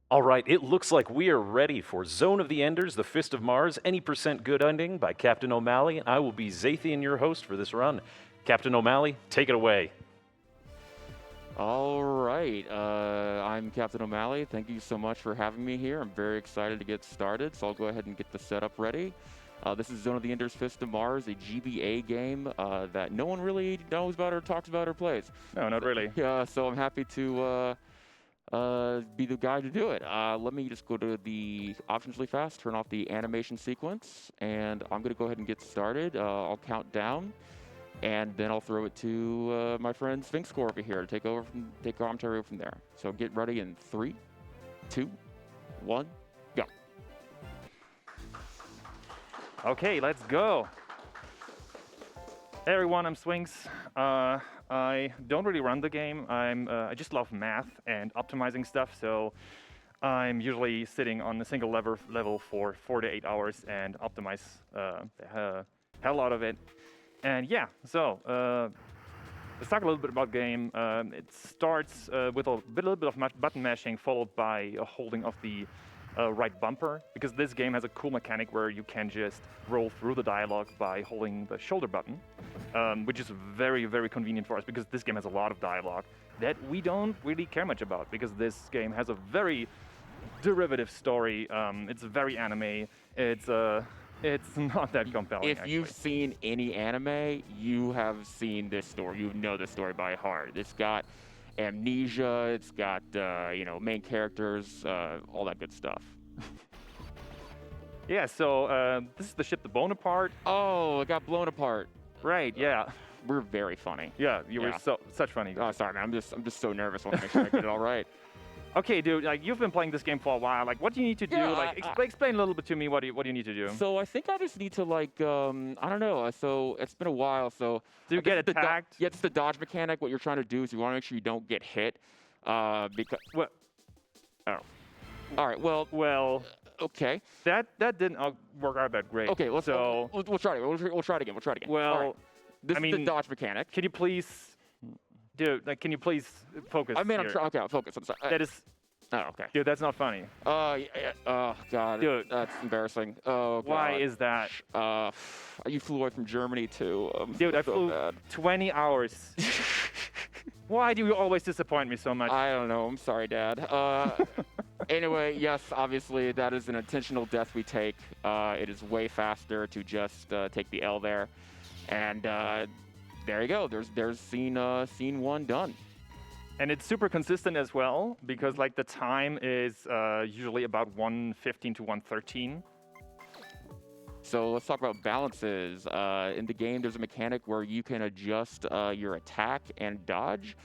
All right, it looks like we are ready for Zone of the Enders, The Fist of Mars, Any Percent Good Ending by Captain O'Malley. I will be Zathian, your host for this run. Captain O'Malley, take it away. All right, I'm Captain O'Malley. Thank you so much for having me here. I'm very excited to get started, so I'll go ahead and get the setup ready. This is Zone of the Enders Fist of Mars, a GBA game that no one really knows about or talks about or plays. No, not really. Yeah, so I'm happy to be the guy to do it. Let me just go to the options really fast, turn off the animation sequence, and I'm going to go ahead and get started. I'll count down, and then I'll throw it to my friend Sphinx Core over here to take commentary from there. So get ready in 3, 2, 1, go. Okay, let's go. Hey everyone, I'm Swings. I don't really run the game. I just love math and optimizing stuff, so I'm usually sitting on a single level for 4 to 8 hours and optimize the hell out of it. And yeah, so let's talk a little bit about the game. It starts with a little bit of button mashing, followed by a holding of the right bumper, because this game has a cool mechanic where you can just roll through the dialogue by holding the shoulder button, which is very, very convenient for us because this game has a lot of dialogue that we don't really care much about because this game has a very derivative story. It's very anime. It's not that compelling. If you've seen any anime, you have seen this story. You know the story by heart. It's got amnesia, it's got main characters, all that good stuff. Yeah, so this is the ship, the Bonaparte. Oh, it got blown apart. Right, yeah. We're very funny. Yeah, you were such funny. Oh, sorry, man. I'm just so nervous. I want to make sure I get it all right. Okay, dude, like you've been playing this game for a while. Like, what do you need to do? Yeah, like, explain a little bit to me. What do you need to do? So I think I just need to I don't know. So it's been a while. So do you get attacked? Yeah, it's the dodge mechanic. What you're trying to do is you want to make sure you don't get hit. Because what? Oh. All right. Well. Okay. That didn't work out that great. Okay. We'll try it. We'll try it again. We'll try it again. Well, right. This is the dodge mechanic. Can you please, dude? Like, can you please focus? I mean, I'm trying. Okay, I'll focus. I'm sorry. That is. Oh, okay. Dude, that's not funny. Yeah, oh, God. Dude. That's embarrassing. Oh, God. Why is that? You flew away from Germany, too. Dude, I flew 20 hours. Why do you always disappoint me so much? I don't know. I'm sorry, Dad. Anyway, yes, obviously, that is an intentional death we take. It is way faster to just take the L there. And there you go. There's scene 1 done. And it's super consistent as well, because like the time is usually about 1:15 to 1:13. So let's talk about balances. In the game, there's a mechanic where you can adjust your attack and dodge.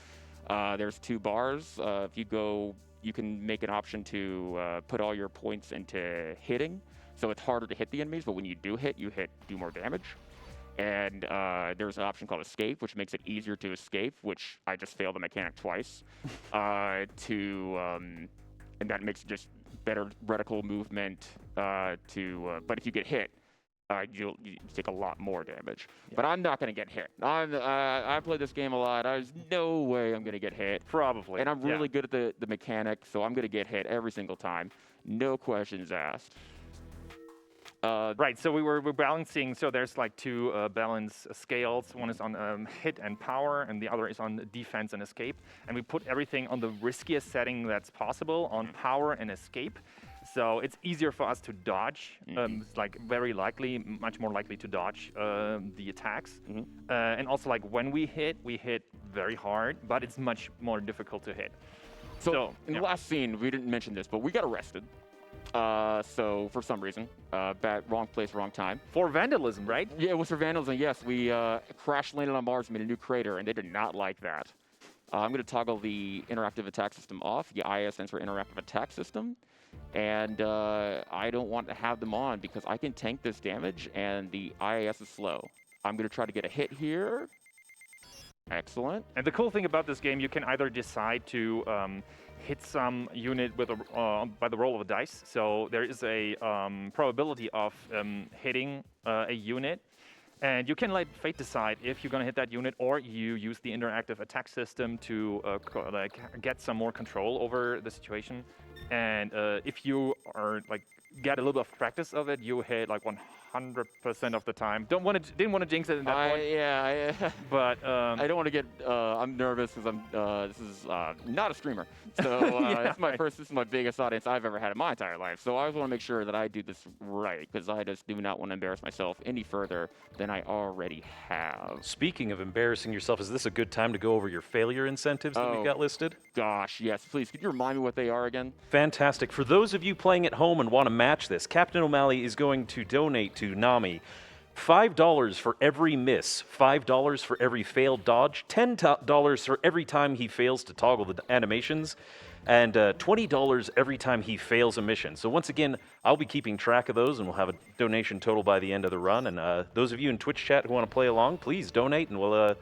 There's 2 bars. If you go, you can make an option to put all your points into hitting. So it's harder to hit the enemies, but when you do do more damage. And there's an option called escape, which makes it easier to escape, which I just failed the mechanic twice. And that makes just better reticle movement. But if you get hit, you take a lot more damage. Yeah. But I'm not going to get hit. I played this game a lot. There's no way I'm going to get hit. Probably. And I'm really good at the mechanic, so I'm going to get hit every single time. No questions asked. Right, so we're balancing, so there's like 2 balance scales. One is on hit and power, and the other is on defense and escape. And we put everything on the riskiest setting that's possible, on power and escape. So it's easier for us to dodge. It's like very likely, much more likely to dodge the attacks. And also like when we hit very hard, but it's much more difficult to hit. So in the last scene, we didn't mention this, but we got arrested. So for some reason, wrong place, wrong time. For vandalism, right? Yeah, it was for vandalism. Yes, we crash landed on Mars, made a new crater, and they did not like that. I'm going to toggle the interactive attack system off. The IS stands for interactive attack system, and I don't want to have them on because I can tank this damage, and the IIS is slow. I'm going to try to get a hit here. Excellent. And the cool thing about this game, you can either decide to hit some unit with by the roll of a dice. So there is a probability of hitting a unit. And you can let fate decide if you're going to hit that unit, or you use the interactive attack system to like get some more control over the situation. And if you are like get a little bit of practice of it, you hit like 100% of the time. Didn't want to jinx it in that point. Yeah, But I don't want to get. I'm nervous because this is not a streamer, so this is my biggest audience I've ever had in my entire life. So I always want to make sure that I do this right, because I just do not want to embarrass myself any further than I already have. Speaking of embarrassing yourself, is this a good time to go over your failure incentives that we've got listed? Gosh, yes, please. Could you remind me what they are again? Fantastic. For those of you playing at home and want to match this, CaptOMalley is going to donate to Nami $5 for every miss, $5 for every failed dodge, $10 for every time he fails to toggle the animations, and $20 every time he fails a mission. So once again, I'll be keeping track of those, and we'll have a donation total by the end of the run. And those of you in Twitch chat who want to play along, please donate, and we'll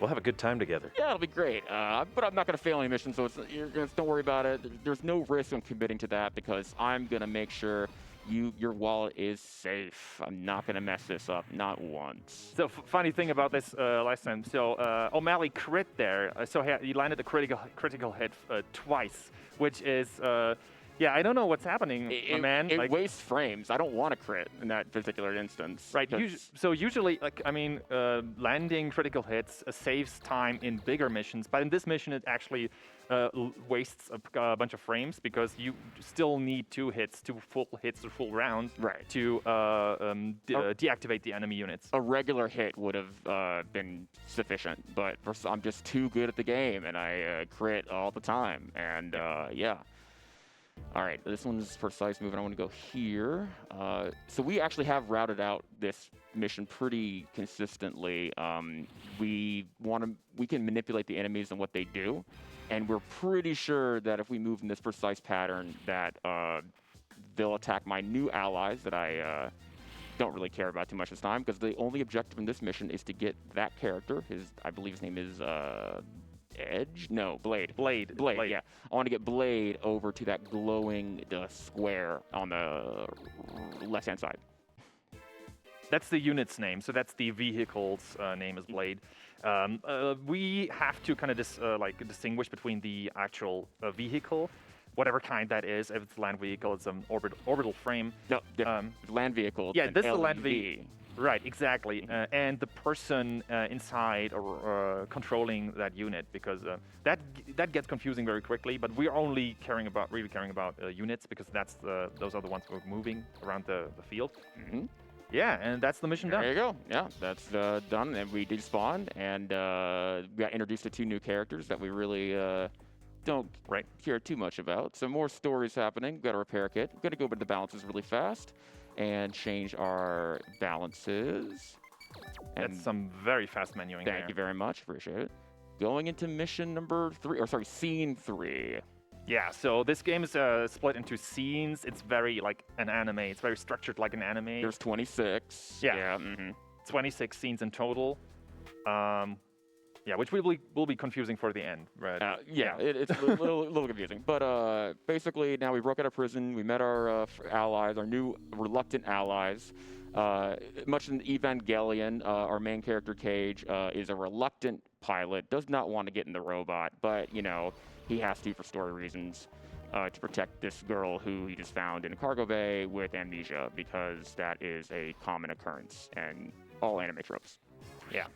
have a good time together. Yeah, it'll be great. But I'm not going to fail any mission, so don't worry about it. There's no risk in committing to that, because I'm going to make sure your wallet is safe. I'm not going to mess this up, not once. So funny thing about this last time. So O'Malley crit there. So he landed a critical hit twice, which is yeah, I don't know what's happening, man. It wastes frames. I don't want to crit in that particular instance. Right. So usually, like, I mean, landing critical hits saves time in bigger missions, but in this mission, it actually wastes a bunch of frames, because you still need two full hits or full rounds, right, to deactivate the enemy units. A regular hit would have been sufficient, but I'm just too good at the game, and I crit all the time, and yeah. All right, this one's precise move, and I want to go here. So we actually have routed out this mission pretty consistently. We can manipulate the enemies and what they do, and we're pretty sure that if we move in this precise pattern, that they'll attack my new allies that I don't really care about too much this time, because the only objective in this mission is to get that character. I believe his name is Edge? No, Blade. Blade, yeah. I want to get Blade over to that glowing square on the left-hand side. That's the unit's name, so that's the vehicle's name is Blade. We have to kind of distinguish between the actual vehicle, whatever kind that is. If it's a land vehicle, it's an orbital frame. No, land vehicle. Yeah, this is a land vehicle. Right, exactly. And the person inside or controlling that unit, because that gets confusing very quickly. But we're only really caring about units, because those are the ones who are moving around the field. Mm-hmm. Yeah, and that's the mission done. There you go. Yeah, that's done, and we despawned, and we got introduced to two new characters that we really don't care too much about. So more stories happening. We've got a repair kit. We're going to go over the balances really fast and change our balances. That's some very fast menuing there. Thank you very much. Appreciate it. Going into mission number 3, or sorry, scene 3. Yeah, so this game is split into scenes. It's very like an anime. It's very structured like an anime. There's 26. Yeah. 26 scenes in total. Yeah, which will be confusing for the end. Right? Yeah, it's a little confusing. But basically, now we broke out of prison. We met our allies, our new reluctant allies. Much in Evangelion, our main character, Cage, is a reluctant pilot, does not want to get in the robot, but, you know, he has to for story reasons, to protect this girl who he just found in a cargo bay with amnesia, because that is a common occurrence in all anime tropes. Yeah.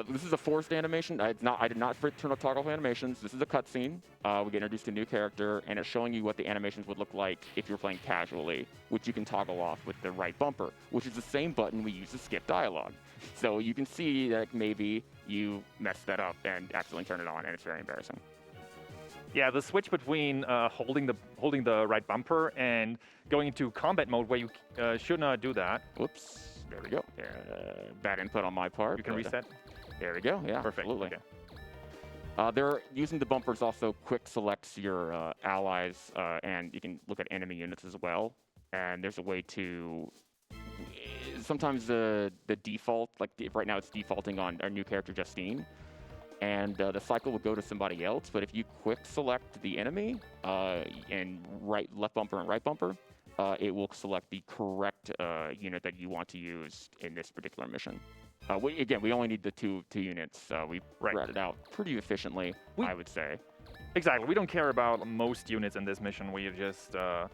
This is a forced animation. I did not turn off toggle animations. This is a cutscene. We get introduced to a new character, and it's showing you what the animations would look like if you're playing casually, which you can toggle off with the right bumper, which is the same button we use to skip dialogue. So you can see that maybe you messed that up and accidentally turned it on, and it's very embarrassing. Yeah, the switch between holding the right bumper and going into combat mode, where you should not do that. Whoops. There we go. Bad input on my part. You can reset. There we go. Yeah, perfect. Absolutely. Okay. They're using the bumpers also quick selects your allies, and you can look at enemy units as well. And there's a way to sometimes the default, like right now it's defaulting on our new character Justine, and the cycle will go to somebody else. But if you quick select the enemy and left bumper and right bumper, it will select the correct unit that you want to use in this particular mission. Again, we only need the two units. We read it out pretty efficiently, I would say. Exactly. We don't care about most units in this mission. We just have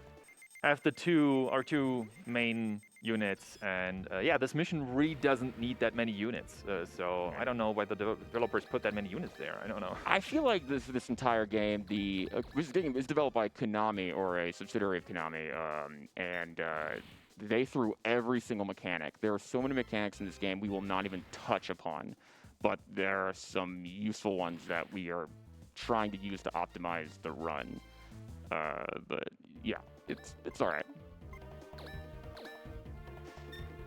our two main units, and yeah, this mission really doesn't need that many units. So I don't know why the developers put that many units there. I don't know. I feel like this entire game, this game is developed by Konami, or a subsidiary of Konami, and they threw every single mechanic. There are so many mechanics in this game we will not even touch upon, but there are some useful ones that we are trying to use to optimize the run. But yeah, it's all right.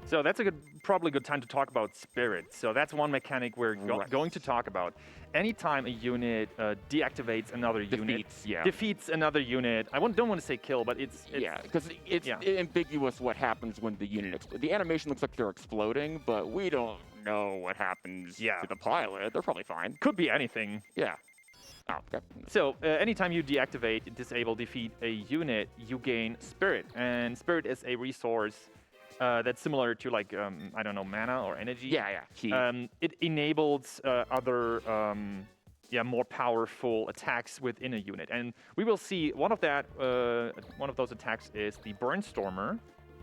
So that's probably a good time to talk about Spirit. So that's one mechanic we're going to talk about. Anytime a unit deactivates another unit, defeats another unit. I don't want to say kill, but it's because it's ambiguous what happens when the unit explodes. The animation looks like they're exploding, but we don't know what happens to the pilot. They're probably fine. Could be anything. Yeah. Oh, okay. So anytime you deactivate, disable, defeat a unit, you gain Spirit, and Spirit is a resource that's similar to, like, I don't know, mana or energy. Yeah. Key. It enables other, more powerful attacks within a unit, and we will see one of those attacks is the Burnstormer,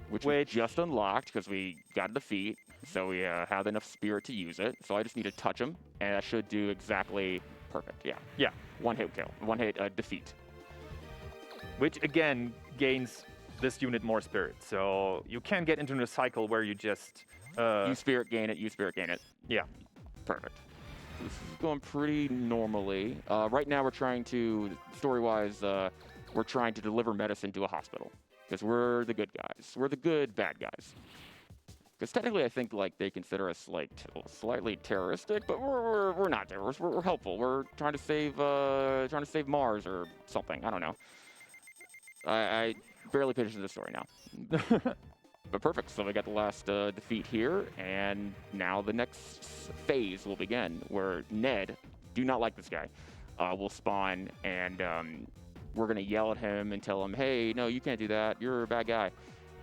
which we just unlocked because we got a defeat, so we have enough spirit to use it. So I just need to touch him, and that should do exactly perfect. Yeah. One hit kill. One hit defeat. Which again gains this unit more spirit, so you can get into a cycle where you just you spirit gain it, you spirit gain it. Yeah, perfect. This is going pretty normally. Right now we're trying to, story-wise, we're trying to deliver medicine to a hospital because we're the good guys. We're the good bad guys. Because technically, I think like they consider us like slightly terroristic, but we're not terrorists. We're helpful. We're trying to save Mars or something. I don't know. I barely paid attention to the story now. But perfect. So we got the last defeat here, and now the next phase will begin, where Ned, do not like this guy, will spawn, and we're gonna yell at him and tell him, "Hey, no, you can't do that. You're a bad guy."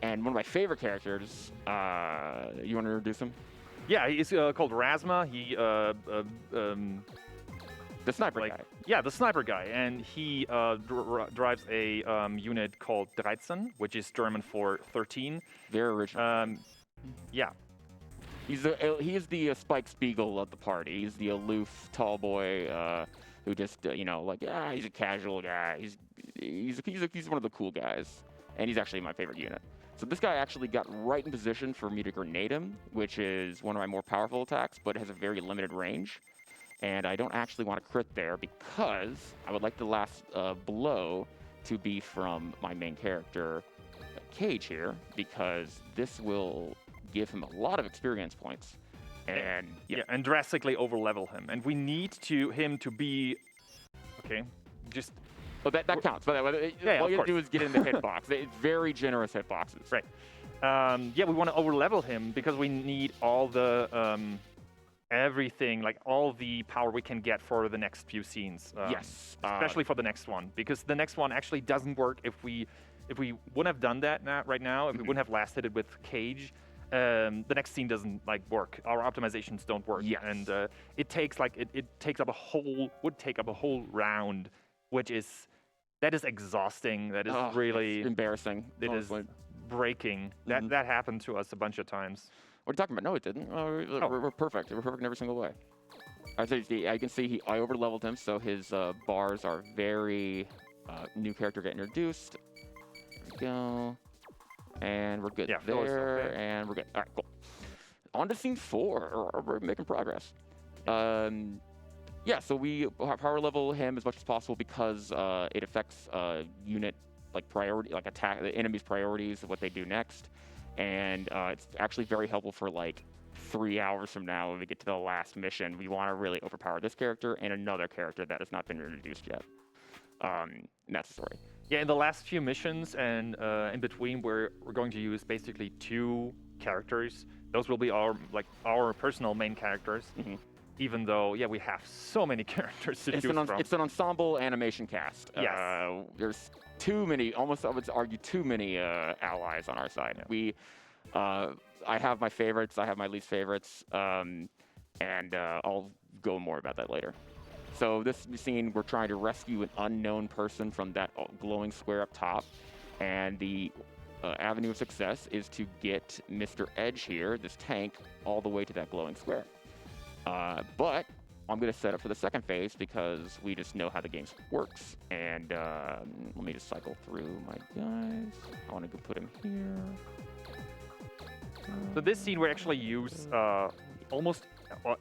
And one of my favorite characters, you want to introduce him? Yeah, he's called Razma. He the sniper guy. Yeah, the sniper guy, and he drives a unit called 13, which is German for 13. Very original. Yeah. He is the Spike Spiegel of the party. He's the aloof, tall boy who just, he's a casual guy. He's one of the cool guys, and he's actually my favorite unit. So this guy actually got right in position for me to grenade him, which is one of my more powerful attacks, but it has a very limited range. And I don't actually want to crit there because I would like the last blow to be from my main character, Cage here, because this will give him a lot of experience points. And and drastically overlevel him. And we need him to be, just... Oh, that counts. But all you have to do is get in the hitbox. It's very generous hitboxes. Right. We want to overlevel him because we need all the everything, like all the power we can get for the next few scenes. Yes. Especially for the next one, because the next one actually doesn't work if we wouldn't have done that right now. If we wouldn't have last hit it with Cage, the next scene doesn't work. Our optimizations don't work. Yes. And it takes up a whole round, that is exhausting. That is really embarrassing. It is breaking. That happened to us a bunch of times. What are you talking about? No, it didn't. We're perfect. We're perfect in every single way. I can see I over-leveled him, so his bars are very new character get introduced. There we go. And we're good there, and we're good. All right, cool. On to scene 4. We're making progress. So we power level him as much as possible because it affects unit priority, attack the enemy's priorities of what they do next. And it's actually very helpful for 3 hours from now when we get to the last mission. We want to really overpower this character and another character that has not been introduced yet. And that's the story. Yeah, in the last few missions and in between, we're going to use basically 2 characters. Those will be our personal main characters. even though, yeah, we have so many characters to choose from. It's an ensemble animation cast. Yes. There's too many, almost I would argue too many allies on our side. Yeah. I have my favorites, I have my least favorites, and I'll go more about that later. So this scene, we're trying to rescue an unknown person from that glowing square up top, and the avenue of success is to get Mr. Edge here, this tank, all the way to that glowing square. But I'm going to set up for the second phase because we just know how the game works. And let me just cycle through my guys. I want to go put him here. So this scene, we actually use almost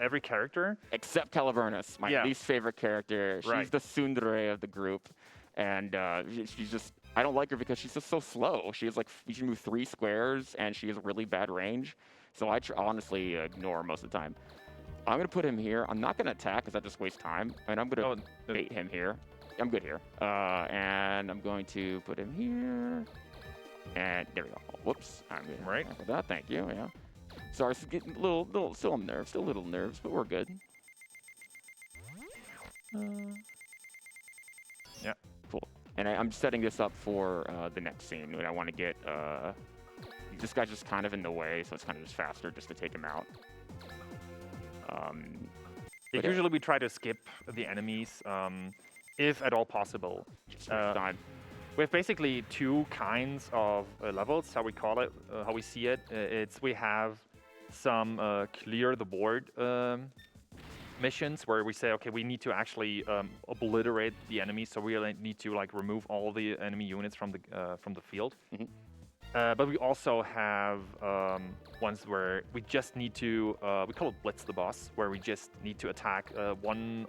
every character. Except Calavernis, my least favorite character. She's the tsundere of the group. And she's just, I don't like her because she's just so slow. She can move 3 squares and she has really bad range. So I honestly ignore her most of the time. I'm going to put him here. I'm not going to attack because that just wastes time. And I'm going to bait him here. I'm good here. And I'm going to put him here. And there we go. Oh, whoops. I'm good. Right. For that. Thank you. Yeah. Sorry, it's getting a little, still on nerves. Still a little nerves, but we're good. Yeah. Cool. And I'm setting this up for the next scene. And I want to get... this guy's just kind of in the way, so it's kind of just faster just to take him out. Usually we try to skip the enemies, if at all possible. Time. We have basically 2 kinds of levels, how we call it, how we see it. We have some clear the board missions where we say, okay, we need to actually obliterate the enemy, so we really need to like remove all the enemy units from the field. Mm-hmm. But we also have ones where we just need to, we call it Blitz the Boss, where we just need to attack one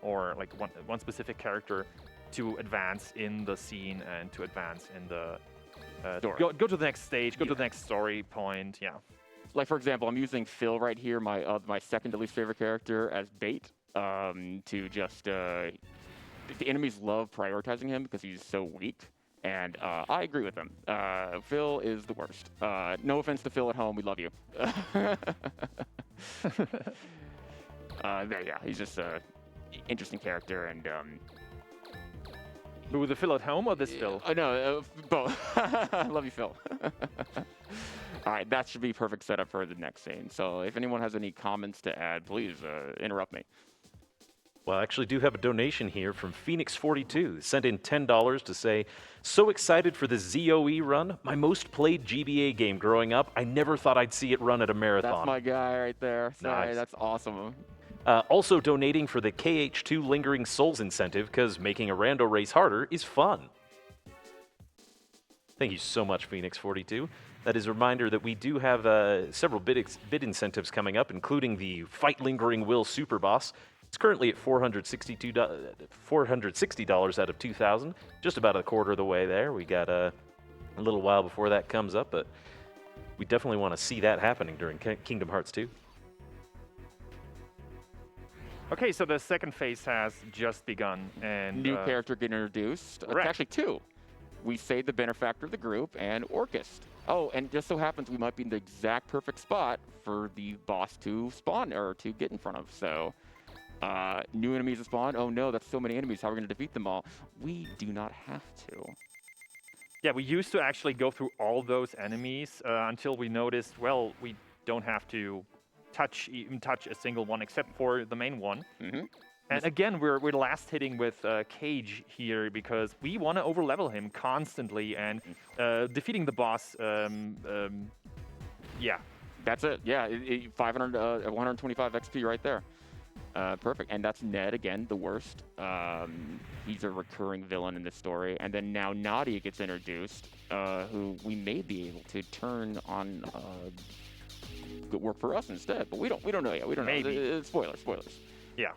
specific character to advance in the scene and to advance in the go to the next stage, go to the next story point. Yeah. Like for example, I'm using Phil right here, my second to least favorite character, as bait to just. The enemies love prioritizing him because he's so weak. And I agree with him. Phil is the worst. No offense to Phil at home, we love you. Yeah, he's just an interesting character, and Who, the Phil at home or this Phil? No, both. I love you, Phil. All right, that should be perfect setup for the next scene. So if anyone has any comments to add, please interrupt me. Well, I actually do have a donation here from Phoenix42. Sent in $10 to say, so excited for the ZOE run. My most played GBA game growing up. I never thought I'd see it run at a marathon. That's my guy right there. Sorry, Nice. That's awesome. Also donating for the KH2 Lingering Souls incentive because making a rando race harder is fun. Thank you so much, Phoenix42. That is a reminder that we do have several bid incentives coming up, including the Fight Lingering Will Super Boss. It's currently at $460 out of $2,000, just about a quarter of the way there. We got a little while before that comes up, but we definitely want to see that happening during Kingdom Hearts 2. Okay, so the second phase has just begun, and new character get introduced. Actually, 2. We say the benefactor of the group and Orchist. Oh, and just so happens we might be in the exact perfect spot for the boss to spawn or to get in front of. So. New enemies to spawn. Oh no, that's so many enemies. How are we going to defeat them all? We do not have to. Yeah, we used to actually go through all those enemies until we noticed, well, we don't have to even touch a single one except for the main one. Mm-hmm. And again, we're last hitting with Cage here because we want to overlevel him constantly and defeating the boss. Yeah. That's it. Yeah, 125 XP right there. Perfect. And that's Ned again, the worst. He's a recurring villain in this story. And then now Nadia gets introduced, who we may be able to turn on good work for us instead. But we don't know yet. We don't know. Spoilers. Yeah.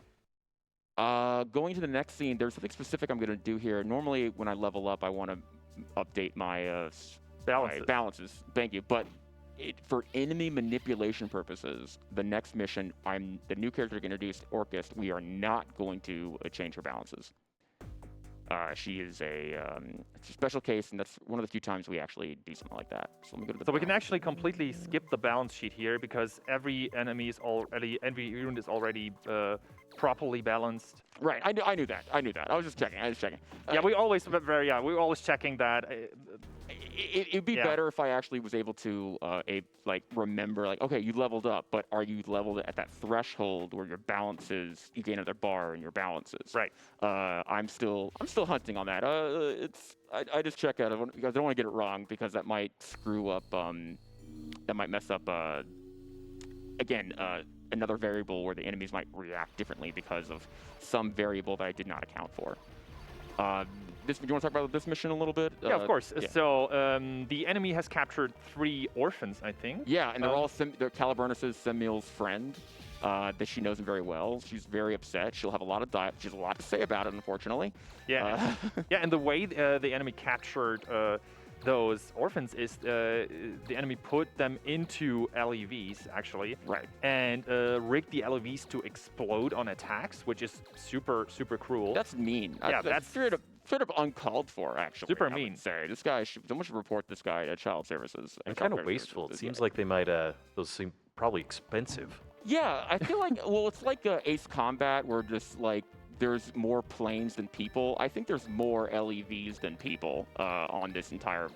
Going to the next scene, there's something specific I'm going to do here. Normally, when I level up, I want to update my balances. Thank you. But for enemy manipulation purposes, the next mission, the new character introduced, Orchist. We are not going to change her balances. She is it's a special case, and that's one of the few times we actually do something like that. So, let me go to the we can actually completely skip the balance sheet here because every unit is already properly balanced. Right. I knew that. I was just checking. Yeah, we always we're always checking that. It'd be Yeah. better if I actually was able to remember, like, okay, you leveled up, but are you leveled at that threshold where your balances, you gain another bar in your balances? Right. I'm still hunting on that. I just check out because I don't want to get it wrong, because that might screw up. That might mess up. Again, another variable where the enemies might react differently because of some variable that I did not account for. Do you want to talk about this mission a little bit? Yeah, of course. Yeah. So the enemy has captured 3 orphans, I think. Yeah, and they're all they're Caliburnus' Semil's friend. That she knows him very well. She's very upset. She'll have a lot of she has a lot to say about it, unfortunately. Yeah. Yeah, and the way the enemy captured those orphans is the enemy put them into LEVs, actually. Right. And rigged the LEVs to explode on attacks, which is super, super cruel. That's mean. Yeah, that's straight up uncalled for, actually. Super I would mean. say someone should report this guy to Child Services. And kind of wasteful. It seems like they might, those seem probably expensive. Yeah, I feel like, well, it's like Ace Combat, where just like there's more planes than people. I think there's more LEVs than people on this entire.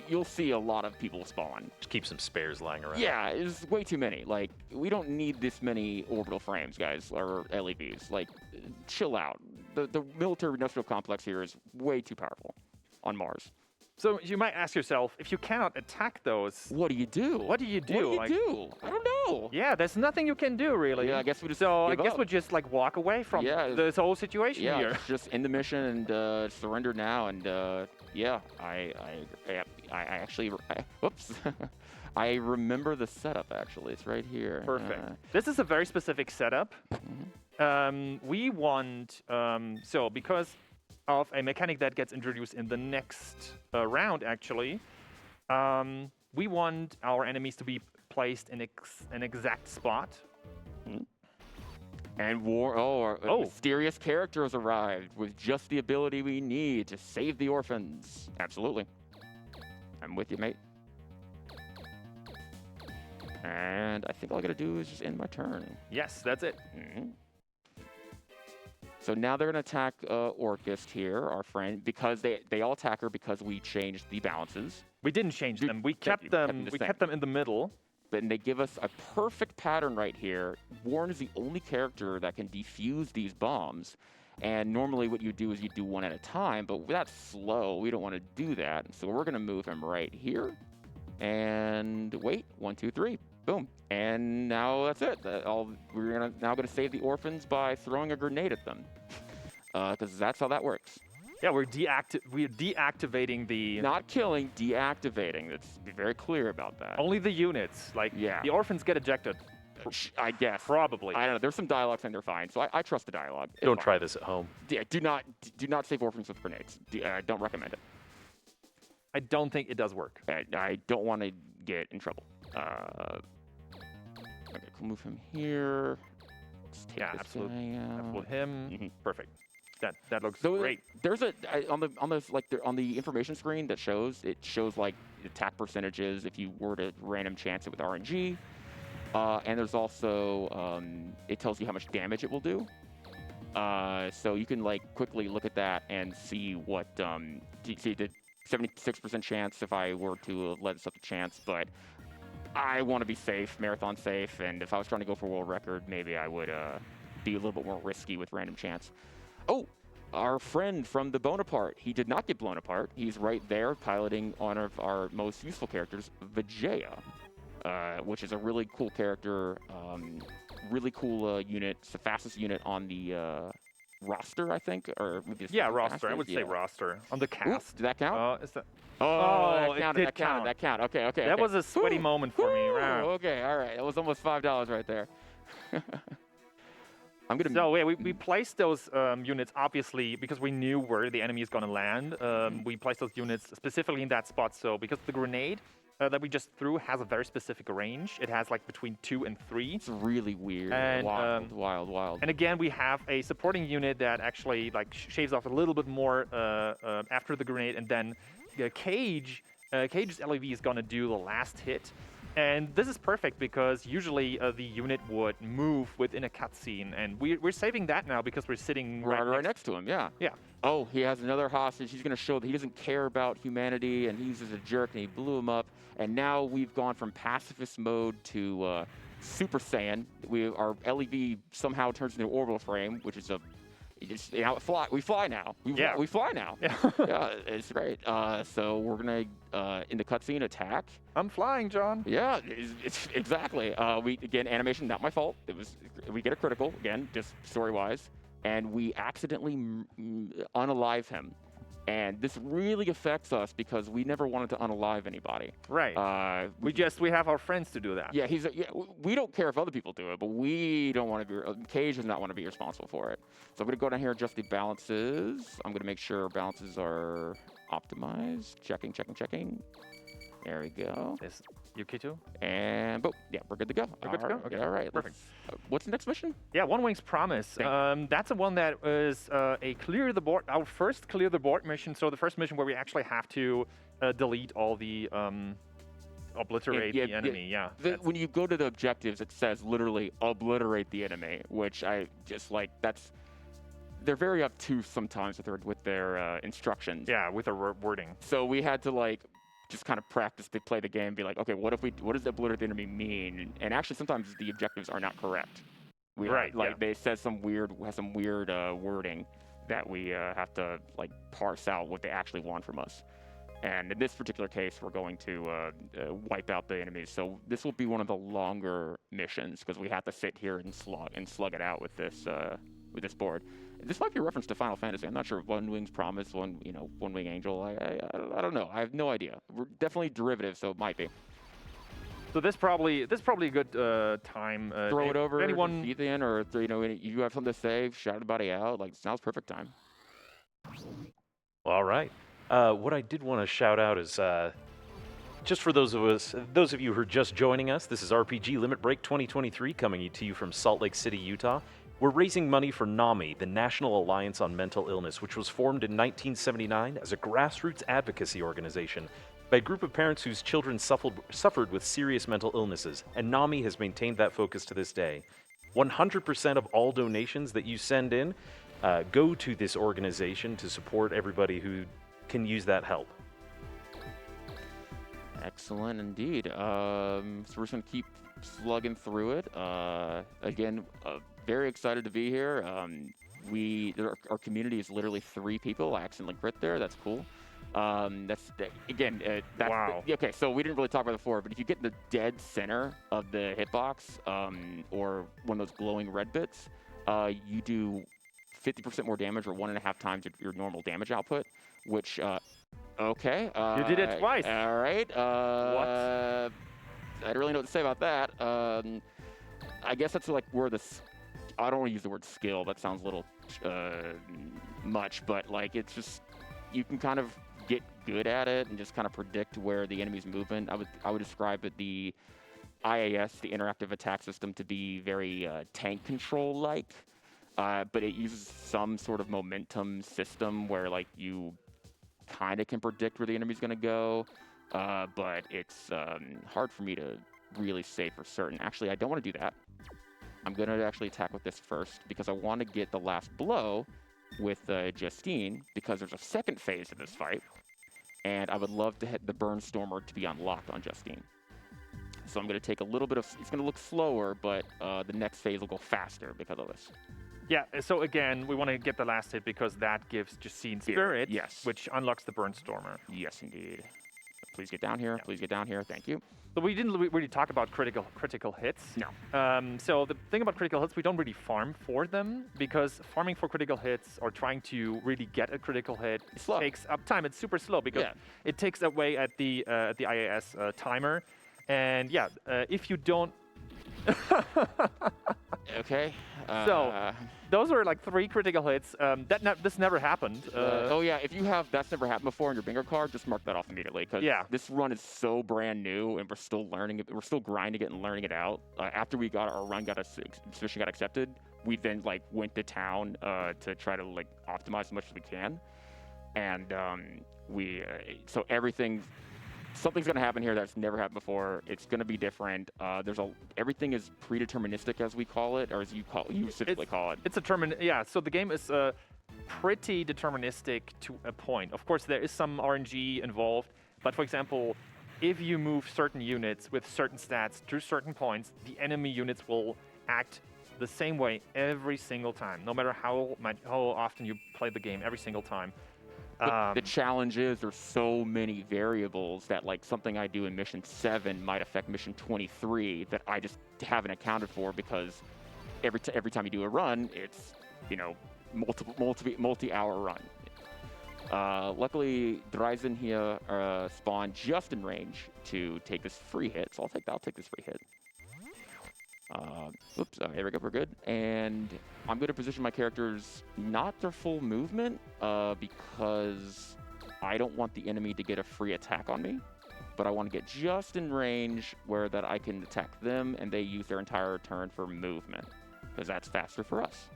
You'll see a lot of people spawn. Just keep some spares lying around. Yeah, it's way too many. Like, we don't need this many orbital frames, guys, or LEVs. Like, chill out. The military-industrial complex here is way too powerful on Mars. So you might ask yourself, if you cannot attack those, What do you do? what do you do? What do you do? I don't know. Yeah, there's nothing you can do, really. Yeah, I guess we just So give I guess up. we just like walk away from Yeah, this whole situation Yeah, here. it's just end the mission and surrender now. And yeah, I actually, whoops, I remember the setup. Actually, it's right here. Perfect. This is a very specific setup. We want so because of a mechanic that gets introduced in the next round, actually, we want our enemies to be placed in an exact spot. And a mysterious character has arrived with just the ability we need to save the orphans. Absolutely. I'm with you, mate. And I think all I gotta do is just end my turn. Yes, that's it. So now they're gonna attack Orcust here, our friend, because they all attack her because we changed the balances. We didn't change them. We kept kept them them. the We same. kept them in the middle. And they give us a perfect pattern right here. Warren is the only character that can defuse these bombs. And normally what you do is you do one at a time, but that's slow. We don't want to do that. So we're going to move him right here. And wait, 1, 2, 3, boom. And now that's it. We're now going to save the orphans by throwing a grenade at them. Because that's how that works. Yeah, we're deactivating the Not killing, deactivating. Let's be very clear about that. only the units. Like Yeah. the orphans get ejected. I guess. Probably. I don't know. There's some dialogue saying they're fine, so I trust the dialogue. It's Don't fine. try this at home. Yeah, do not save orphans with grenades. Don't recommend it. I don't think it does work. I don't want to get in trouble. Okay, we'll move him here. Let's take Yeah, this absolutely. guy out. With him, Mhm. perfect. That looks So great. there's on the information screen that shows like the attack percentages if you were to random chance it with RNG, and there's also it tells you how much damage it will do. So you can like quickly look at that and see what see the 76% chance if I were to let this up a chance, but I want to be safe, marathon safe, and if I was trying to go for world record, maybe I would be a little bit more risky with random chance. Oh, our friend from the Bonaparte, he did not get blown apart. He's right there piloting one of our most useful characters, Vijaya, which is a really cool character, really cool unit. It's the fastest unit on the roster, I think, or maybe it's Yeah, the roster. I fastest, would say yeah. roster on the Ooh, cast. did that count? Is that? Oh, it that did counted. That counted. Okay. That was a sweaty Whew. moment for me. Whew. Wow. Okay, all right. That was almost $5 right there. I'm gonna. So yeah, we placed those units obviously because we knew where the enemy is going to land. We placed those units specifically in that spot. So because the grenade that we just threw has a very specific range. It has like between 2 and 3. It's really weird. And, Wild. And again, we have a supporting unit that actually like shaves off a little bit more after the grenade, and then Cage's LEV is going to do the last hit. And this is perfect because usually the unit would move within a cutscene, and we're saving that now because we're sitting right next to him. Yeah. Yeah. Oh, he has another hostage. He's going to show that he doesn't care about humanity, and he's just a jerk, and he blew him up. And now we've gone from pacifist mode to Super Saiyan. Our LEV somehow turns into orbital frame, which is we fly now. We fly now. Yeah. Yeah, it's great. So we're gonna in the cutscene attack. I'm flying, John. Yeah, it's exactly. Again, animation, not my fault. We get a critical again, just story-wise, and we accidentally unalive him. And this really affects us because we never wanted to unalive anybody. Right. We have our friends to do that. Yeah, we don't care if other people do it, but we don't want to be. Cage does not want to be responsible for it. So I'm going to go down here and adjust the balances. I'm going to make sure balances are optimized. Checking. There we go. Is Yukito? And boom. Yeah, we're good to go. We're good to go? Okay. All right. Perfect. What's the next mission? Yeah, One Wing's Promise. That's the one that is a clear the board, our first clear the board mission. So the first mission where we actually have to delete all the obliterate the enemy. Yeah. When you go to the objectives, it says literally obliterate the enemy, which I just like. They're very obtuse sometimes with their instructions. Yeah, with the wording. So we had to just kind of practice to play the game, be like, okay, what does obliterate the enemy mean? And actually, sometimes the objectives are not correct. They said some weird wording that we have to parse out what they actually want from us. And in this particular case, we're going to wipe out the enemies. So this will be one of the longer missions because we have to sit here and slug it out with this board. This might be a reference to Final Fantasy. I'm not sure. One Wing's Promise, One Wing Angel. I don't know. I have no idea. We're definitely derivative, so it might be. So this probably a good time. Throw it over anyone to Ethan, or you have something to say, shout everybody out. Now's perfect time. All right. What I did want to shout out is just for those of you who are just joining us. This is RPG Limit Break 2023 coming to you from Salt Lake City, Utah. We're raising money for NAMI, the National Alliance on Mental Illness, which was formed in 1979 as a grassroots advocacy organization by a group of parents whose children suffered with serious mental illnesses, and NAMI has maintained that focus to this day. 100% of all donations that you send in go to this organization to support everybody who can use that help. Excellent indeed. So we're just going to keep slugging through it. Again, very excited to be here. Our community is literally 3 people. I accidentally crit there. That's cool. Wow. Okay, so we didn't really talk about it before, but if you get in the dead center of the hitbox, or one of those glowing red bits, you do 50% more damage, or 1.5 times your normal damage output, which, okay. You did it twice. All right. What? I don't really know what to say about that. I guess that's where I don't want to use the word skill. That sounds a little much, but it's just, you can kind of get good at it and just kind of predict where the enemy's movement. I would describe it, the IAS, the interactive attack system, to be very tank control like, but it uses some sort of momentum system where you kind of can predict where the enemy's going to go, but it's hard for me to really say for certain. Actually, I don't want to do that. I'm going to actually attack with this first because I want to get the last blow with Justine, because there's a second phase of this fight, and I would love to hit the Burnstormer to be unlocked on Justine. So I'm going to take a little bit of, it's going to look slower, but the next phase will go faster because of this. Yeah, so again, we want to get the last hit because that gives Justine Spirit, yes, which unlocks the Burnstormer. Yes, indeed. Please get down here. Yeah. Please get down here. Thank you. So we didn't really talk about critical hits. No. So the thing about critical hits, we don't really farm for them, because farming for critical hits or trying to really get a critical hit takes up time. It's super slow because it takes away at the IAS timer. And yeah, if you don't... Okay. So those were 3 critical hits. This never happened. Oh yeah, if you have that's never happened before on your bingo card, just mark that off immediately, because this run is so brand new and we're still learning it. We're still grinding it and learning it out. After we got our mission got accepted, we then went to town to try to optimize as much as we can, and so everything something's gonna happen here that's never happened before. It's gonna be different. Everything is predeterministic, as we call it, or as you specifically call it. It's yeah. So the game is pretty deterministic to a point. Of course, there is some RNG involved, but for example, if you move certain units with certain stats to certain points, the enemy units will act the same way every single time, no matter how often you play the game, every single time. But the challenge is there's so many variables that like something I do in mission 7 might affect mission 23 that I just haven't accounted for, because every time you do a run, it's, you know, multi-hour run. Luckily, Dryzen here spawned just in range to take this free hit, so I'll take this free hit. Oops, here we go, we're good. And I'm going to position my characters not their full movement, because I don't want the enemy to get a free attack on me, but I want to get just in range where that I can attack them and they use their entire turn for movement, because that's faster for us.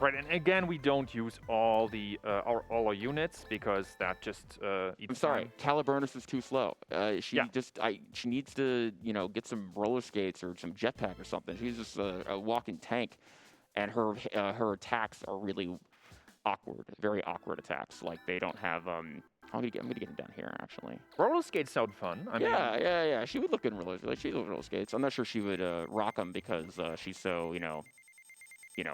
Right, and again, we don't use all our units because that just eats I'm sorry, time. Caliburnus is too slow. She needs to, you know, get some roller skates or some jetpack or something. She's just a walking tank, and her attacks are really awkward, very awkward attacks. Like they don't have I'm gonna get them down here actually. Roller skates sound fun. I mean, yeah. She would look good in roller, like she would roller skates. I'm not sure she would rock them because she's so okay.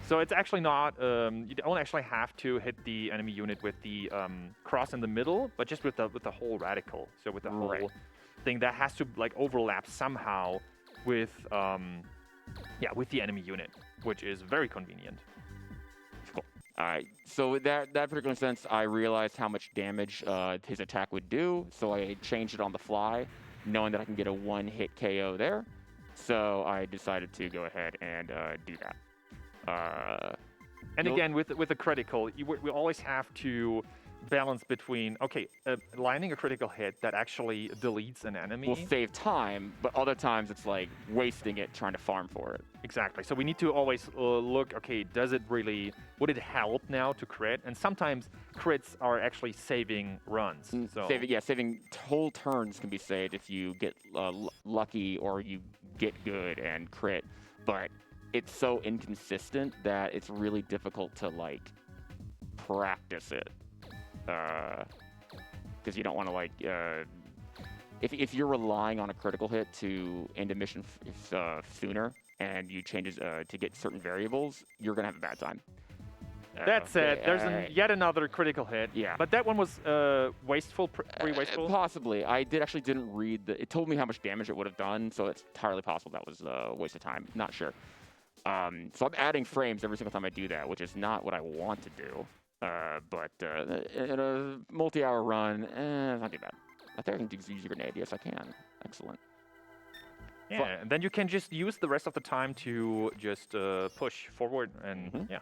So it's actually not, you don't actually have to hit the enemy unit with the cross in the middle, but just with the whole radical. So with the whole thing that has to like overlap somehow with the enemy unit, which is very convenient. Cool. All right. So with that particular sense, I realized how much damage his attack would do, so I changed it on the fly, knowing that I can get a one-hit KO there. So I decided to go ahead and do that. And again, with a critical, we always have to balance between, landing a critical hit that actually deletes an enemy. Will save time, but other times it's like wasting it trying to farm for it. Exactly. So we need to always look, would it help now to crit? And sometimes crits are actually saving runs. So Saving whole turns can be saved if you get lucky or you get good and crit, but it's so inconsistent that it's really difficult to like practice it. Because you don't want to if you're relying on a critical hit to end a mission sooner and you change to get certain variables, you're gonna have a bad time. That said, there's yet another critical hit. Yeah. But that one was wasteful, pretty wasteful. Possibly. I actually didn't read it told me how much damage it would have done, so it's entirely possible that was a waste of time. Not sure. So I'm adding frames every single time I do that, which is not what I want to do. But in a multi-hour run, it's not too bad. I think I can use your grenade. Yes, I can. Excellent. Yeah, and then you can just use the rest of the time to just push forward and yeah.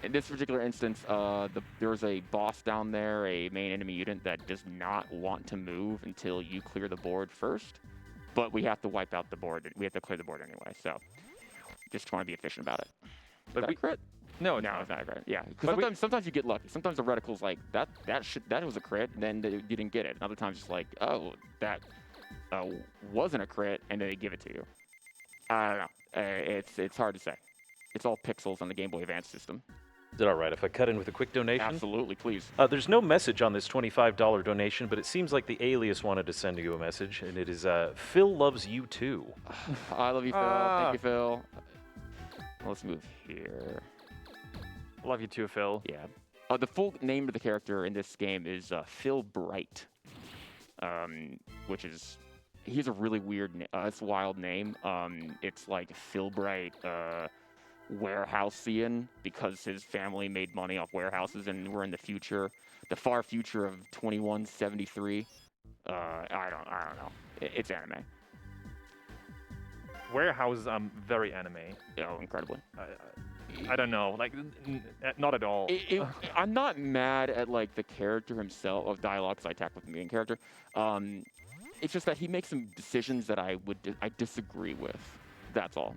In this particular instance, there's a boss down there, a main enemy unit that does not want to move until you clear the board first. But we have to wipe out the board. We have to clear the board anyway, so just want to be efficient about it. But we crit? No, it's not a crit. Yeah, because sometimes you get lucky. Sometimes the reticle's like that was a crit, and then you didn't get it. And other times it's like, oh, that wasn't a crit, and then they give it to you. I don't know. It's hard to say. It's all pixels on the Game Boy Advance system. Is it all right if I cut in with a quick donation? Absolutely, please. There's no message on this $25 donation, but it seems like the alias wanted to send you a message, and it is Phil loves you too. I love you, Phil. Thank you, Phil. Let's move here. Love you too, Phil. Yeah. The full name of the character in this game is Phil Bright, which is he's a really weird, it's a wild name. It's like Phil Bright. Warehouseian, because his family made money off warehouses, and we're in the future, the far future of 2173. I don't know. It's anime. Warehouses, very anime. Oh, incredibly. I don't know, like not at all. I'm not mad at like the character himself of dialogue, because I attack with the main character. It's just that he makes some decisions that I disagree with. That's all.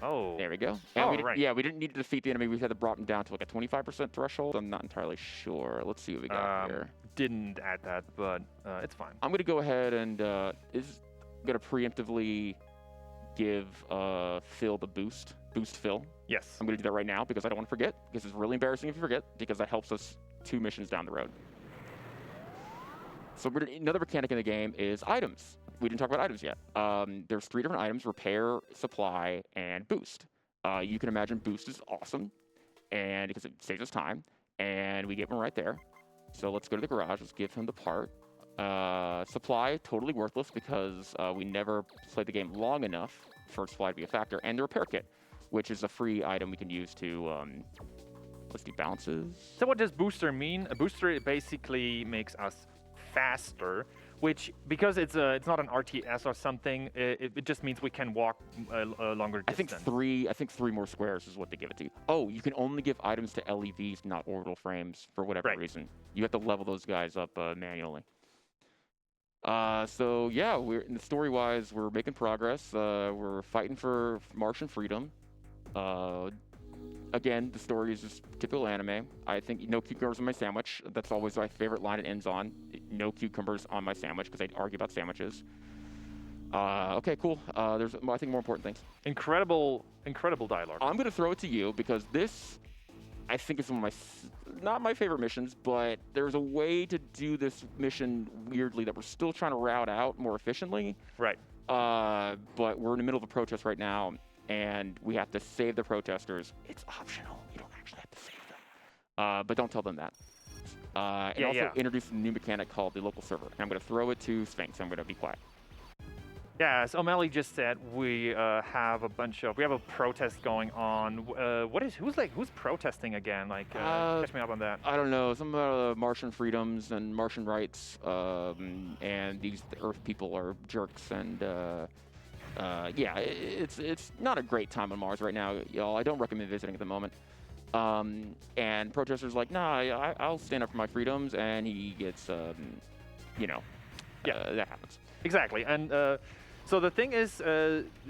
Oh. There we go. And Oh, we didn't, right. Yeah, we didn't need to defeat the enemy. We had to brought him down to like a 25% threshold. I'm not entirely sure. Let's see what we got here. Didn't add that, but it's fine. I'm gonna go ahead and gonna preemptively give Phil the boost Phil. Yes. I'm gonna do that right now because I don't want to forget. Because it's really embarrassing if you forget. Because that helps us 2 missions down the road. So another mechanic in the game is items. We didn't talk about items yet. There's 3 different items: repair, supply, and boost. You can imagine boost is awesome, and because it saves us time, and we get one right there. So let's go to the garage. Let's give him the part. Supply, totally worthless because we never played the game long enough for supply to be a factor. And the repair kit, which is a free item we can use to, let's do balances. So what does booster mean? A booster basically makes us faster, which, because it's not an RTS or something, it just means we can walk a longer distance. I think 3 more squares is what they give it to you. Oh, you can only give items to LEVs, not orbital frames, for whatever reason. You have to level those guys up manually. So yeah, story-wise, we're making progress. We're fighting for Martian freedom. Again, the story is just typical anime. I think no cucumbers on my sandwich. That's always my favorite line it ends on. No cucumbers on my sandwich, because they argue about sandwiches. Okay, cool. There's, I think, more important things. Incredible dialogue. I'm going to throw it to you, because this, I think, is one of not my favorite missions, but there's a way to do this mission weirdly that we're still trying to route out more efficiently. Right. But we're in the middle of a protest right now, and we have to save the protesters. It's optional. You don't actually have to save them. But don't tell them that. And also introduce a new mechanic called the local server. And I'm going to throw it to Sphinx. I'm going to be quiet. Yeah, as O'Malley just said, we have a protest going on. Who's protesting again? Like, catch me up on that. I don't know. Some Martian freedoms and Martian rights, and these Earth people are jerks, and yeah, it's not a great time on Mars right now, y'all. I don't recommend visiting at the moment. And protesters like, nah, I'll stand up for my freedoms, and he gets, that happens. Exactly, and so the thing is,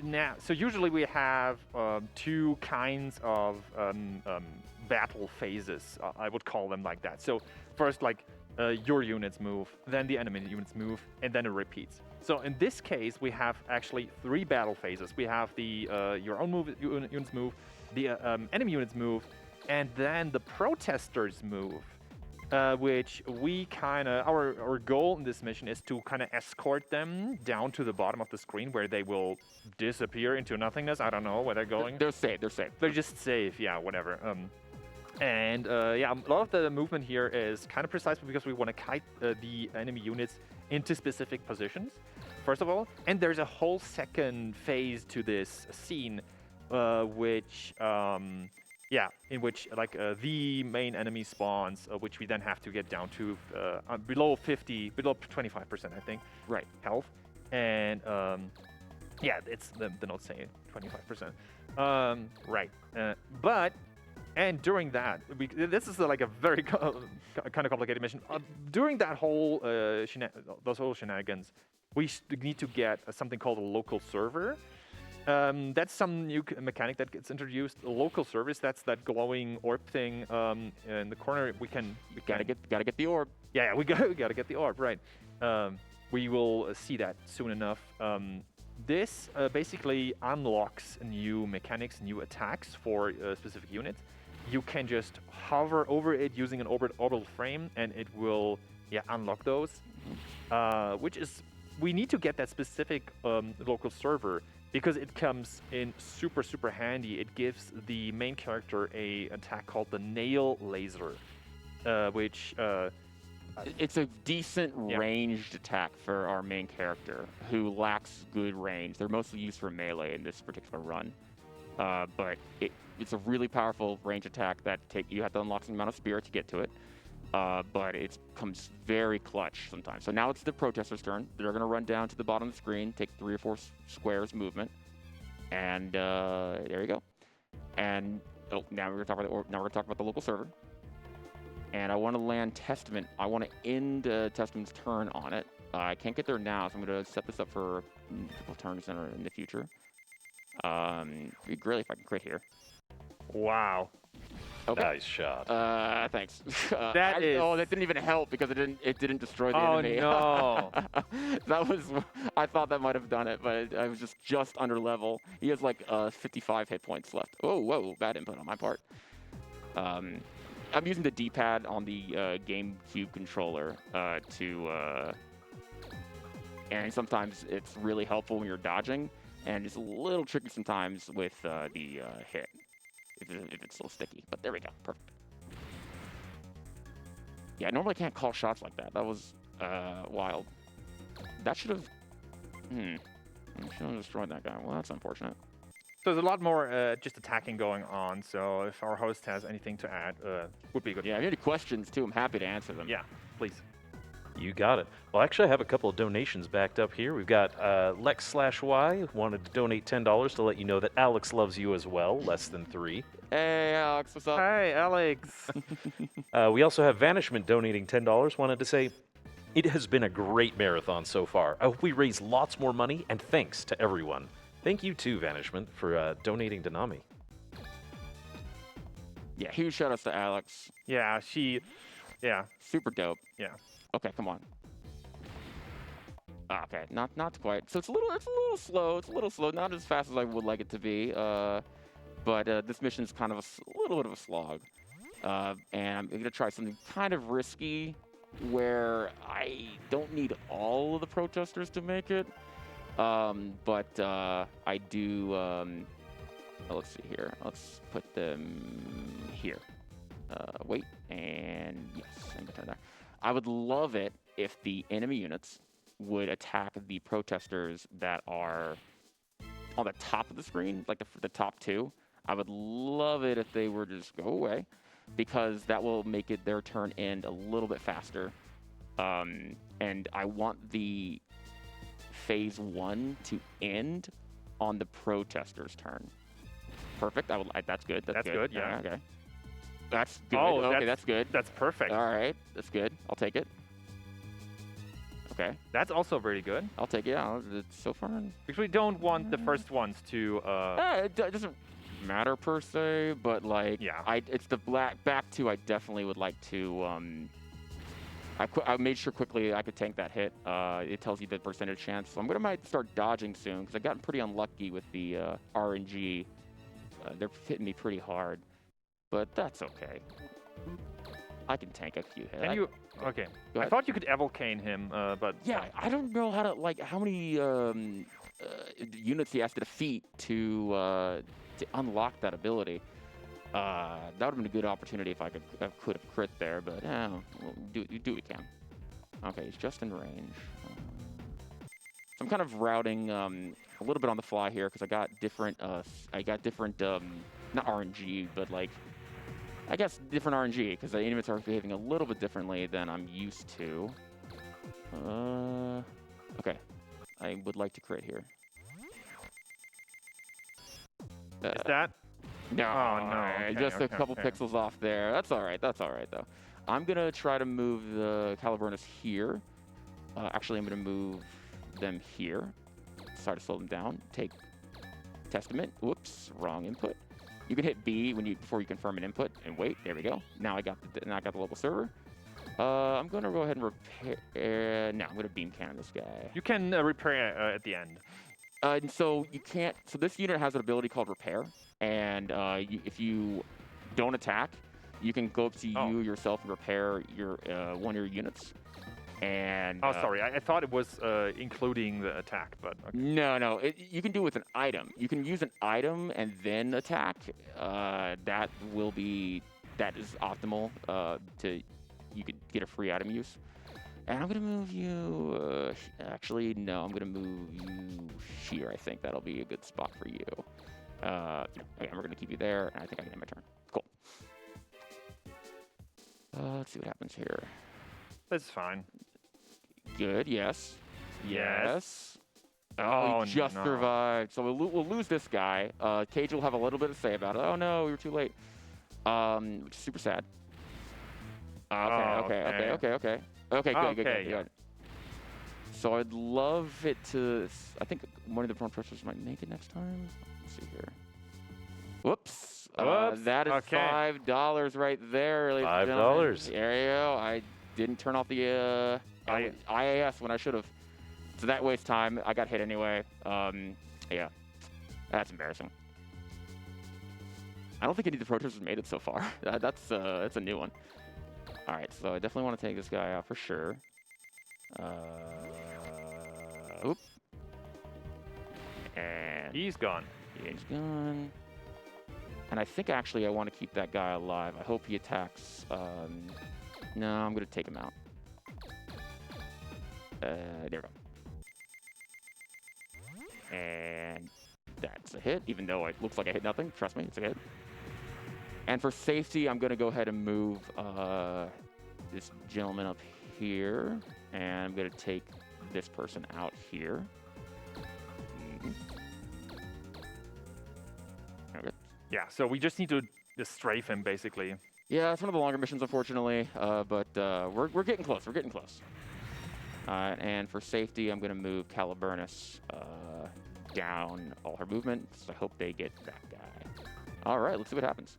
now, so usually we have 2 kinds of battle phases. I would call them like that. So first, like, your units move, then the enemy units move, and then it repeats. So in this case, we have actually 3 battle phases. We have the your own units move, the enemy units move, and then the protesters move. Which we our goal in this mission is to kind of escort them down to the bottom of the screen, where they will disappear into nothingness. I don't know where they're going. They're safe. They're just safe, yeah, whatever. And a lot of the movement here is kind of precise because we want to kite the enemy units into specific positions, first of all. And there's a whole second phase to this scene, in which like the main enemy spawns, which we then have to get down to below 25%, I think. Right. Health, and it's the notes say 25%. Right. And during that, this is like a very kind of complicated mission. During that whole those whole shenanigans, we need to get something called a local server. That's some new mechanic that gets introduced. A local service, that's that glowing orb thing in the corner. We gotta get the orb. Yeah, we gotta get the orb, right? We will see that soon enough. This basically unlocks new mechanics, new attacks for specific units. You can just hover over it using an orbital frame, and it will unlock those. Which is, we need to get that specific local server, because it comes in super handy. It gives the main character a attack called the nail laser, which it's a decent ranged attack for our main character, who lacks good range. They're mostly used for melee in this particular run, but it's a really powerful range attack that you have to unlock some amount of spirit to get to it. But it comes very clutch sometimes. So now it's the protesters' turn. They're going to run down to the bottom of the screen, take 3 or 4 squares movement, and there you go. And now we're going to talk about the local server. And I want to land Testament. I want to end Testament's turn on it. I can't get there now, so I'm going to set this up for a couple turns in the future. It'd be great if I can crit here. Wow. Okay. Nice shot. Thanks. That is- Oh, that didn't even help because it didn't destroy the Oh, enemy. no. That was. I thought that might have done it, but I was just under level. He has like 55 hit points left. Oh, whoa, bad input on my part. I'm using the D-pad on the GameCube controller and sometimes it's really helpful when you're dodging, and it's a little tricky sometimes with the hit if it's so sticky. But there we go, perfect. Yeah, I normally can't call shots like that. That was wild. That should have. I should have destroyed that guy. Well, that's unfortunate. So there's a lot more just attacking going on. So if our host has anything to add, would be good. Yeah, if you have any questions too, I'm happy to answer them. Yeah, please. You got it. Well, actually, I have a couple of donations backed up here. We've got Lex/Y wanted to donate $10 to let you know that Alex loves you as well, less than 3. Hey, Alex, what's up? Hi, Alex. We also have Vanishment donating $10, wanted to say, it has been a great marathon so far. I hope we raise lots more money, and thanks to everyone. Thank you too, Vanishment, for donating to Nami. Yeah, huge shout outs to Alex. Yeah, yeah. Super dope. Yeah. Okay, come on. Okay, not quite. So it's a little slow. It's a little slow. Not as fast as I would like it to be. But this mission is kind of a little bit of a slog. And I'm gonna try something kind of risky, where I don't need all of the protesters to make it. But I do. Let's see here. Let's put them here. Wait, and yes, I'm gonna turn there. I would love it if the enemy units would attack the protesters that are on the top of the screen, like the top two. I would love it if they were to just go away, because that will make it their turn end a little bit faster. And I want the phase 1 to end on the protesters' turn. Perfect. That's good. That's good, yeah. Okay. That's good. Oh, okay, that's good. That's perfect. All right, that's good. I'll take it. Okay, That's also very good. I'll take it. Yeah, it's so far. Because we don't want the first ones to. It doesn't matter per se, but like, Yeah. it's the back two. I definitely would like to. I made sure quickly I could tank that hit. It tells you the percentage chance, so might start dodging soon because I've gotten pretty unlucky with the RNG. They're hitting me pretty hard, but that's okay. I can tank a few hits. Can you? Okay. Go I ahead. thought you could Evelcane him, but. Yeah, I don't know how to how many units he has to defeat to unlock that ability. That would have been a good opportunity if I could have crit there, but we'll do what we can. Okay, he's just in range. So I'm kind of routing a little bit on the fly here because I got different not RNG, but like I guess different RNG because the units are behaving a little bit differently than I'm used to. Okay, I would like to crit here. Is that? No, Oh, no. Okay, just a okay, couple okay. pixels off there. That's all right, though. I'm going to try to move the Caliburnus here. Actually, I'm going to move them here. Sorry to slow them down. Take Testament. Whoops, wrong input. You can hit B before you confirm an input and wait. There we go. Now I got the local server. I'm going to go ahead and repair. No, I'm going to beam cannon this guy. You can repair at the end. And so you can't. So this unit has an ability called Repair, and if you don't attack, you can go up to you yourself and repair your one of your units. And Oh, sorry. I thought it was including the attack, but. Okay. no, you can do it with an item. You can use an item and then attack. That is optimal. You could get a free item use. And I'm gonna move you. Actually, no, I'm gonna move you here. I think that'll be a good spot for you. Okay, we're gonna keep you there, and I think I can end my turn. Cool. Let's see what happens here. That's fine. Good. Yes. Yes. Oh, Oh, he just no. survived. So we'll lose this guy. Cage will have a little bit to say about it. Oh no, we were too late. Which is super sad. Okay, good. Okay, yeah. So I'd love it to. I think one of the front pressures might make it next time. Let's see here. Whoops. Whoops. That is Okay. $5 right there, ladies and $5. gentlemen. There you go. I didn't turn off the IAS when I should have. So that wastes time. I got hit anyway. Yeah, that's embarrassing. I don't think any of the protesters made it so far. That's a new one. All right, so I definitely want to take this guy out for sure. Oop. And He's gone. he's gone. And I think actually I want to keep that guy alive. I hope he attacks. No, I'm going to take him out. There we go. And that's a hit, even though it looks like I hit nothing. Trust me, it's a hit. And for safety, I'm going to go ahead and move this gentleman up here. And I'm going to take this person out here. Okay. Yeah, so we just need to strafe him, basically. Yeah, it's one of the longer missions, unfortunately, but we're getting close. We're getting close. And for safety, I'm going to move Caliburnus down all her movements. I hope they get that guy. All right, let's see what happens.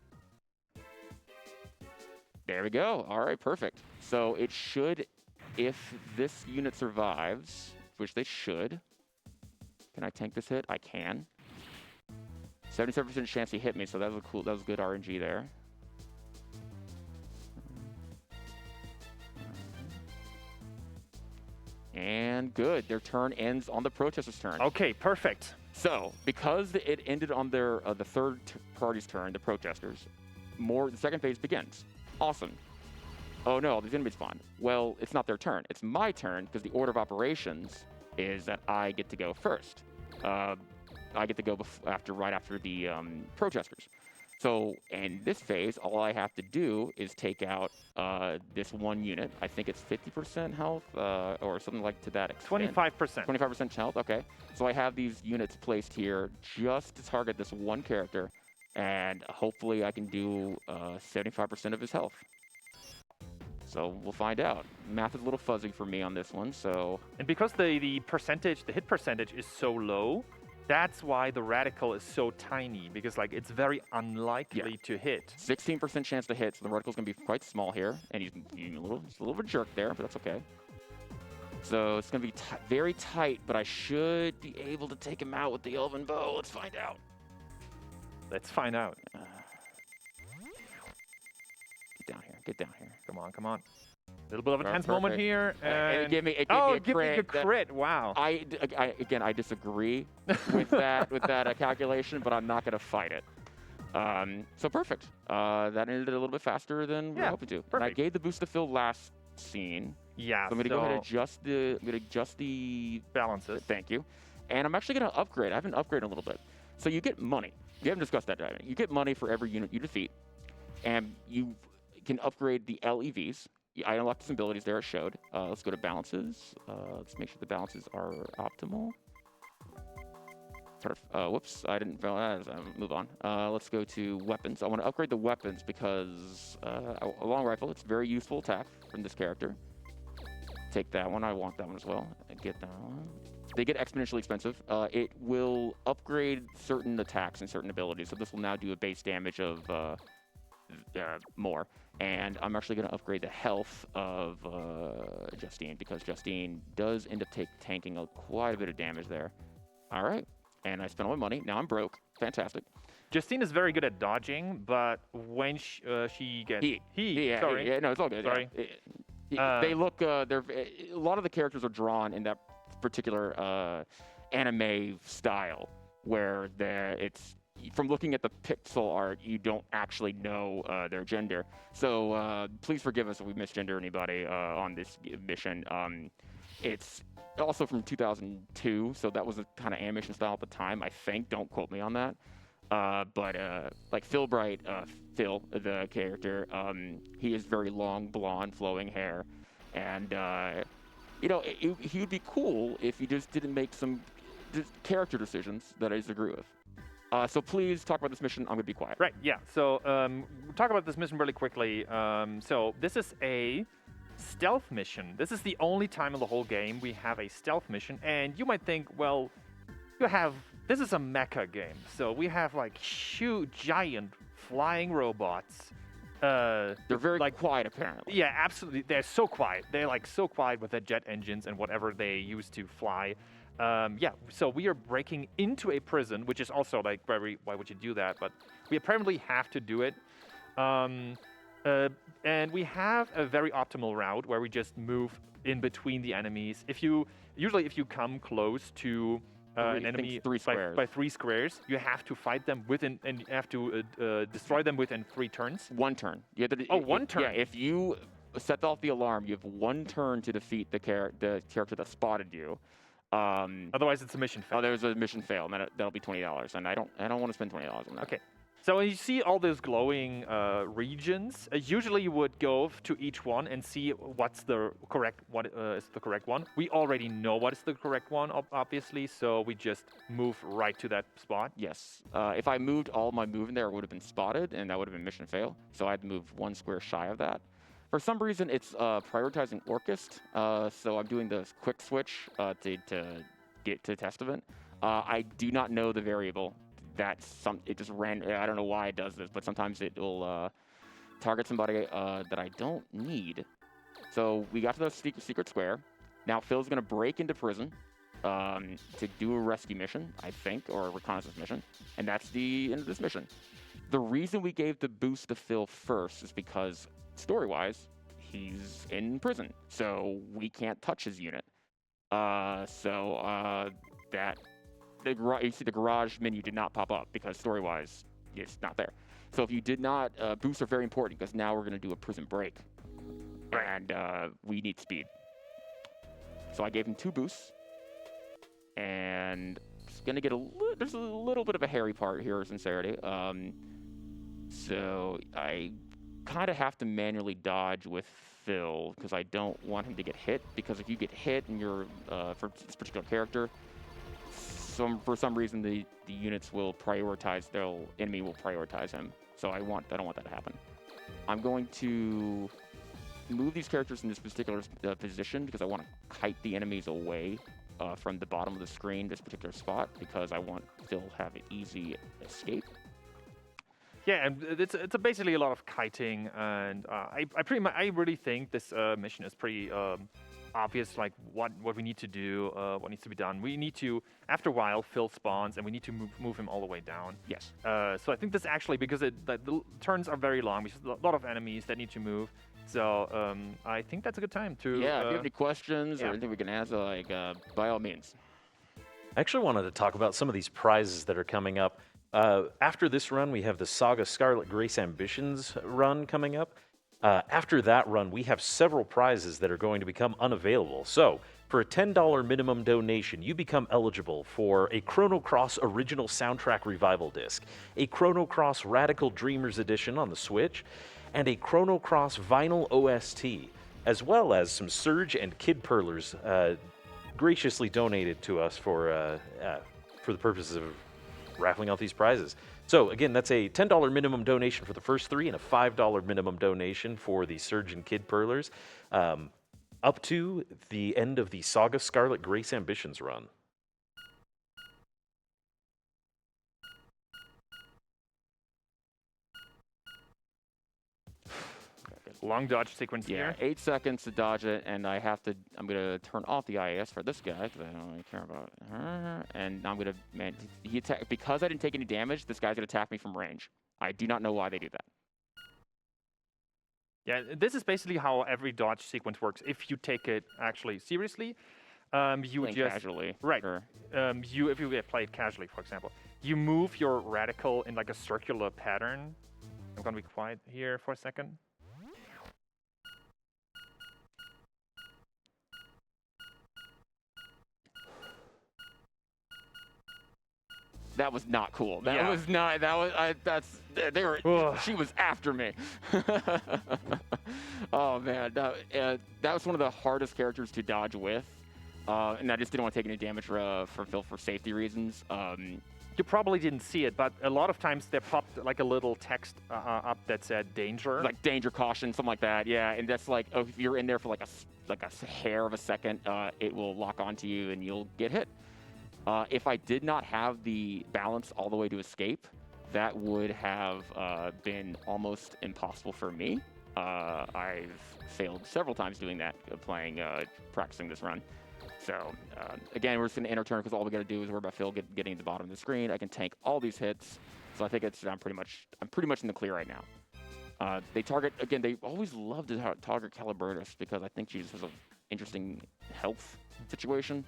There we go. All right, perfect. So it should, if this unit survives, which they should. Can I tank this hit? I can. 77% chance he hit me, so that was cool. That was good RNG there. And good. Their turn ends on the protester's turn. Okay, perfect. So, because it ended on their the third party's turn, the protesters, the second phase begins. Awesome. Oh no, these enemies spawn. Well, it's not their turn. It's my turn because the order of operations is that I get to go first. I get to go right after the protesters. So in this phase, all I have to do is take out this one unit. I think it's 50% health or something like to that extent. 25%. 25% health, okay. So I have these units placed here just to target this one character, and hopefully I can do 75% of his health. So we'll find out. Math is a little fuzzy for me on this one, so... And because the hit percentage is so low, that's why the radical is so tiny, because like it's very unlikely to hit. 16% chance to hit, so the radical's gonna be quite small here, and he's a little bit of a jerk there, but that's okay. So it's gonna be very tight, but I should be able to take him out with the Elven Bow. Let's find out. Let's find out. Get down here. Get down here. Come on, come on. A little bit of a tense Perfect. moment here. And it gave me a give me a crit. crit. Wow. Again, I disagree with that calculation, but I'm not going to fight it. So perfect. That ended a little bit faster than we were hoping to. Perfect. And I gave the boost to Phil last scene. Yeah. So I'm going to go ahead and adjust the balances. Thank you. And I'm actually going to upgrade. I haven't upgraded a little bit. So you get money. We haven't discussed that yet. You get money for every unit you defeat, and you can upgrade the LEVs. I unlocked some abilities there, it showed. Let's go to balances. Let's make sure the balances are optimal. Whoops, I didn't move on. Let's go to weapons. I want to upgrade the weapons because a long rifle, it's a very useful attack from this character. Take that one, I want that one as well. Get that one. They get exponentially expensive. It will upgrade certain attacks and certain abilities, so this will now do a base damage of more. And I'm actually going to upgrade the health of Justine, because Justine does end up tanking quite a bit of damage there. All right. And I spent all my money. Now I'm broke. Fantastic. Justine is very good at dodging, but when she gets... Sorry. Yeah, no, it's all good. Sorry. Yeah. They look... a lot of the characters are drawn in that particular anime style, where it's... From looking at the pixel art, you don't actually know their gender. So please forgive us if we misgender anybody on this mission. It's also from 2002, so that was a kind of animation style at the time, I think. Don't quote me on that. But like Phil Bright, Phil, the character, he has very long, blonde, flowing hair. And, he would be cool if he just didn't make some character decisions that I disagree with. So please talk about this mission. I'm going to be quiet. Right, yeah. So we'll talk about this mission really quickly. So this is a stealth mission. This is the only time in the whole game we have a stealth mission. And you might think, well, you have this is a mecha game, so we have like huge, giant flying robots. They're very quiet, apparently. Yeah, absolutely. They're so quiet. They're like so quiet with their jet engines and whatever they use to fly. Yeah, so we are breaking into a prison, which is also like why would you do that? But we apparently have to do it. And we have a very optimal route where we just move in between the enemies. Usually if you come close to an enemy by 3 squares, you have to fight them and you have to destroy them within 3 turns. 1 turn. You have to, one turn. Yeah, if you set off the alarm, you have 1 turn to defeat the character that spotted you. Otherwise, it's a mission fail. Oh, there's a mission fail, and that'll be $20, and I don't want to spend $20 on that. Okay. So when you see all those glowing regions, usually you would go to each one and see what is the correct one. We already know what is the correct one, obviously, so we just move right to that spot. Yes. If I moved all my movement there, it would have been spotted, and that would have been mission fail. So I had to move 1 square shy of that. For some reason, it's prioritizing Orchest, so I'm doing the quick switch to get to test event. I do not know the variable. It just ran. I don't know why it does this, but sometimes it will target somebody that I don't need. So we got to the secret square. Now Phil's going to break into prison to do a rescue mission, I think, or a reconnaissance mission, and that's the end of this mission. The reason we gave the boost to Phil first is because story-wise, he's in prison, so we can't touch his unit. You see the garage menu did not pop up because story-wise, it's not there. So if you did not, boosts are very important because now we're going to do a prison break. And we need speed. So I gave him 2 boosts. And it's going to get there's a little bit of a hairy part here, Sincerity. So I kind of have to manually dodge with Phil because I don't want him to get hit. Because if you get hit and you're, for this particular character, for some reason the units will prioritize, enemy will prioritize him. So I don't want that to happen. I'm going to move these characters in this particular position because I want to kite the enemies away from the bottom of the screen, this particular spot, because I want Phil to have an easy escape. Yeah, and it's basically a lot of kiting, and I really think this mission is pretty obvious, like what we need to do, what needs to be done. We need to, after a while, Phil spawns, and we need to move him all the way down. Yes. So I think this actually, because the turns are very long, because there's a lot of enemies that need to move. So I think that's a good time to. Yeah. If you have any questions or anything we can answer, by all means. I actually wanted to talk about some of these prizes that are coming up. After this run, we have the Saga Scarlet Grace Ambitions run coming up. After that run, we have several prizes that are going to become unavailable. So, for a $10 minimum donation, you become eligible for a Chrono Cross Original Soundtrack Revival Disc, a Chrono Cross Radical Dreamers Edition on the Switch, and a Chrono Cross Vinyl OST, as well as some Surge and Kid Perlers graciously donated to us for the purposes of raffling out these prizes. So again, that's a $10 minimum donation for the first 3 and a $5 minimum donation for the Surge and Kid Perlers, up to the end of the Saga Scarlet Grace Ambitions run. Long dodge sequence here. 8 seconds to dodge it, and I'm going to turn off the IAS for this guy because I don't really care about her. And I'm going to, because I didn't take any damage, this guy's going to attack me from range. I do not know why they do that. Yeah, this is basically how every dodge sequence works. If you take it actually seriously, you just casually, right. Sure. If you play it casually, for example, you move your radical in like a circular pattern. I'm going to be quiet here for a second. That was not cool. She was after me. Oh man, that was one of the hardest characters to dodge with, and I just didn't want to take any damage for Phil for safety reasons. You probably didn't see it, but a lot of times there popped like a little text up that said danger. Like danger, caution, something like that. Yeah, and that's like if you're in there for like a hair of a second, it will lock onto you and you'll get hit. If I did not have the balance all the way to escape, that would have been almost impossible for me. I've failed several times doing that, practicing this run. So again, we're just gonna enter turn because all we gotta do is worry about Phil getting to the bottom of the screen. I can tank all these hits, so I think I'm pretty much in the clear right now. They target again. They always love to target Caliburnus because I think she just has an interesting health situation.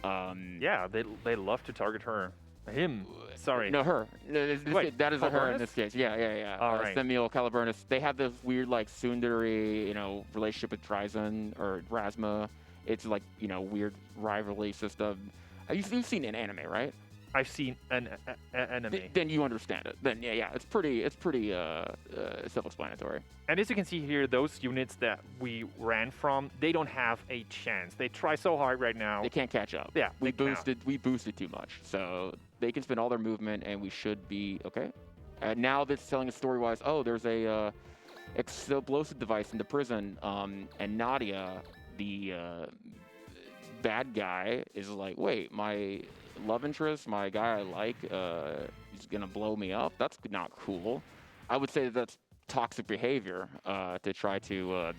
Yeah, they love to target her. Him. Sorry. No, her. Wait, that is a her in Caliburnus? this case. Yeah. All right. Samuel Caliburnus. They have this weird like tsundere, relationship with Dryzen or Rasma. It's like, weird rivalry system. You've seen an anime, right? I've seen an anime. Then you understand it. Then yeah, it's pretty self-explanatory. And as you can see here, those units that we ran from, they don't have a chance. They try so hard right now. They can't catch up. Yeah, we they cannot. boosted too much, so they can spend all their movement, and we should be okay. Now that's telling us story-wise. Oh, there's a explosive device in the prison, and Nadia, the bad guy, is like, wait, my love interest, my guy I like, is gonna blow me up. That's not cool. I would say that's toxic behavior to try to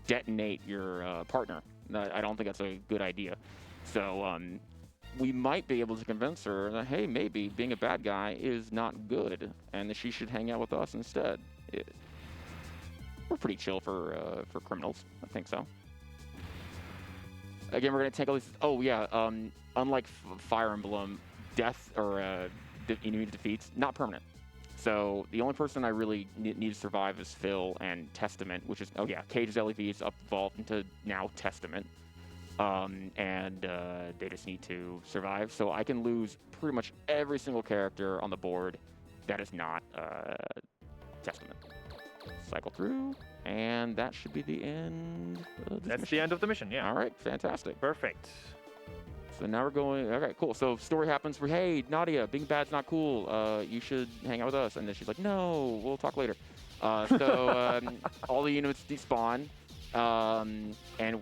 detonate your partner. I don't think that's a good idea. So we might be able to convince her that, hey, maybe being a bad guy is not good and that she should hang out with us instead. We're pretty chill for criminals. I think so. Again, we're going to take all these. Oh, yeah. Unlike Fire Emblem, death or enemy defeats, not permanent. So the only person I really need to survive is Phil and Testament, which is, oh, yeah, Cage's LEV is evolved into now Testament. And they just need to survive. So I can lose pretty much every single character on the board that is not Testament. Cycle through, and that should be the end of this That's mission. the end of the mission, yeah. All right, fantastic. Perfect. So now we're going, okay, cool. So story happens, hey, Nadia, being bad's not cool. You should hang out with us. And then she's like, no, we'll talk later. All the units despawn, and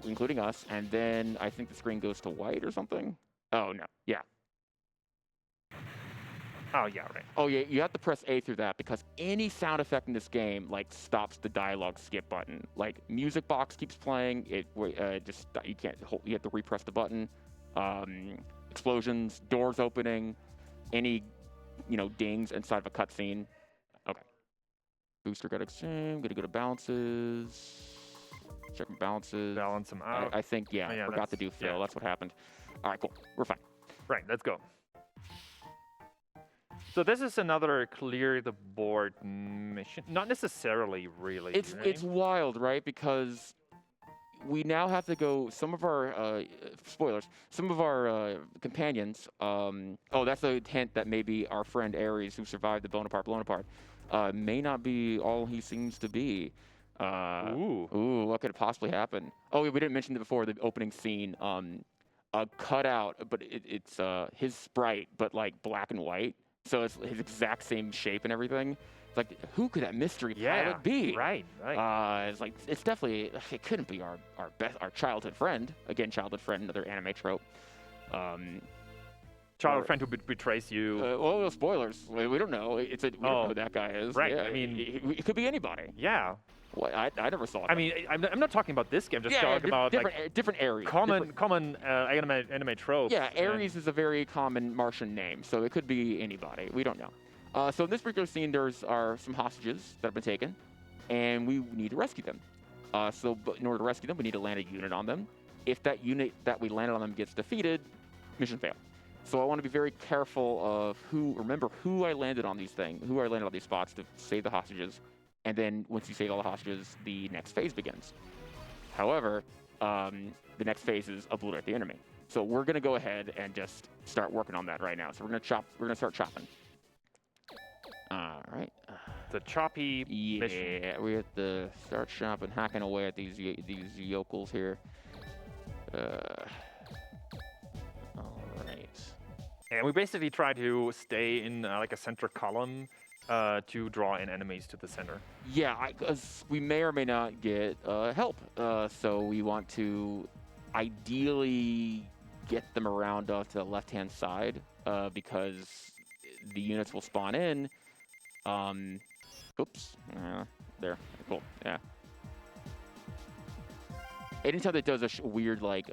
including us. And then I think the screen goes to white or something. Oh, no, yeah. Oh, yeah, right. Oh, yeah, you have to press A through that because any sound effect in this game, like, stops the dialogue skip button. Like, music box keeps playing, you can't hold, you have to repress the button. Explosions, doors opening, any, dings inside of a cutscene. Okay. Booster got exchange, gonna go to balances. Check my balances. Balance them out. I think, Oh, yeah, forgot to do Phil. yeah. That's what happened. All right, cool. We're fine. Right, let's go. So this is another clear the board mission. Not necessarily, really. It's wild, right? Because we now have to go. Some of our spoilers. Some of our companions. That's a hint that maybe our friend Ares, who survived the Bonaparte, may not be all he seems to be. Ooh, what could possibly happen? Oh, we didn't mention it before. The opening scene. A cutout, but it's his sprite, but like black and white. So it's his exact same shape and everything. It's like, who could that mystery pilot be? Right. It's like, it's definitely, it couldn't be our childhood friend. Again, childhood friend, another anime trope. Childhood friend who betrays you. Well, spoilers. We don't know. We don't know who that guy is. Right. Yeah, I mean, it could be anybody. Yeah. Well, I never saw it. I mean, I'm not talking about this game. I'm just talking about different areas. Common anime trope. Yeah, Ares is a very common Martian name, so it could be anybody. We don't know. So in this particular scene, are some hostages that have been taken, and we need to rescue them. But in order to rescue them, we need to land a unit on them. If that unit that we landed on them gets defeated, mission fail. So I want to be very careful of remember who I landed on these spots to save the hostages. And then once you save all the hostages, the next phase begins. However, the next phase is obliterate the enemy. So we're going to go ahead and just start working on that right now. So we're going to start chopping. All right. The choppy mission. Yeah, we have to start chopping, hacking away at these yokels here. All right. And we basically try to stay in like a center column to draw in enemies to the center. Yeah, because we may or may not get help. So we want to ideally get them around to the left-hand side because the units will spawn in. Oops. There. Cool. Yeah. Anytime it does a weird like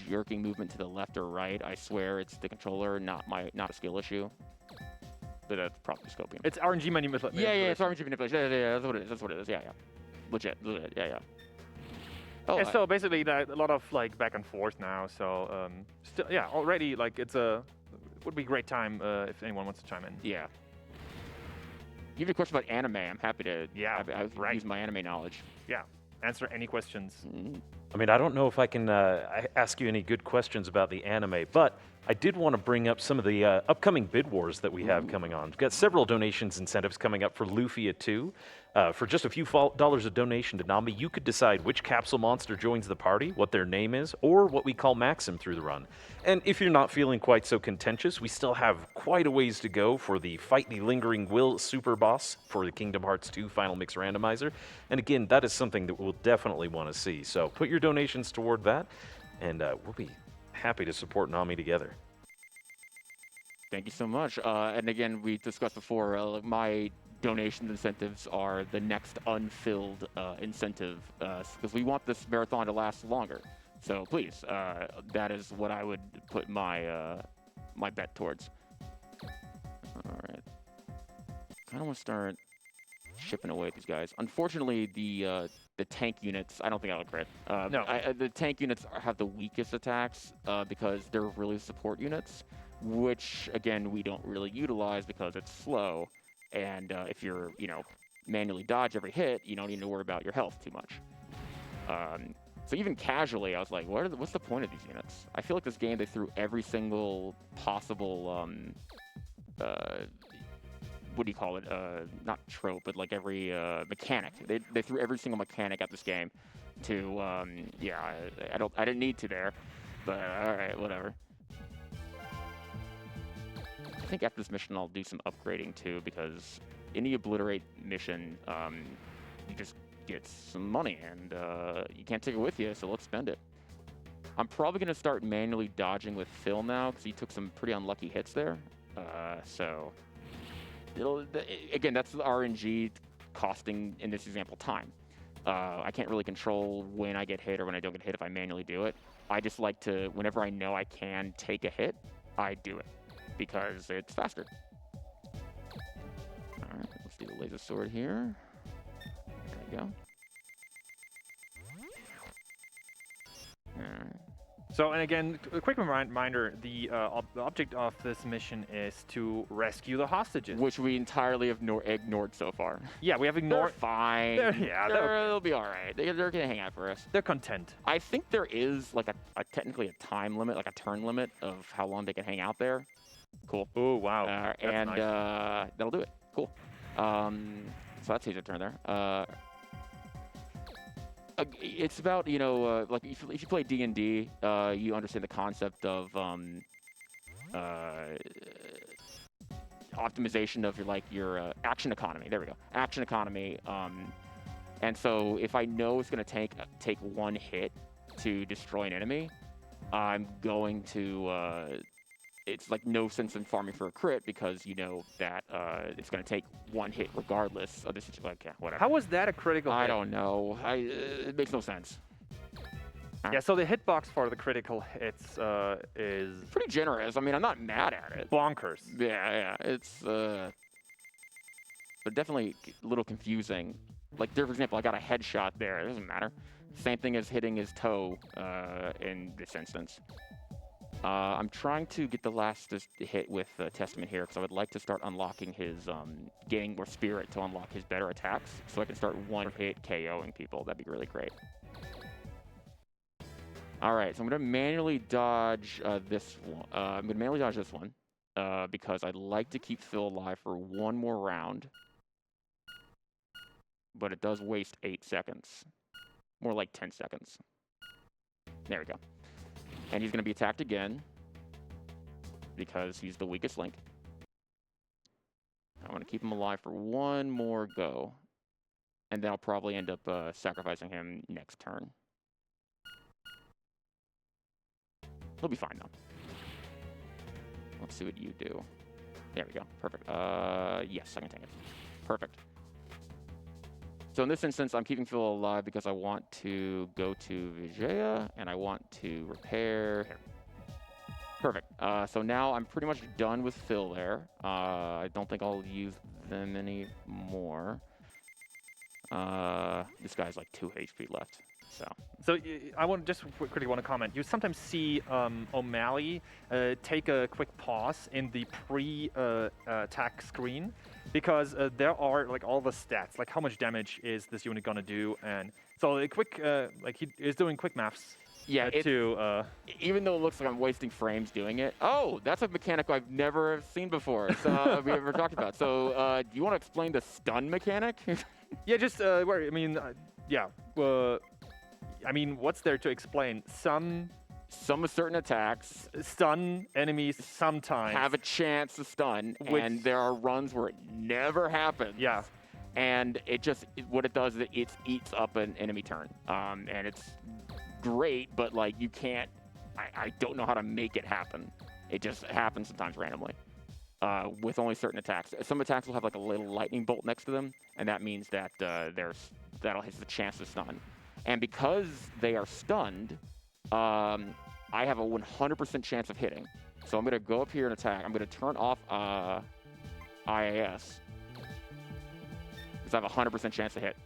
jerking movement to the left or right, I swear it's the controller, not a skill issue. But that's probably scoping. It's RNG manipulation. Yeah, it's RNG manipulation. Yeah, that's what it is. That's what it is. Yeah. Legit. Yeah. Oh, Yeah, so basically, a lot of like back and forth now. So still, yeah, already like would be a great time if anyone wants to chime in. yeah. You have a question about anime? I'm happy to. Yeah, right. Use my anime knowledge. Yeah, answer any questions. I mean, I don't know if I can ask you any good questions about the anime, but I did want to bring up some of the upcoming bid wars that we have coming on. We've got several donations incentives coming up for Lufia 2. For just a few dollars of donation to Nami, you could decide which capsule monster joins the party, what their name is, or what we call Maxim through the run. And if you're not feeling quite so contentious, we still have quite a ways to go for the Fight the Lingering Will Super Boss for the Kingdom Hearts 2 Final Mix Randomizer. And again, that is something that we'll definitely want to see. So put your donations toward that, and we'll be happy to support Nami together. Thank you so much. And again, we discussed before, my donation incentives are the next unfilled incentive because we want this marathon to last longer. So please, that is what I would put my my bet towards. All right. Kind of want to start chipping away at these guys. Unfortunately, the tank units, I don't think I'll crit. No. The tank units have the weakest attacks because they're really support units, which again we don't really utilize because it's slow. And if you're, manually dodge every hit, you don't need to worry about your health too much. So even casually, I was like, what's the point of these units? I feel like this game, they threw every single possible, what do you call it? Not trope, but like every mechanic. They threw every single mechanic at this game to, I didn't need to there, but all right, whatever. I think after this mission I'll do some upgrading too, because in the Obliterate mission, you just get some money and you can't take it with you, so let's spend it. I'm probably going to start manually dodging with Phil now, because he took some pretty unlucky hits there. So, again, that's the RNG costing, in this example, time. I can't really control when I get hit or when I don't get hit if I manually do it. I just like to, whenever I know I can take a hit, I do it, because it's faster. All right, let's do the laser sword here. There we go. All right. So, and again, a quick reminder, the object of this mission is to rescue the hostages. Which we entirely have ignored so far. Yeah, we have ignored. They're fine. They'll be all right. They're going to hang out for us. They're content. I think there is like technically a time limit, like a turn limit of how long they can hang out there. Cool. Oh, wow. And nice. That'll do it. Cool. So that's his turn there. It's about, like if you play D&D, you understand the concept of optimization of your action economy. There we go. Action economy. And so if I know it's going to take one hit to destroy an enemy, I'm going to it's like no sense in farming for a crit, because you know that it's going to take one hit regardless of the situation. Like, yeah, whatever. How was that a critical hit? I don't know. It makes no sense. Yeah, so the hitbox for the critical hits is pretty generous. I mean, I'm not mad at it. Bonkers. Yeah. It's but definitely a little confusing. Like there, for example, I got a headshot there. It doesn't matter. Same thing as hitting his toe in this instance. I'm trying to get the last hit with Testament here, because I would like to start unlocking his, gaining more spirit to unlock his better attacks, so I can start one-hit KOing people. That'd be really great. All right, so I'm going to manually dodge this one. I'm going to manually dodge this one, because I'd like to keep Phil alive for one more round, but it does waste 8 seconds. More like 10 seconds. There we go. And he's going to be attacked again, because he's the weakest link. I want to keep him alive for one more go, and then I'll probably end up sacrificing him next turn. He'll be fine though. Let's see what you do. There we go. Perfect. Yes, I can take it. Perfect. So in this instance, I'm keeping Phil alive because I want to go to Vijaya and I want to repair here. Perfect. So now I'm pretty much done with Phil there. I don't think I'll use them anymore. This guy's like 2 HP left. So I just quickly want to comment. You sometimes see O'Malley take a quick pause in the pre-attack screen because there are like all the stats, like how much damage is this unit gonna do, and so a quick like he is doing quick maths. Yeah, even though it looks like I'm wasting frames doing it. Oh, that's a mechanic I've never seen before. So we ever talked about. So do you want to explain the stun mechanic? Yeah, just where I mean, yeah. I mean, what's there to explain? Some of certain attacks stun enemies sometimes. Have a chance to stun, and there are runs where it never happens. Yeah. And what it does is it eats up an enemy turn. And it's great, but like you can't, I don't know how to make it happen. It just happens sometimes randomly. With only certain attacks. Some attacks will have like a little lightning bolt next to them, and that means that that'll hit the chance to stun. And because they are stunned, I have a 100% chance of hitting. So I'm going to go up here and attack. I'm going to turn off IAS. Because I have a 100% chance to hit.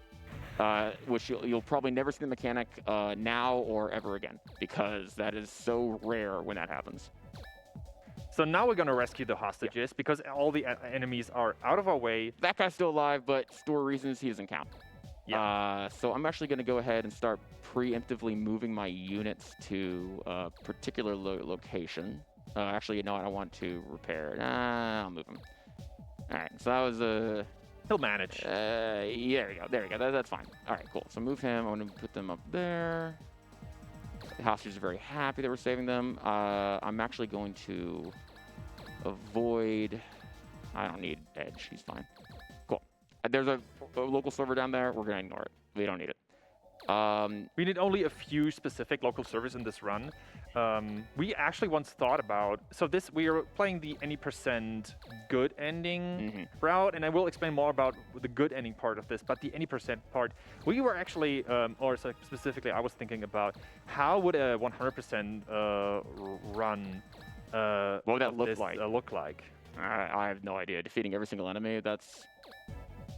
Which you'll probably never see the mechanic now or ever again. Because that is so rare when that happens. So now we're going to rescue the hostages because all the enemies are out of our way. That guy's still alive, but story reasons he doesn't count. Yeah. So I'm actually going to go ahead and start preemptively moving my units to a particular location. Actually, you know what? I want to repair. I'll move them. All right. So that was He'll manage. there we go. There we go. That's fine. All right, cool. So move him. I'm going to put them up there. The hostages are very happy that we're saving them. I'm actually going to avoid... I don't need Edge. He's fine. Cool. There's a local server down there. We're going to ignore it. We don't need it. We need only a few specific local servers in this run. We actually once thought about... So we are playing the any % good ending route, and I will explain more about the good ending part of this, but the any % part, we were actually, or specifically I was thinking about how would a 100% run what would that look like? I have no idea. Defeating every single enemy, that's...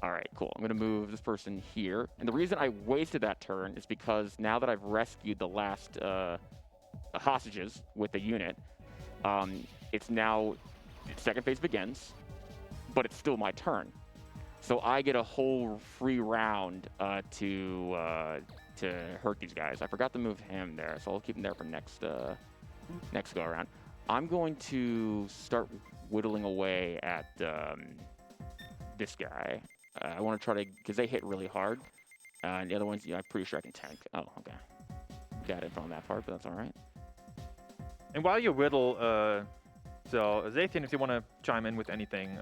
All right, cool. I'm going to move this person here. And the reason I wasted that turn is because now that I've rescued the last hostages with the unit, it's now... Second phase begins, but it's still my turn. So I get a whole free round to hurt these guys. I forgot to move him there, so I'll keep him there for next go around. I'm going to start whittling away at this guy. I want to try to, because they hit really hard. And the other ones, I'm pretty sure I can tank. Oh, okay. Got it on that part, but that's all right. And while you whittle, so Zathian, if you want to chime in with anything,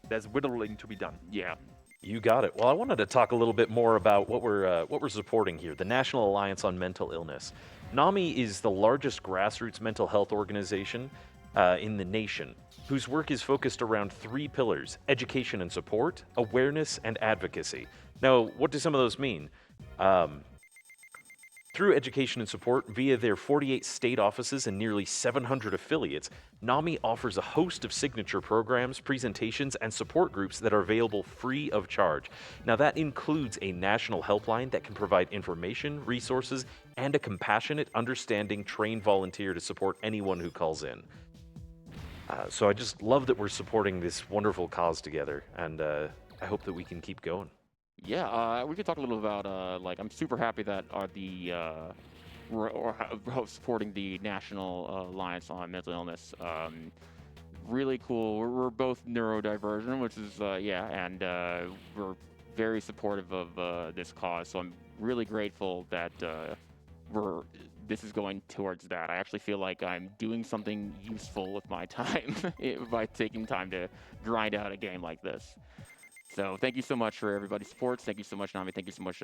there's whittling to be done. Yeah. You got it. Well, I wanted to talk a little bit more about what we're supporting here, the National Alliance on Mental Illness. NAMI is the largest grassroots mental health organization in the nation, whose work is focused around 3 pillars: education and support, awareness, and advocacy. Now, what do some of those mean? Through education and support via their 48 state offices and nearly 700 affiliates, NAMI offers a host of signature programs, presentations, and support groups that are available free of charge. Now, that includes a national helpline that can provide information, resources, and a compassionate, understanding, trained volunteer to support anyone who calls in. So I just love that we're supporting this wonderful cause together, and I hope that we can keep going. Yeah, we could talk a little about, I'm super happy that we're supporting the National Alliance on Mental Illness. Really cool. We're both neurodivergent, which is, and we're very supportive of this cause. So I'm really grateful that this is going towards that. I actually feel like I'm doing something useful with my time by taking time to grind out a game like this. So thank you so much for everybody's support. Thank you so much, Nami. Thank you so much,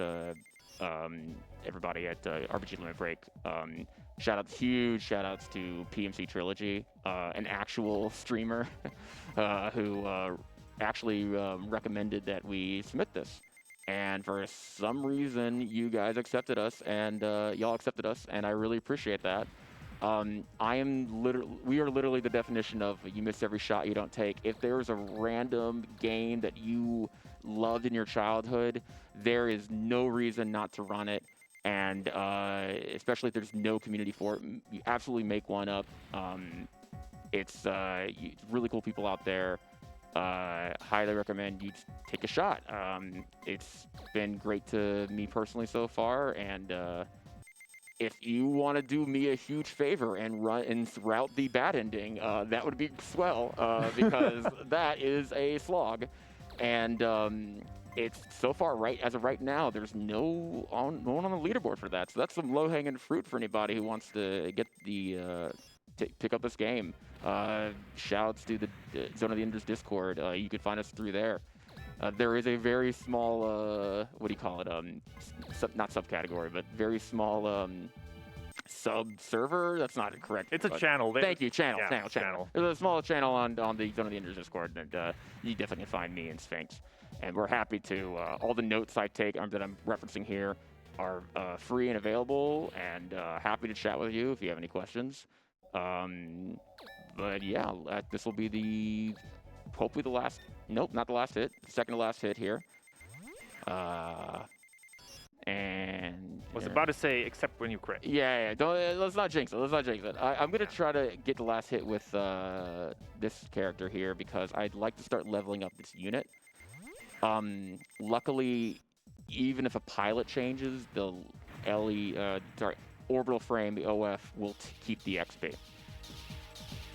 everybody at RPG Limit Break. huge shout outs to PMC Trilogy, an actual streamer who actually recommended that we submit this. And for some reason, you guys accepted us, and y'all accepted us, and I really appreciate that. We are literally the definition of you miss every shot you don't take. If there's a random game that you loved in your childhood, there is no reason not to run it. And especially if there's no community for it, you absolutely make one up. It's really cool people out there. Highly recommend you take a shot. It's been great to me personally so far, and if you want to do me a huge favor and route the bad ending, that would be swell, because that is a slog. And it's so far as of right now, there's no one on the leaderboard for that. So that's some low-hanging fruit for anybody who wants to get the pick up this game. Shouts to the Zone of the Enders Discord. You can find us through there. There is a very small, what do you call it? Not subcategory, but very small sub-server. That's not correct. It's a channel. Thank you, channel. Channel. There's a small channel on the Zone of the Enders Discord, and you definitely can find me and Sphinx. And we're happy to, all the notes I take that I'm referencing here are free and available, and happy to chat with you if you have any questions. But yeah, this will be hopefully the last, nope, not the last hit, second to last hit here. And Was about to say, except when you crit. yeah, let's not jinx it. I'm gonna try to get the last hit with this character here, because I'd like to start leveling up this unit. Luckily, even if a pilot changes, the orbital frame, the OF, will keep the XP.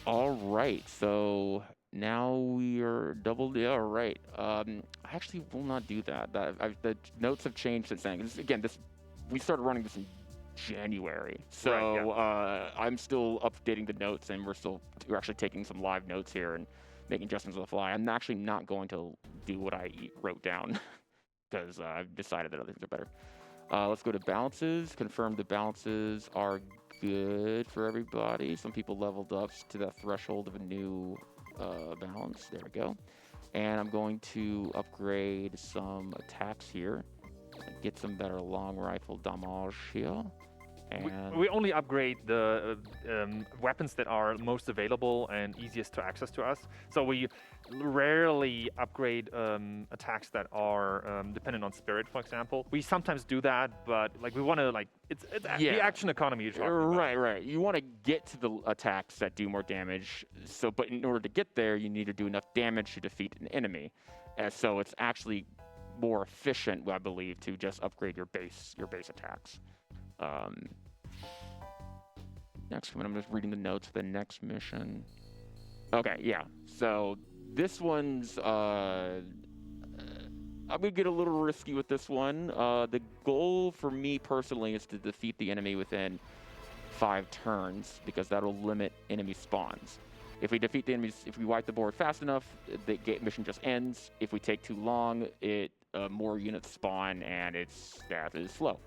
All right, so now we are doubled. Yeah, right. I actually will not do that. The notes have changed since then. Again, we started running this in January, so right, yeah. I'm still updating the notes, and we're actually taking some live notes here and making adjustments on the fly. I'm actually not going to do what I wrote down because I've decided that other things are better. Let's go to balances. Confirm the balances are good for everybody. Some people leveled up to that threshold of a new balance. There we go. And I'm going to upgrade some attacks here. Get some better long rifle damage here. And we only upgrade the weapons that are most available and easiest to access to us. So we rarely upgrade attacks that are dependent on spirit, for example. We sometimes do that, but like we want to it's the action economy you're talking about. Right. You want to get to the attacks that do more damage. But in order to get there, you need to do enough damage to defeat an enemy. So it's actually more efficient, I believe, to just upgrade your base attacks. Next one, I'm just reading the notes for the next mission. Okay, yeah. So this one's, I'm gonna get a little risky with this one. The goal for me personally is to defeat the enemy within 5 turns, because that'll limit enemy spawns. If we defeat the enemies, if we wipe the board fast enough, the mission just ends. If we take too long, more units spawn, and that is slow.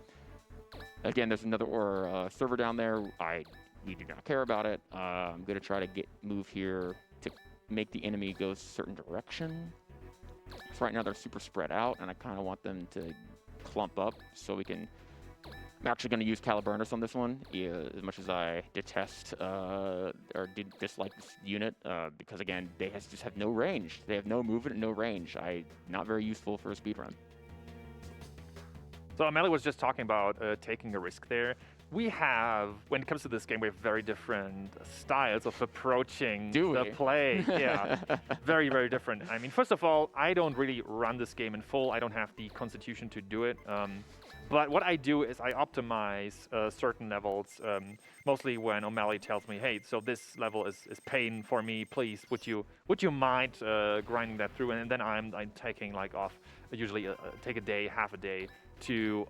Again, there's another server down there. We do not care about it. I'm gonna try to move here to make the enemy go a certain direction. So right now they're super spread out, and I kind of want them to clump up so we can. I'm actually gonna use Caliburnus on this one, as much as I detest or dislike this unit, because again they just have no range. They have no movement and no range. Not very useful for a speedrun. So Amelie was just talking about taking a risk there. We have, when it comes to this game, we have very different styles of approaching the play. Yeah, very, very different. I mean, first of all, I don't really run this game in full. I don't have the constitution to do it. But what I do is I optimize certain levels, mostly when O'Malley tells me, hey, so this level is pain for me, please, would you mind grinding that through? And then I'm taking off, usually take a day, half a day, to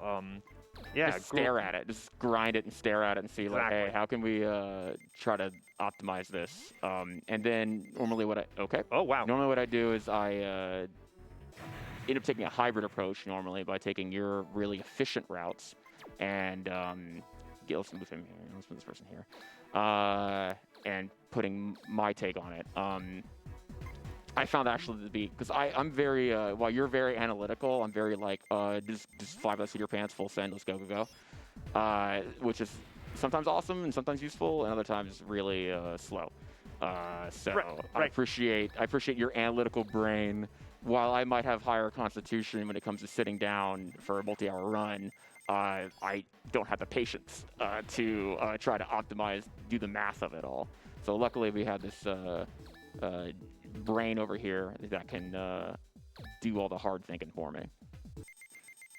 just stare at it, just grind it and stare at it and see hey, how can we try to optimize this? And then normally normally what I do is I end up taking a hybrid approach normally by taking your really efficient routes and let's move him here. Let's move this person here. And putting my take on it. I found actually to be, because I'm very, while you're very analytical, I'm very like, just fly by the seat of your pants, full send, let's go, go, go. Which is sometimes awesome and sometimes useful and other times really slow. So Right. I appreciate your analytical brain. While I might have higher constitution when it comes to sitting down for a multi-hour run, I don't have the patience to try to optimize, do the math of it all. So luckily we have this brain over here that can do all the hard thinking for me.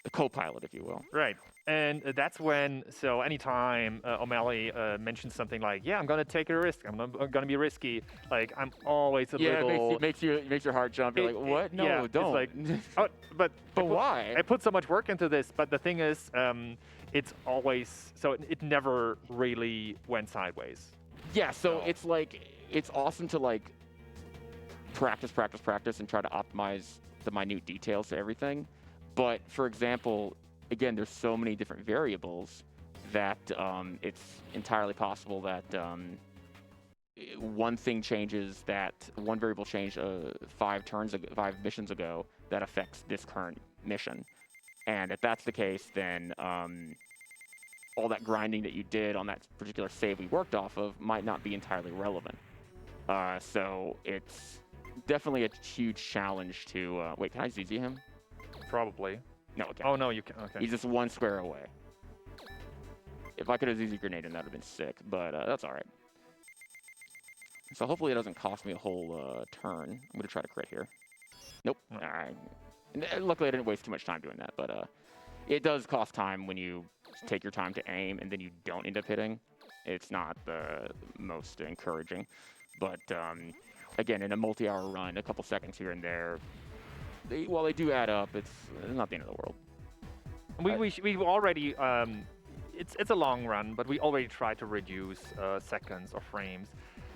The co-pilot, if you will. Right. And that's when, so anytime O'Malley mentions something like, yeah, I'm going to take a risk, I'm going to be risky, like, I'm always a little... it makes your heart jump. You're like, what? No, yeah, don't. It's like, oh, but why? I put so much work into this, but the thing is, it's always, so it never really went sideways. Yeah, so No. it's like, it's awesome to like practice and try to optimize the minute details to everything. But for example, again, there's so many different variables that it's entirely possible that one thing changes, that one variable changed 5 missions ago that affects this current mission. And if that's the case, then all that grinding that you did on that particular save we worked off of might not be entirely relevant. So it's definitely a huge challenge to... wait, can I ZZ him? Probably. No, okay. Oh, no, you can't. Okay. He's just 1 square away. If I could have ZZ grenade him, that would have been sick, but that's all right. So hopefully it doesn't cost me a whole turn. I'm going to try to crit here. Nope. Oh. All right. Luckily, I didn't waste too much time doing that, but it does cost time when you take your time to aim and then you don't end up hitting. It's not the most encouraging. But again, in a multi-hour run, a couple seconds here and there, while they do add up, it's not the end of the world. We've already, it's a long run, but we already tried to reduce seconds or frames.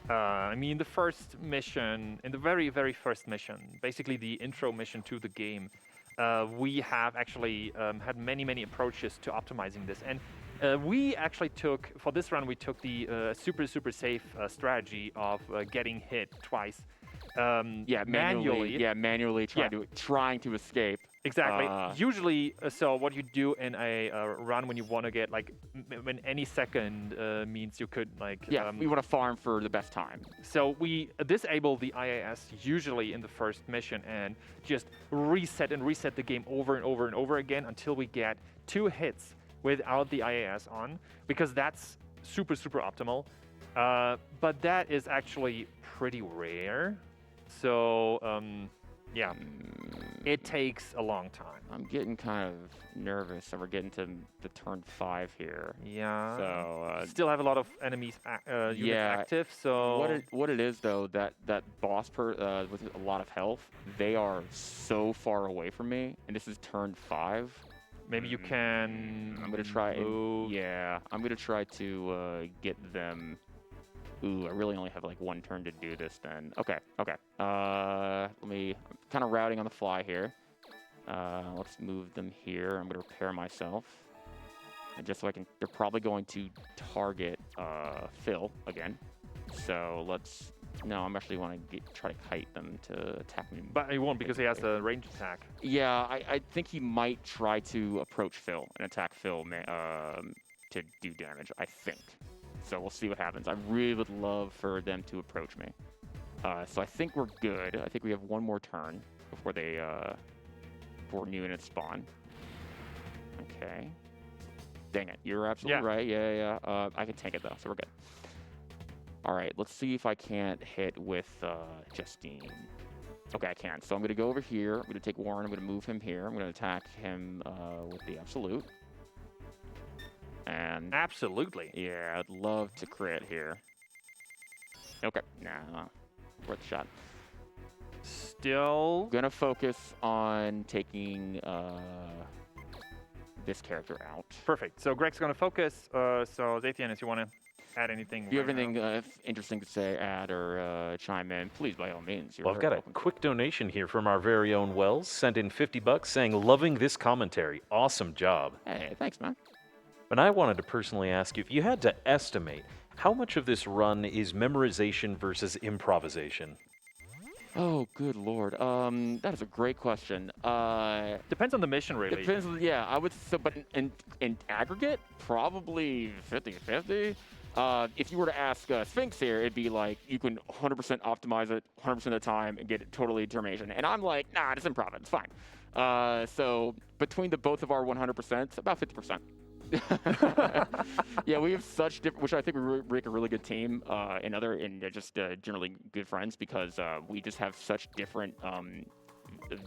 I mean, the first mission, in the very, very first mission, basically the intro mission to the game, we have actually had many, many approaches to optimizing this. And we actually took, for this run, we took the super, super safe strategy of getting hit twice. Manually trying to escape. Exactly. Usually, so what you do in a run when you want to get, like, when any second means you could, like... we want to farm for the best time. So we disable the IAS usually in the first mission and just reset the game over and over and over again until we get 2 hits without the IAS on, because that's super, super optimal. But that is actually pretty rare. So, yeah, it takes a long time. I'm getting kind of nervous, and we're getting to the turn 5 here. Yeah. So still have a lot of enemies units active. So what it is though, that boss with a lot of health, they are so far away from me, and this is turn 5. Maybe you can. I'm gonna try. Move. I'm gonna try to get them. Ooh, I really only have like 1 turn to do this then. Okay. I'm kind of routing on the fly here. Let's move them here. I'm gonna repair myself. And just so I can, they're probably going to target Phil again. So I'm actually want to try to kite them to attack me. But he won't, because he has a range attack. Yeah, I think he might try to approach Phil and attack Phil to do damage, I think. So we'll see what happens. I really would love for them to approach me. So I think we're good. I think we have 1 more turn before before new units spawn. Okay. Dang it, you're absolutely right. Yeah. I can tank it though, so we're good. All right, let's see if I can't hit with Justine. Okay, I can. So I'm gonna go over here. I'm gonna take Warren. I'm gonna move him here. I'm gonna attack him with the absolute. And absolutely. Yeah, I'd love to crit here. Okay, nah, worth the shot. Still gonna focus on taking this character out. Perfect. So Greg's gonna focus. So Zathian, if you want to add anything. If you have anything interesting to say, add or chime in, please, by all means. Well, I've got a quick donation here from our very own Wells. Sent in $50 saying, loving this commentary. Awesome job. Hey, thanks, man. But I wanted to personally ask you, if you had to estimate, how much of this run is memorization versus improvisation? Oh, good lord. That is a great question. Depends on the mission, really. Depends. Yeah, I would. So, but in aggregate, probably 50-50. If you were to ask Sphinx here, it'd be like you can 100% optimize it 100% of the time and get it totally determination. And I'm like, nah, just improv it. It's fine. So between the both of our 100%, about 50%. Yeah, we have such different, which I think we make a really good team, and just generally good friends because we just have such different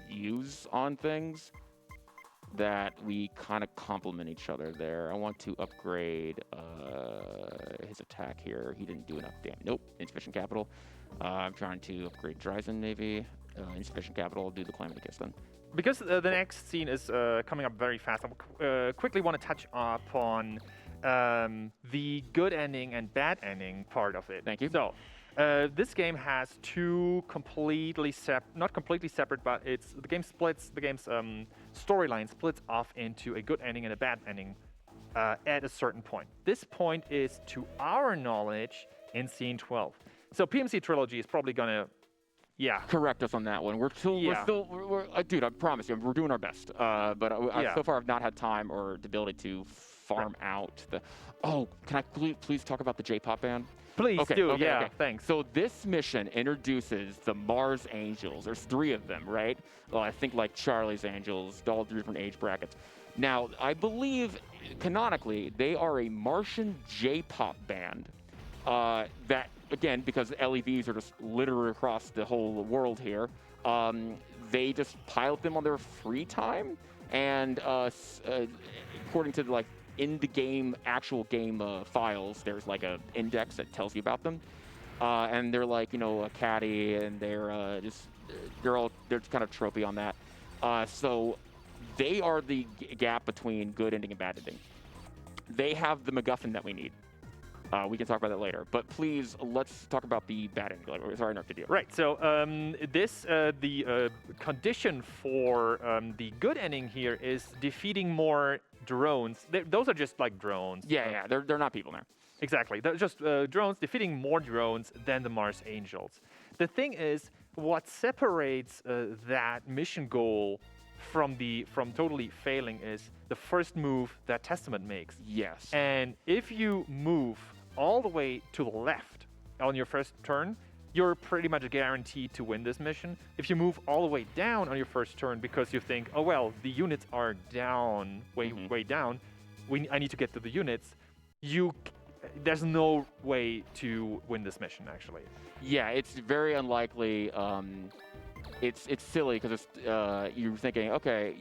views on things that we kind of complement each other there. I want to upgrade his attack here. He didn't do enough damage. Nope, insufficient capital. I'm trying to upgrade Dryzen maybe. Insufficient capital, do the Calamity Kiss then. Because the next scene is coming up very fast, I quickly want to touch upon the good ending and bad ending part of it. Thank you. So, this game has two not completely separate, but the game's storyline splits off into a good ending and a bad ending at a certain point. This point is, to our knowledge, in scene 12. So PMC Trilogy is probably gonna correct us on that one. We're dude, I promise you, we're doing our best. But so far I've not had time or the ability to farm out the. Oh, can I please talk about the J-pop band? Please do. Okay. Thanks. So this mission introduces the Mars Angels. There's 3 of them, right? Well, I think like Charlie's Angels, all different age brackets. Now, I believe canonically they are a Martian J-pop band that. Again, because LEVs are just littered across the whole world here, they just pilot them on their free time, and according to like in the game, actual game files, there's like a index that tells you about them, and they're like a caddy, and they're kind of tropey on that. So they are the gap between good ending and bad ending. They have the MacGuffin that we need. We can talk about that later, but please let's talk about the bad ending. Sorry, I interrupted you. Right. So the condition for the good ending here is defeating more drones. Those are just like drones. Yeah. They're not people now. Exactly. They're just drones, defeating more drones than the Mars Angels. The thing is, what separates that mission goal from totally failing is the first move that Testament makes. Yes. And if you move all the way to the left on your first turn, you're pretty much guaranteed to win this mission. If you move all the way down on your first turn because you think, oh well, the units are down, way down, I need to get to the units, there's no way to win this mission, actually. Yeah, it's very unlikely. It's silly because you're thinking, okay,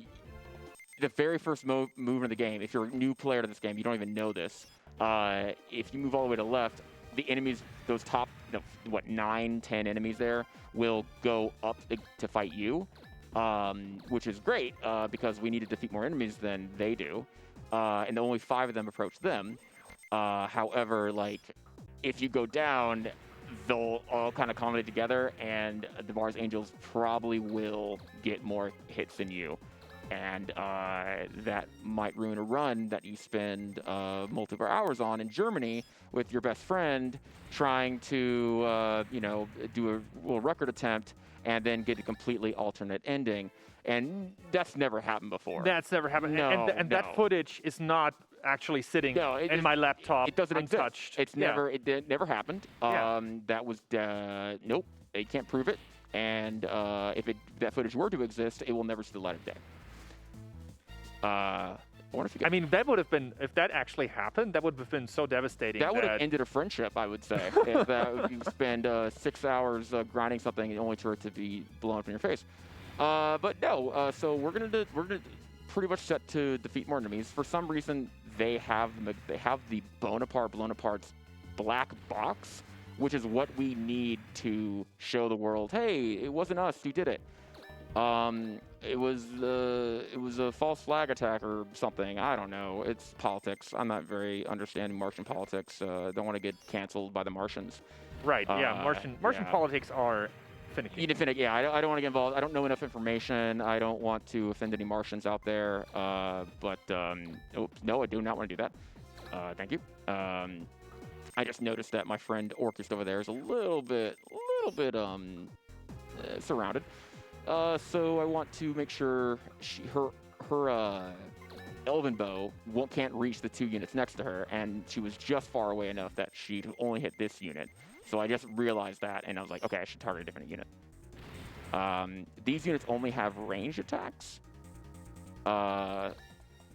the very first move in the game, if you're a new player to this game, you don't even know this. If you move all the way to the left, the enemies, those top, 9, 10 enemies there, will go up to fight you, which is great because we need to defeat more enemies than they do, and only 5 of them approach them. However, if you go down, they'll all kind of culminate together, and the Mars Angels probably will get more hits than you. And that might ruin a run that you spend multiple hours on in Germany with your best friend trying to, do a little record attempt and then get a completely alternate ending. And that's never happened before. That's never happened. No, and that footage is not actually sitting in my laptop. It doesn't untouched. Exist. It never happened. That was nope. They can't prove it. And if that footage were to exist, it will never see the light of day. I mean, that would have been, if that actually happened, that would have been so devastating. That would have ended a friendship, I would say. if you spend 6 hours grinding something only for it to be blown up in your face. But no, so we're gonna pretty much set to defeat more enemies. For some reason, they have the Bonaparte's black box, which is what we need to show the world, hey, it wasn't us who did it. It was a false flag attack or something. I don't know. It's politics. I'm not very understanding Martian politics. Don't want to get canceled by the Martians. Right. Martian politics are finicky. Yeah. I don't want to get involved. I don't know enough information. I don't want to offend any Martians out there. But no, I do not want to do that. Thank you. I just noticed that my friend Orchis over there is a little bit surrounded. So I want to make sure her Elven Bow can't reach the 2 units next to her, and she was just far away enough that she'd only hit this unit. So I just realized that, and I was like, okay, I should target a different unit. These units only have ranged attacks.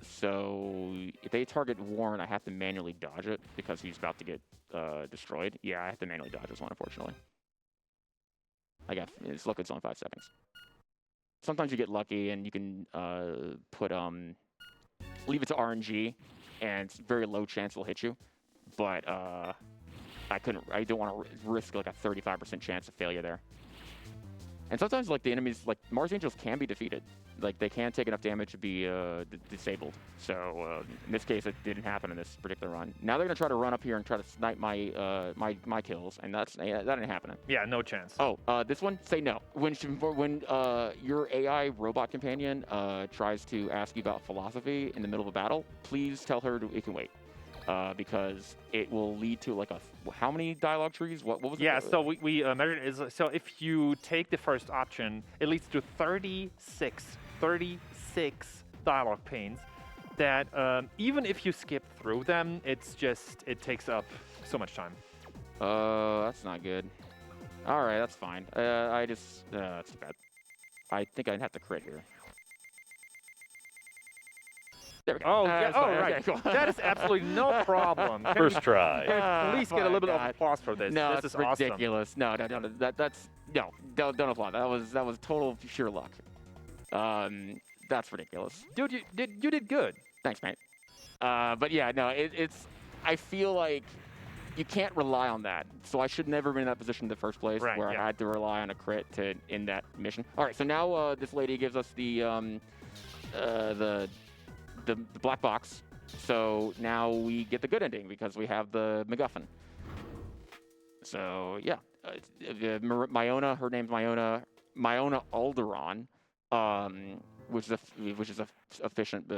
So if they target Warren, I have to manually dodge it because he's about to get destroyed. Yeah, I have to manually dodge this one, unfortunately. It's luck it's on 5 seconds. Sometimes you get lucky and you can leave it to RNG, and it's very low chance it'll hit you. But I don't want to risk like a 35% chance of failure there. And sometimes like the enemies, like Mars Angels can be defeated. Like they can take enough damage to be disabled. So in this case, it didn't happen in this particular run. Now they're gonna try to run up here and try to snipe my kills, and that ain't happening. Yeah, no chance. Oh, this one, say no. When your AI robot companion tries to ask you about philosophy in the middle of a battle, please tell her it can wait. Because it will lead to like how many dialogue trees? What was it? Yeah, so we measured is so if you take the first option, it leads to 36 dialogue panes that even if you skip through them, it takes up so much time. That's not good. All right, that's fine. That's too bad. I think I'd have to crit here. There we go. Oh, yeah. Oh, Okay, right. cool. That is absolutely no problem. First try. At least get a little bit of God. applause for this. No, this it's is awesome. ridiculous. No, don't applaud. That was total sheer luck. That's ridiculous. Dude, you did good. Thanks, mate. But yeah, no, I feel like you can't rely on that. So I should never been in that position in the first place, Right, where yeah. I had to rely on a crit to end that mission. All right, so now this lady gives us the black box. So now we get the good ending because we have the MacGuffin. So yeah, Myona, her name's Myona Alderaan, which is efficient,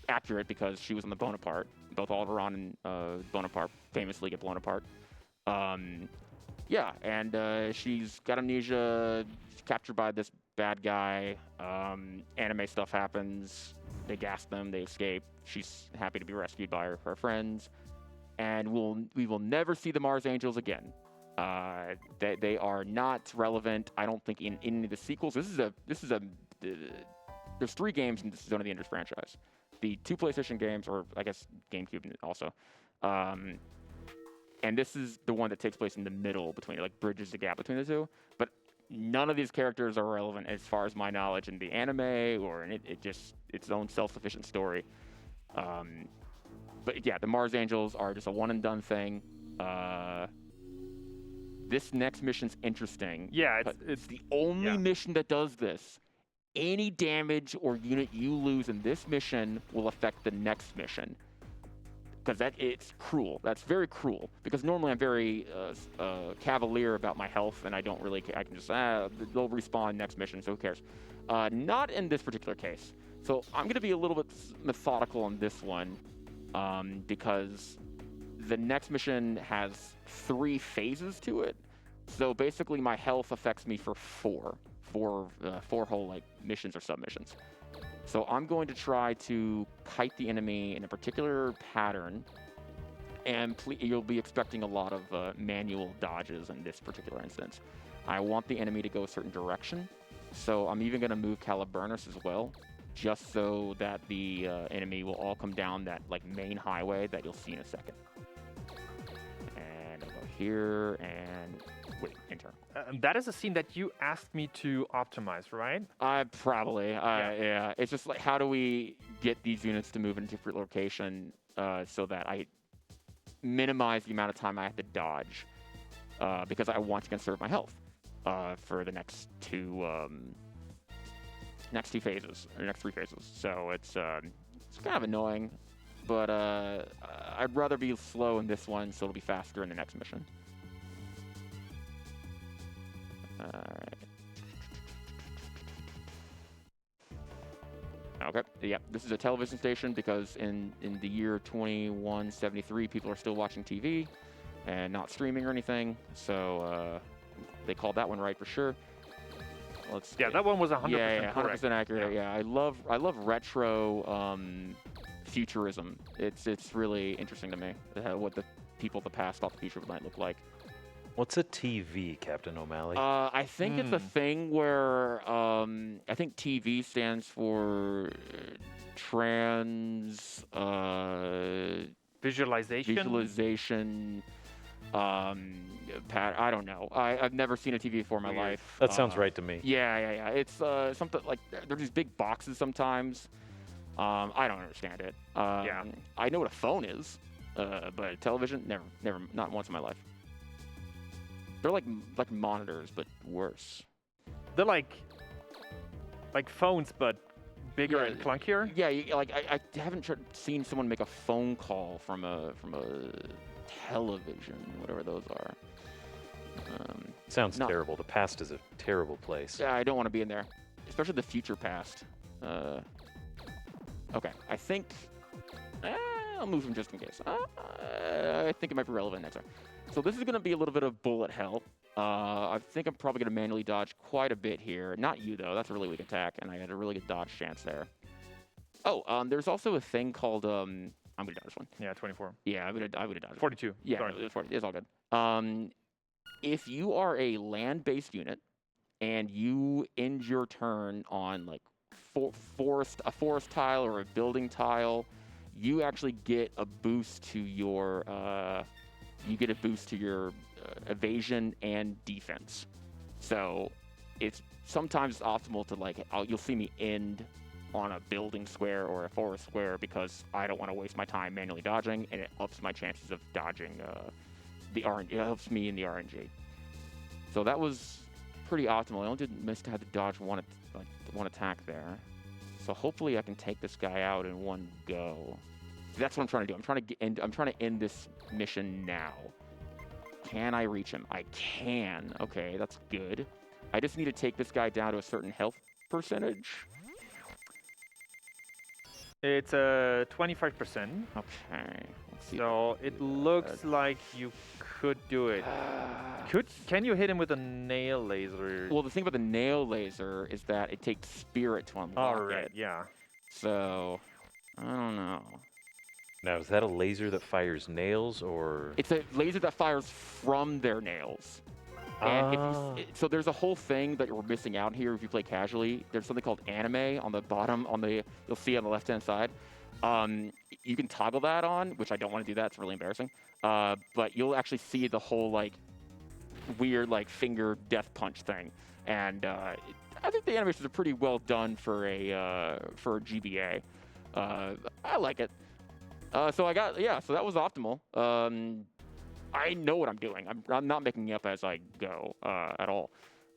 accurate because she was in the Bonaparte. Both Alderaan and Bonaparte famously get blown apart. Yeah, and she's got amnesia. She's captured by this bad guy. Anime stuff happens. They gas them. They escape. She's happy to be rescued by her friends. And we will never see the Mars Angels again. They are not relevant. I don't think in any of the sequels. There's 3 games in the Zone of the Enders franchise. The 2 PlayStation games, or I guess GameCube also. And this is the one that takes place in the middle between, like, bridges the gap between the 2. But none of these characters are relevant as far as my knowledge in the anime or in its own self-sufficient story. But yeah, the Mars Angels are just a one-and-done thing. This next mission's interesting. Yeah, it's the only mission that does this. Any damage or unit you lose in this mission will affect the next mission. Because it's cruel. That's very cruel. Because normally I'm very cavalier about my health, and I don't really care. I can just, they'll respawn next mission, so who cares? Not in this particular case. So I'm going to be a little bit methodical on this one, because the next mission has 3 phases to it. So basically my health affects me for 4 whole like missions or submissions. So I'm going to try to kite the enemy in a particular pattern, and you'll be expecting a lot of manual dodges in this particular instance. I want the enemy to go a certain direction, so I'm even going to move Caliburnus as well, just so that the enemy will all come down that like main highway that you'll see in a second. And I'll go here and wait, enter. that is a scene that you asked me to optimize, right? Probably. Yeah. It's just like, how do we get these units to move in a different location so that I minimize the amount of time I have to dodge, because I want to conserve my health for the next 2 phases, or next 3 phases. So it's kind of annoying, but I'd rather be slow in this one, so it'll be faster in the next mission. Alright. Okay. Yeah, this is a television station because in the year 2173, people are still watching TV and not streaming or anything. So they called that one right for sure. Yeah, that one was 100% yeah, correct. 100% accurate. Yeah, I love retro futurism. It's really interesting to me what the people of the past thought the future might look like. What's a TV, Captain O'Malley? I think it's a thing where I think TV stands for trans Visualization. I don't know. I've never seen a TV before in my life. That sounds right to me. Yeah. It's something like there's these big boxes sometimes. I don't understand it. Yeah. I know what a phone is, but television, never, not once in my life. They're like monitors, but worse. They're like phones, but bigger and clunkier. Yeah, like I haven't seen someone make a phone call from a television, whatever those are. Sounds terrible. The past is a terrible place. Yeah, I don't want to be in there, especially the future past. Okay, I think I'll move him just in case. I think it might be relevant next time. So this is going to be a little bit of bullet hell. I think I'm probably going to manually dodge quite a bit here. Not you, though. That's a really weak attack, and I had a really good dodge chance there. Oh, there's also a thing called... I'm going to dodge this one. Yeah, 24. Yeah, I would have dodged 42. Yeah, Sorry. it's 40. It's all good. If you are a land-based unit and you end your turn on like a forest tile or a building tile, you actually get a boost to your evasion and defense. So it's sometimes optimal to you'll see me end on a building square or a forest square because I don't want to waste my time manually dodging, and it ups my chances of dodging the RNG. It helps me in the RNG. So that was pretty optimal. I only did miss to have to dodge one attack there. So hopefully I can take this guy out in one go. That's what I'm trying to do. I'm trying to end this mission now. Can I reach him? I can. Okay, that's good. I just need to take this guy down to a certain health percentage. It's 25%. Okay. Let's see. So it looks like you could do it. Can you hit him with a nail laser? Well, the thing about the nail laser is that it takes spirit to unlock it. Yeah. So, I don't know. Now, is that a laser that fires nails, or...? It's a laser that fires from their nails. And so there's a whole thing that you're missing out here if you play casually. There's something called anime on the bottom, you'll see on the left-hand side. You can toggle that on, which I don't want to do that. It's really embarrassing. But you'll actually see the whole weird finger death punch thing. And I think the animations are pretty well done for a GBA. I like it. So that was optimal. I know what I'm doing. I'm not making it up as I go at all.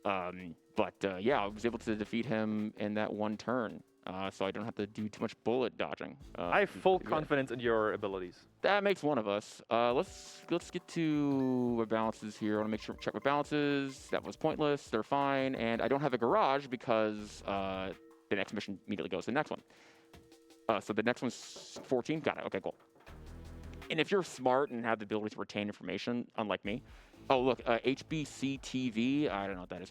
I was able to defeat him in that one turn. So I don't have to do too much bullet dodging. I have full confidence in your abilities. That makes one of us. Let's get to my balances here. I want to check my balances. That was pointless. They're fine, and I don't have a garage because the next mission immediately goes to the next one. So the next one's 14. Got it. Okay, cool. And if you're smart and have the ability to retain information, unlike me, look, HBCTV. I don't know what that is.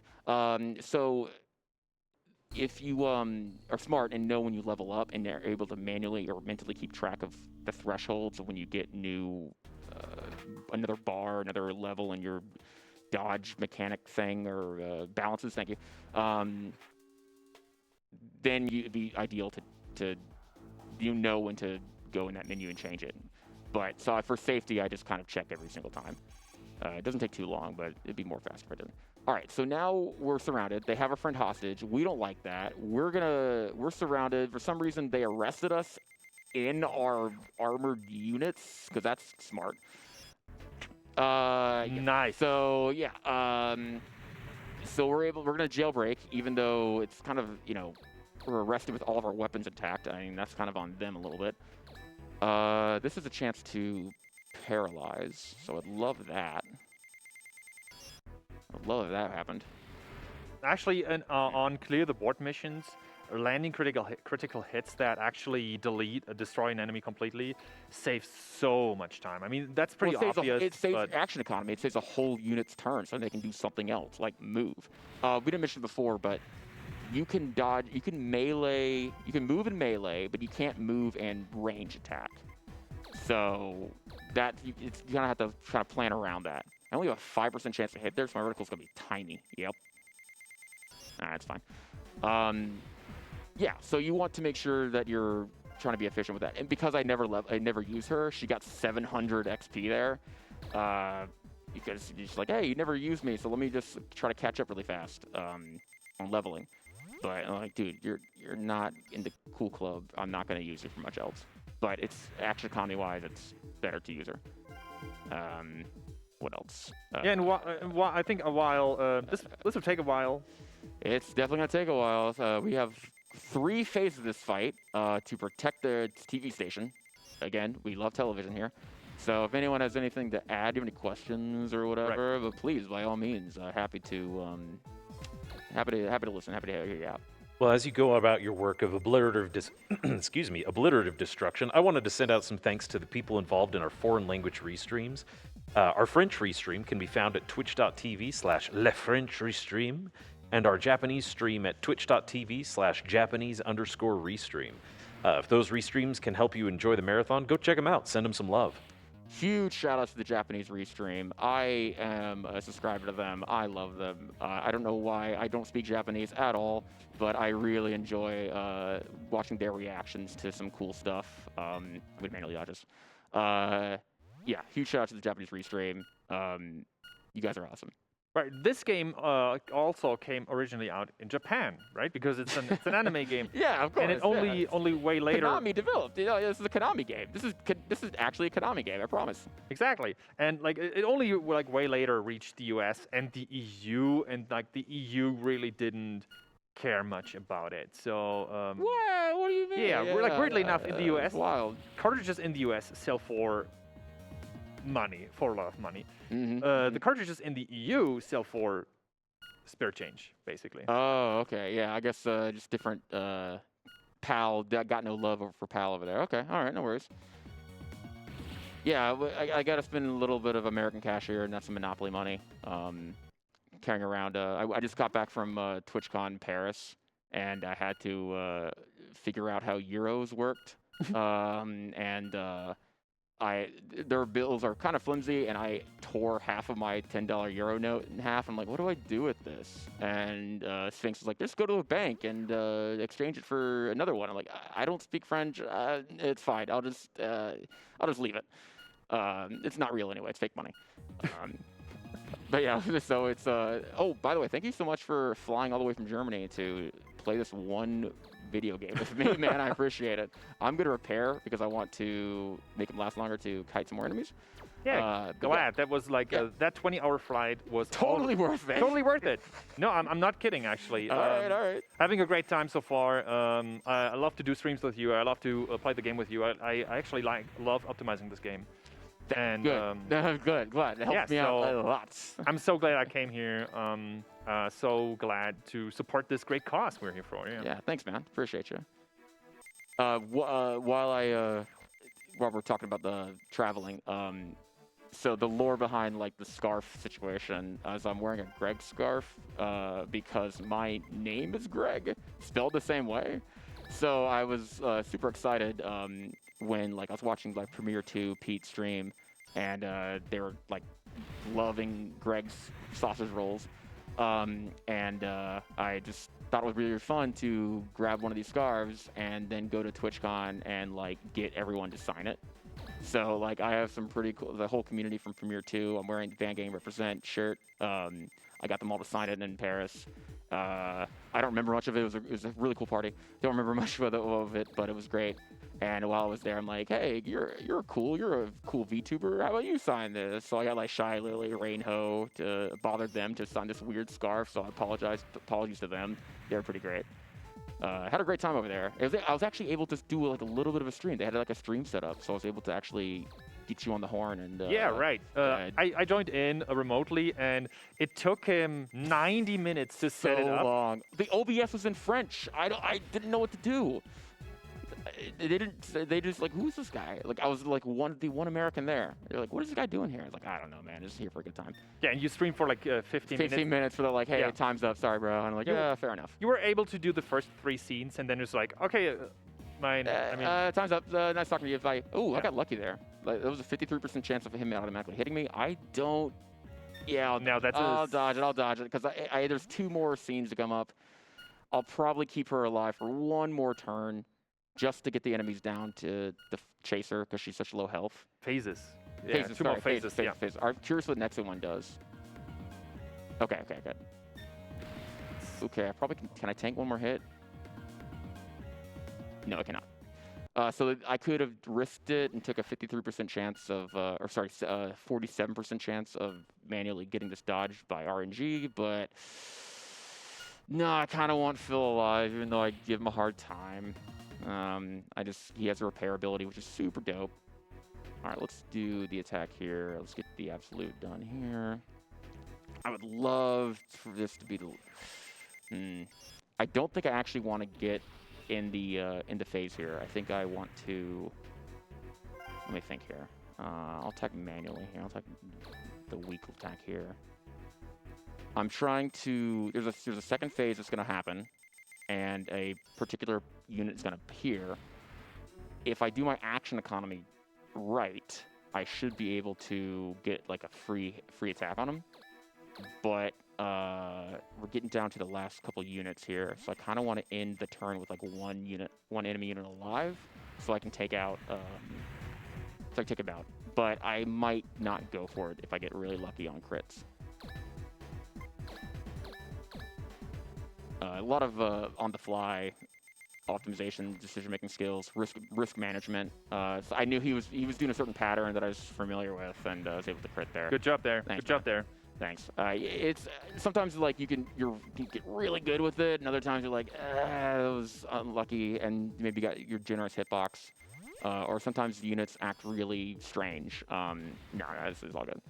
So if you are smart and know when you level up and are able to manually or mentally keep track of the thresholds when you get new another bar, another level in your dodge mechanic thing or balances, thank you, then it'd be ideal to when to go in that menu and change it. But so for safety, I just kind of check every single time. It doesn't take too long, but it'd be more fast if I didn't. All right, so now we're surrounded. They have our friend hostage. We don't like that. We're surrounded. For some reason, they arrested us in our armored units, because that's smart. Nice. So yeah. So we're gonna jailbreak, even though it's kind of we're arrested with all of our weapons intact. I mean, that's kind of on them a little bit. This is a chance to paralyze, so I'd love that. I'd love if that happened. Actually, on clear the board missions, landing critical hits that actually destroy an enemy completely saves so much time. I mean, that's pretty Well, obvious. It saves but action economy. It saves a whole unit's turn, so they can do something else, like move. We didn't mention before, but you can dodge, you can melee, you can move in melee, but you can't move and range attack. So that you kind of have to kind of plan around that. I only have a 5% chance to hit there, so my reticle's gonna be tiny. Yep. That's fine. Yeah, so you want to make sure that you're trying to be efficient with that. And because I never use her, she got 700 XP there. Because she's like, hey, you never used me, so let me just try to catch up really fast on leveling. But I'm like, dude, you're not in the cool club. I'm not gonna use you for much else. But it's action economy wise, it's better to use her. What else? yeah, and I think a while. This will take a while. It's definitely gonna take a while. We have 3 phases of this fight to protect the TV station. Again, we love television here. So if anyone has anything to add, do you have any questions or whatever, but please, by all means, happy to listen, happy to hear you out. Well, as you go about your work of obliterative obliterative destruction, I wanted to send out some thanks to the people involved in our foreign language restreams. Our French restream can be found at twitch.tv/lefrenchRestream, and our Japanese stream at twitch.tv/Japanese_restream. If those restreams can help you enjoy the marathon, go check them out. Send them some love. Huge shout out to the Japanese restream. I am a subscriber to them. I love them. I don't know why I don't speak Japanese at all, but I really enjoy watching their reactions to some cool stuff with manual dodges. Yeah, huge shout out to the Japanese restream. You guys are awesome. Right. This game also came originally out in Japan, right? Because it's an anime game. Yeah, of course. And it only way later. Konami developed. You know, this is a Konami game. This is actually a Konami game. I promise. Exactly. And like it only like way later reached the US and the EU, and like the EU really didn't care much about it. So. What do you mean? Yeah, like weirdly enough, in the US, wild. cartridges in the US sell for a lot of money. Mm-hmm. The cartridges in the EU sell for spare change, basically. Oh, okay. Yeah, I guess just different PAL. Got no love for PAL over there. Okay, all right, no worries. Yeah, I got to spend a little bit of American cash here, and that's some Monopoly money. Carrying around. I just got back from TwitchCon Paris, and I had to figure out how euros worked. Their bills are kind of flimsy, and I tore half of my $10 euro note in half. I'm like, what do I do with this? And Sphinx was like, just go to a bank and exchange it for another one. I'm like, I don't speak French. It's fine. I'll just leave it. It's not real anyway. It's fake money. But yeah, so it's oh, by the way, thank you so much for flying all the way from Germany to play this one video game with me, man. I appreciate it. I'm gonna repair because I want to make them last longer to kite some more enemies. Yeah, glad. That was like that 20-hour flight was totally worth it. Totally worth it. No, I'm not kidding actually. All right. Having a great time so far. I love to do streams with you. I love to play the game with you. I actually love optimizing this game. And good. Good. Glad it helps me out a lot. I'm so glad I came here. So glad to support this great cause we're here for. Yeah, thanks, man. Appreciate you. While we're talking about the traveling, so the lore behind like the scarf situation is I'm wearing a Greg scarf because my name is Greg, spelled the same way. So I was super excited when like I was watching like Premiere 2 Pete stream, and they were like loving Greg's sausage rolls. I just thought it was really fun to grab one of these scarves and then go to TwitchCon and like get everyone to sign it. So like I have some pretty cool, the whole community from Premiere 2. I'm wearing the Van Game Represent shirt. I got them all to sign it in Paris. I don't remember much of it. It was a really cool party. Don't remember much of it, but it was great. And while I was there, I'm like, hey, you're a cool VTuber. How about you sign this? So I got like Shy Lily, Rainho to bother them to sign this weird scarf. So apologies to them. They were pretty great. Had a great time over there. I was actually able to do like a little bit of a stream. They had like a stream set up, so I was able to actually get you on the horn and Yeah, right. I joined in remotely, and it took him 90 minutes to set it so up. long. The OBS was in French. I didn't know what to do. They just like, who's this guy? Like, I was like the one American there. They're like, what is this guy doing here? I was like, I don't know, man. Just here for a good time. Yeah, and you streamed for like 15 minutes. 15 minutes for the like, hey, Yeah. time's up. Sorry, bro. And I'm like, yeah, fair enough. You were able to do the first 3 scenes, and then it's like, okay, mine. I mean, Time's up. Nice talking to you. Bye. Oh, I Yeah. got lucky there. Like, there was a 53% chance of him automatically hitting me. I don't. Yeah, now that's I'll dodge it. I'll dodge it because there's 2 more scenes to come up. I'll probably keep her alive for 1 more turn, just to get the enemies down to the chaser because she's such low health. phases. Yeah, Phases, 2 more sorry, phases. Yeah. phases. I'm curious what the next one does. Okay, good. Okay, I probably can I tank 1 more hit? No, I cannot. So I could have risked it and took a 53% chance of, 47% chance of manually getting this dodged by RNG, but no, I kind of want Phil alive, even though I give him a hard time. He has a repair ability, which is super dope. All right, let's do the attack here. Let's get the absolute done here. I would love for this to be the. I don't think I actually want to get in the phase here. I think I want to. Let me think here. I'll attack manually here. I'll attack the weak attack here. I'm trying to. There's a second phase that's going to happen, and a particular unit is going to appear. If I do my action economy right, I should be able to get like a free attack on him. But we're getting down to the last couple units here, so I kind of want to end the turn with like one enemy unit alive, so I can take out. Take him out. But I might not go for it if I get really lucky on crits. A lot of on-the-fly optimization, decision-making skills, risk management. So I knew he was doing a certain pattern that I was familiar with, and I was able to crit there. Good job there. Thanks, Good job there. Thanks. It's sometimes like you get really good with it, and other times you're like, that was unlucky, and maybe got your generous hitbox. Or sometimes the units act really strange. No, this is all good.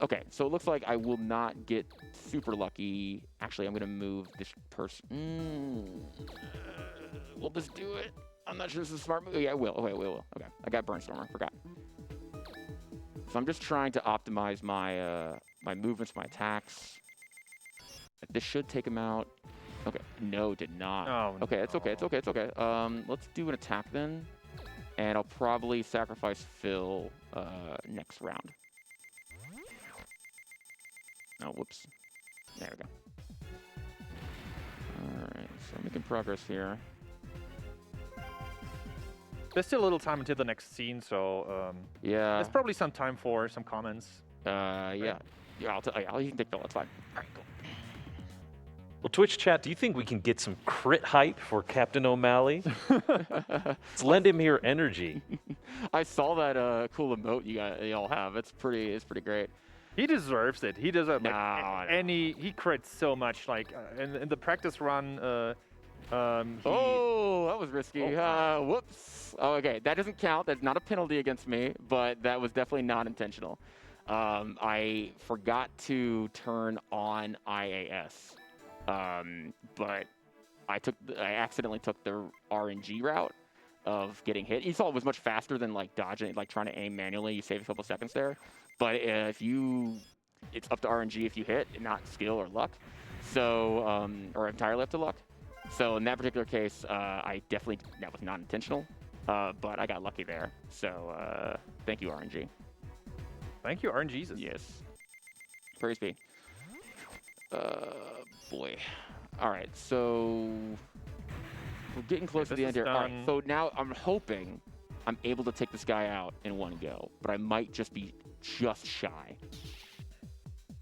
Okay, so it looks like I will not get super lucky. Actually, I'm going to move this person. Will this do it? I'm not sure this is a smart move. Yeah, it will. Okay, it will. Okay, I got Burnstormer. Forgot. So I'm just trying to optimize my my movements, my attacks. This should take him out. Okay, no, it did not. Oh, okay, it's okay. It's okay. It's okay. Let's do an attack then, and I'll probably sacrifice Phil next round. Oh, whoops. There we go. All right, so making progress here. There's still a little time until the next scene, so Yeah. there's probably some time for some comments. Yeah. Yeah, you can take Phil. That's fine. All right, cool. Well, Twitch chat, do you think we can get some crit hype for CaptOMalley? Let's lend him here energy. I saw that cool emote y'all have. It's pretty great. He deserves it. He deserves No, he crits so much. Like in the practice run. Oh, that was risky. Whoops. Oh, okay, that doesn't count. That's not a penalty against me, but that was definitely not intentional. I forgot to turn on IAS, but I accidentally took the RNG route of getting hit. You saw it was much faster than like dodging, like trying to aim manually. You save a couple seconds there, but it's up to RNG if you hit, not skill or luck. So, or entirely up to luck. So in that particular case, that was not intentional, but I got lucky there. So thank you, RNG. Thank you, RNGesus. Yes. Praise be. Boy. All right, so we're getting close to the end here. All right, so now I'm hoping I'm able to take this guy out in one go, but I might just be just shy.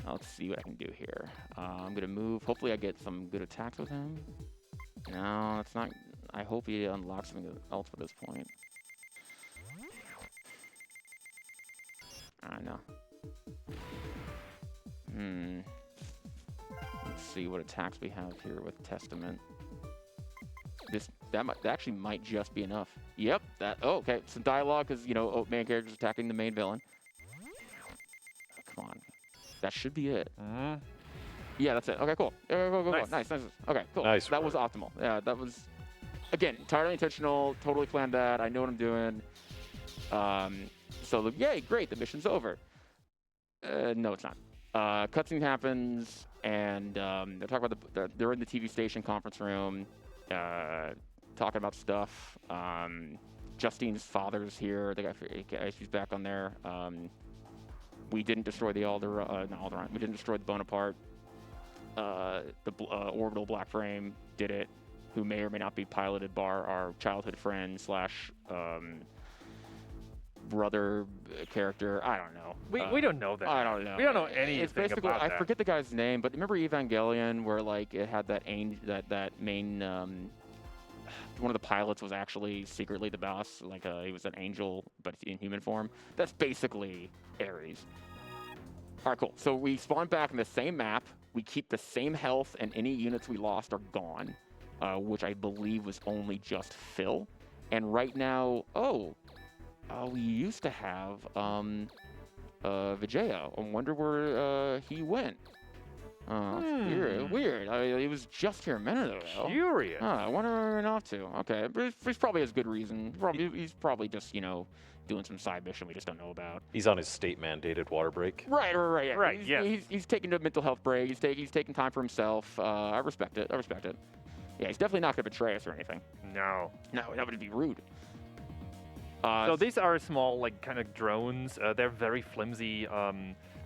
Let's see what I can do here. I'm going to move. Hopefully I get some good attacks with him. No, it's not. I hope he unlocks something else at this point. I know. Let's see what attacks we have here with Testament. that actually might just be enough. Yep. Oh, okay. Some dialogue because main characters attacking the main villain. Come on. That should be it. Yeah, that's it. Okay, cool. Go. Nice. Okay, cool. Nice That was work. optimal. Yeah, that was, again, entirely intentional. Totally planned that. I know what I'm doing. So, yay, great. The mission's over. No, it's not. Cutscene happens, and they're talking about they're in the TV station conference room, talking about stuff. Justine's father's here. The guy, she's back on there. We didn't destroy the Alderaan. We didn't destroy the Bonaparte. The orbital black frame did it, who may or may not be piloted by our childhood friend / brother character. I don't know. We don't know that. I don't know. We don't know anything It's basically, about I that. forget the guy's name, but remember Evangelion, where like it had that that main one of the pilots was actually secretly the boss. Like he was an angel, but in human form. That's basically Ares. All right, cool. So we spawn back in the same map. We keep the same health, and any units we lost are gone, which I believe was only just Phil. And right now, we used to have Vijaya. I wonder where he went. Weird. He was just here a minute ago. Curious. I wonder where he went off to. Okay, but he probably has good reason. He's probably just, doing some side mission we just don't know about. He's on his state-mandated water break. Right. Yeah. Right, yeah. He's taking a mental health break. He's taking time for himself. I respect it. Yeah, he's definitely not going to betray us or anything. No. No, that would be rude. So these are small, like, kind of drones. They're very flimsy.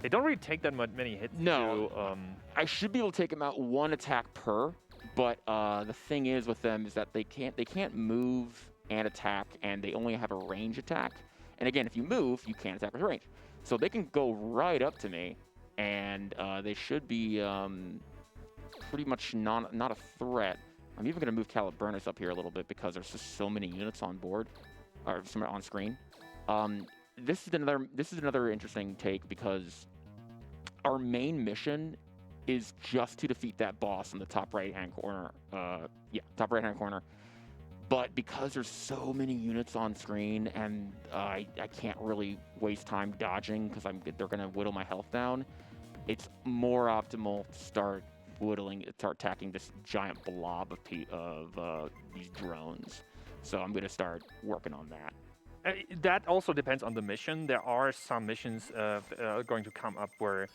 They don't really take that many hits. No. To, I should be able to take him out one attack per, but the thing is with them is that they can't move and attack, and they only have a range attack. And again, if you move, you can't attack with range. So they can go right up to me, and they should be pretty much not a threat. I'm even going to move Caliburnus up here a little bit because there's just so many units on board, or on screen. This is another interesting take because our main mission is just to defeat that boss in the top right-hand corner. Top right-hand corner. But because there's so many units on screen and I can't really waste time dodging because they're going to whittle my health down, it's more optimal to start attacking this giant blob of these drones. So I'm going to start working on that. That also depends on the mission. There are some missions going to come up where,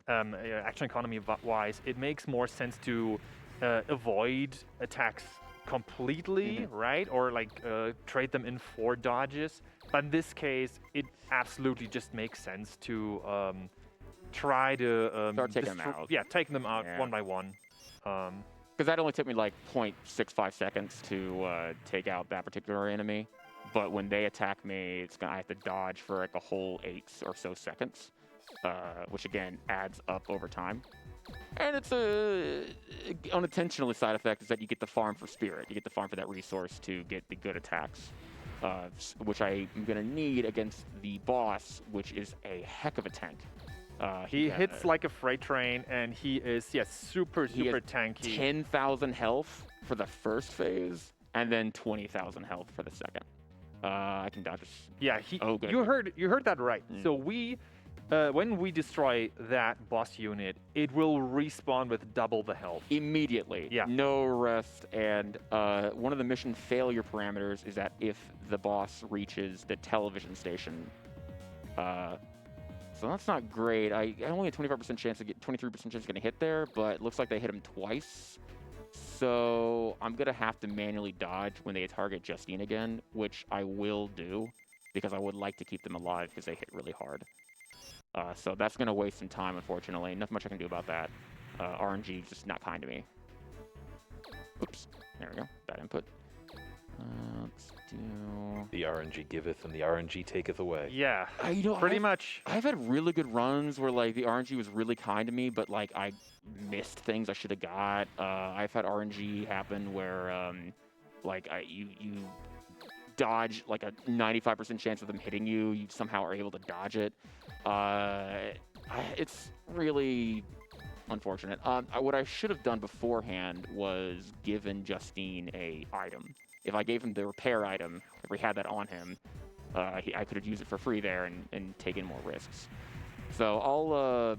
action economy-wise, it makes more sense to avoid attacks completely, right? Or like trade them in for dodges. But in this case, it absolutely just makes sense to try to start taking them out. Yeah, taking them out one by one. Because that only took me like 0.65 seconds to take out that particular enemy. But when they attack me, I have to dodge for like a whole 8 or so seconds, which again adds up over time. And it's a unintentional side effect is that you get the farm for spirit. You get the farm for that resource to get the good attacks, which I'm going to need against the boss, which is a heck of a tank. He hits like a freight train, and he is super tanky. 10,000 health for the first phase, and then 20,000 health for the second. I can dodge. Yeah, good. You heard that right. So when we destroy that boss unit, it will respawn with double the health immediately. Yeah. No rest. And one of the mission failure parameters is that if the boss reaches the television station, so that's not great. I only had 23% chance of getting hit there, but it looks like they hit him twice. So I'm gonna have to manually dodge when they target Justine again, which I will do because I would like to keep them alive because they hit really hard. So that's going to waste some time, unfortunately. Nothing much I can do about that. RNG is just not kind to me. Oops. There we go. Bad input. Let's do... The RNG giveth and the RNG taketh away. Yeah, pretty much. I've had really good runs where, like, the RNG was really kind to me, but, like, I missed things I should have got. I've had RNG happen where, you dodge, like, a 95% chance of them hitting you. You somehow are able to dodge it. It's really unfortunate. What I should have done beforehand was given Justine a item. if I gave him the repair item, if we had that on him, I could have used it for free there and taken more risks. So I'll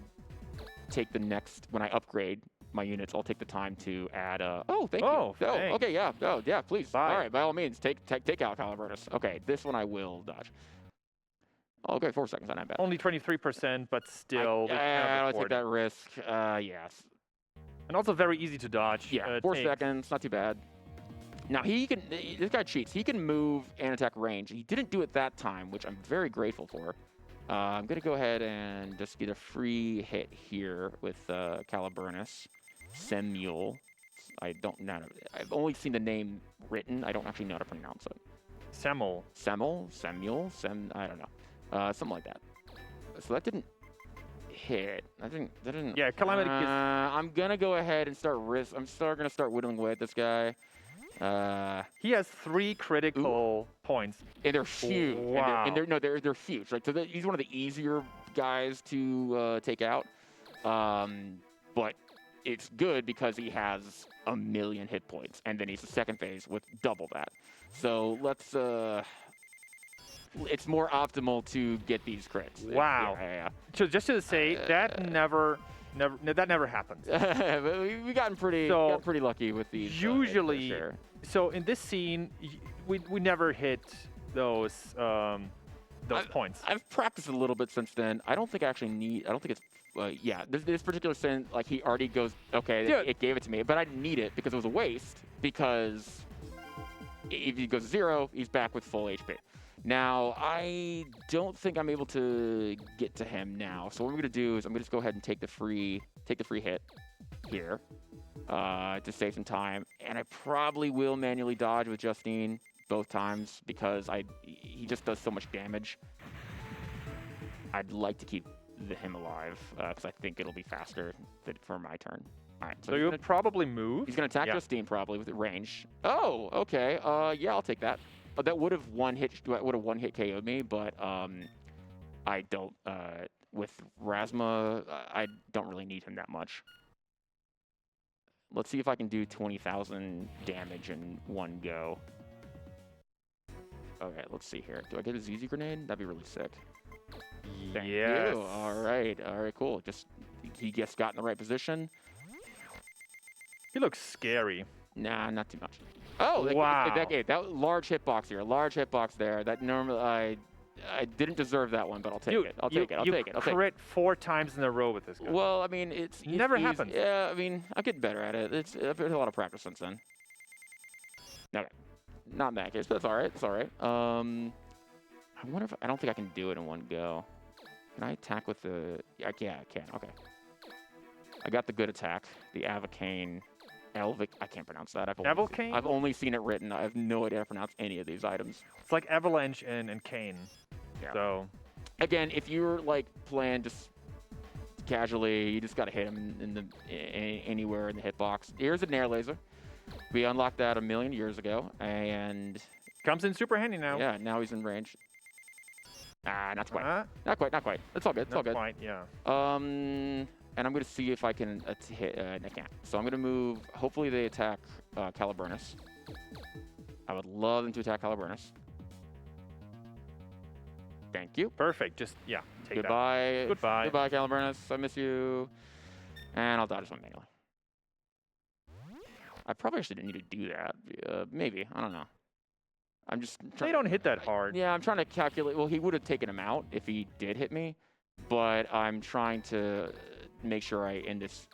take the next, when I upgrade my units, I'll take the time to add, oh, thank you. Oh, thanks. okay, yeah, oh, yeah, please. Bye. All right, by all means, take out Caliburnus. Okay, this one I will dodge. Okay, 4 seconds, not bad. Only 23%, but still. I'll take that risk, yes. And also very easy to dodge. Yeah, 4 seconds, not too bad. Now, this guy cheats. He can move and attack range. He didn't do it that time, which I'm very grateful for. I'm going to go ahead and just get a free hit here with Caliburnus. Semule. I've only seen the name written. I don't actually know how to pronounce it. Semule. Semule? I don't know. Something like that. So that didn't hit. That didn't. Yeah, Calamity. I'm going to go ahead and start I'm going to start whittling away at this guy. He has 3 critical points. And they're huge. Wow. And they're huge. Right? So he's one of the easier guys to take out. But it's good because he has 1 million hit points, and then he's the second phase with double that. So let's. It's more optimal to get these crits. Wow. Yeah. So just to say, that never happens. we gotten pretty lucky with these. Usually, sure. So in this scene, we never hit those points. I've practiced a little bit since then. I don't think I actually need. I don't think it's. Yeah, this particular scene, like he already goes. Okay, it gave it to me, but I didn't need it because it was a waste. Because if he goes 0, he's back with full HP. Now, I don't think I'm able to get to him now. So what I'm going to do is I'm going to just go ahead and take the free hit here to save some time. And I probably will manually dodge with Justine both times because he just does so much damage. I'd like to keep him alive because I think it'll be faster for my turn. All right, so you'll probably move? He's going to attack Justine probably with the range. Oh, okay. Yeah, I'll take that. That would have one hit KO'd me, but I don't. With Rasma, I don't really need him that much. Let's see if I can do 20,000 damage in one go. Okay, let's see here. Do I get a ZZ grenade? That'd be really sick. Thank you. All right, cool. He just got in the right position. He looks scary. Nah, not too much. Oh, wow. That large hitbox here, large hitbox there. That normally I didn't deserve that one, but I'll take it. I'll take it. You crit 4 times in a row with this guy. Well, I mean, it's never easy. happens. Yeah, I mean, I'm getting better at it. I've had a lot of practice since then. Okay, not in that case, but it's all right. It's all right. I wonder if I don't think I can do it in one go. Can I attack with the? Yeah, I can. Okay. I got the good attack, the Avocane. I can't pronounce that. I've only seen it written. I have no idea how to pronounce any of these items. It's like Avalanche and Cane. Yeah. So, again, if you're like playing just casually, you just gotta hit him anywhere in the hitbox. Here's a Nair laser. We unlocked that 1 million years ago, and comes in super handy now. Yeah, now he's in range. Not quite. Not quite. It's all good. It's all good. Not quite. Yeah. And I'm going to see if I can hit. I can't. So I'm going to move. Hopefully they attack Caliburnus. I would love them to attack Caliburnus. Thank you. Perfect. Just, take Goodbye. that. Goodbye. Goodbye, Caliburnus. I miss you. And I'll dodge this one manually. I probably actually didn't need to do that. Maybe. I don't know. I'm just trying. They don't hit that hard. Yeah, I'm trying to calculate. Well, he would have taken him out if he did hit me. But I'm trying to make sure I end this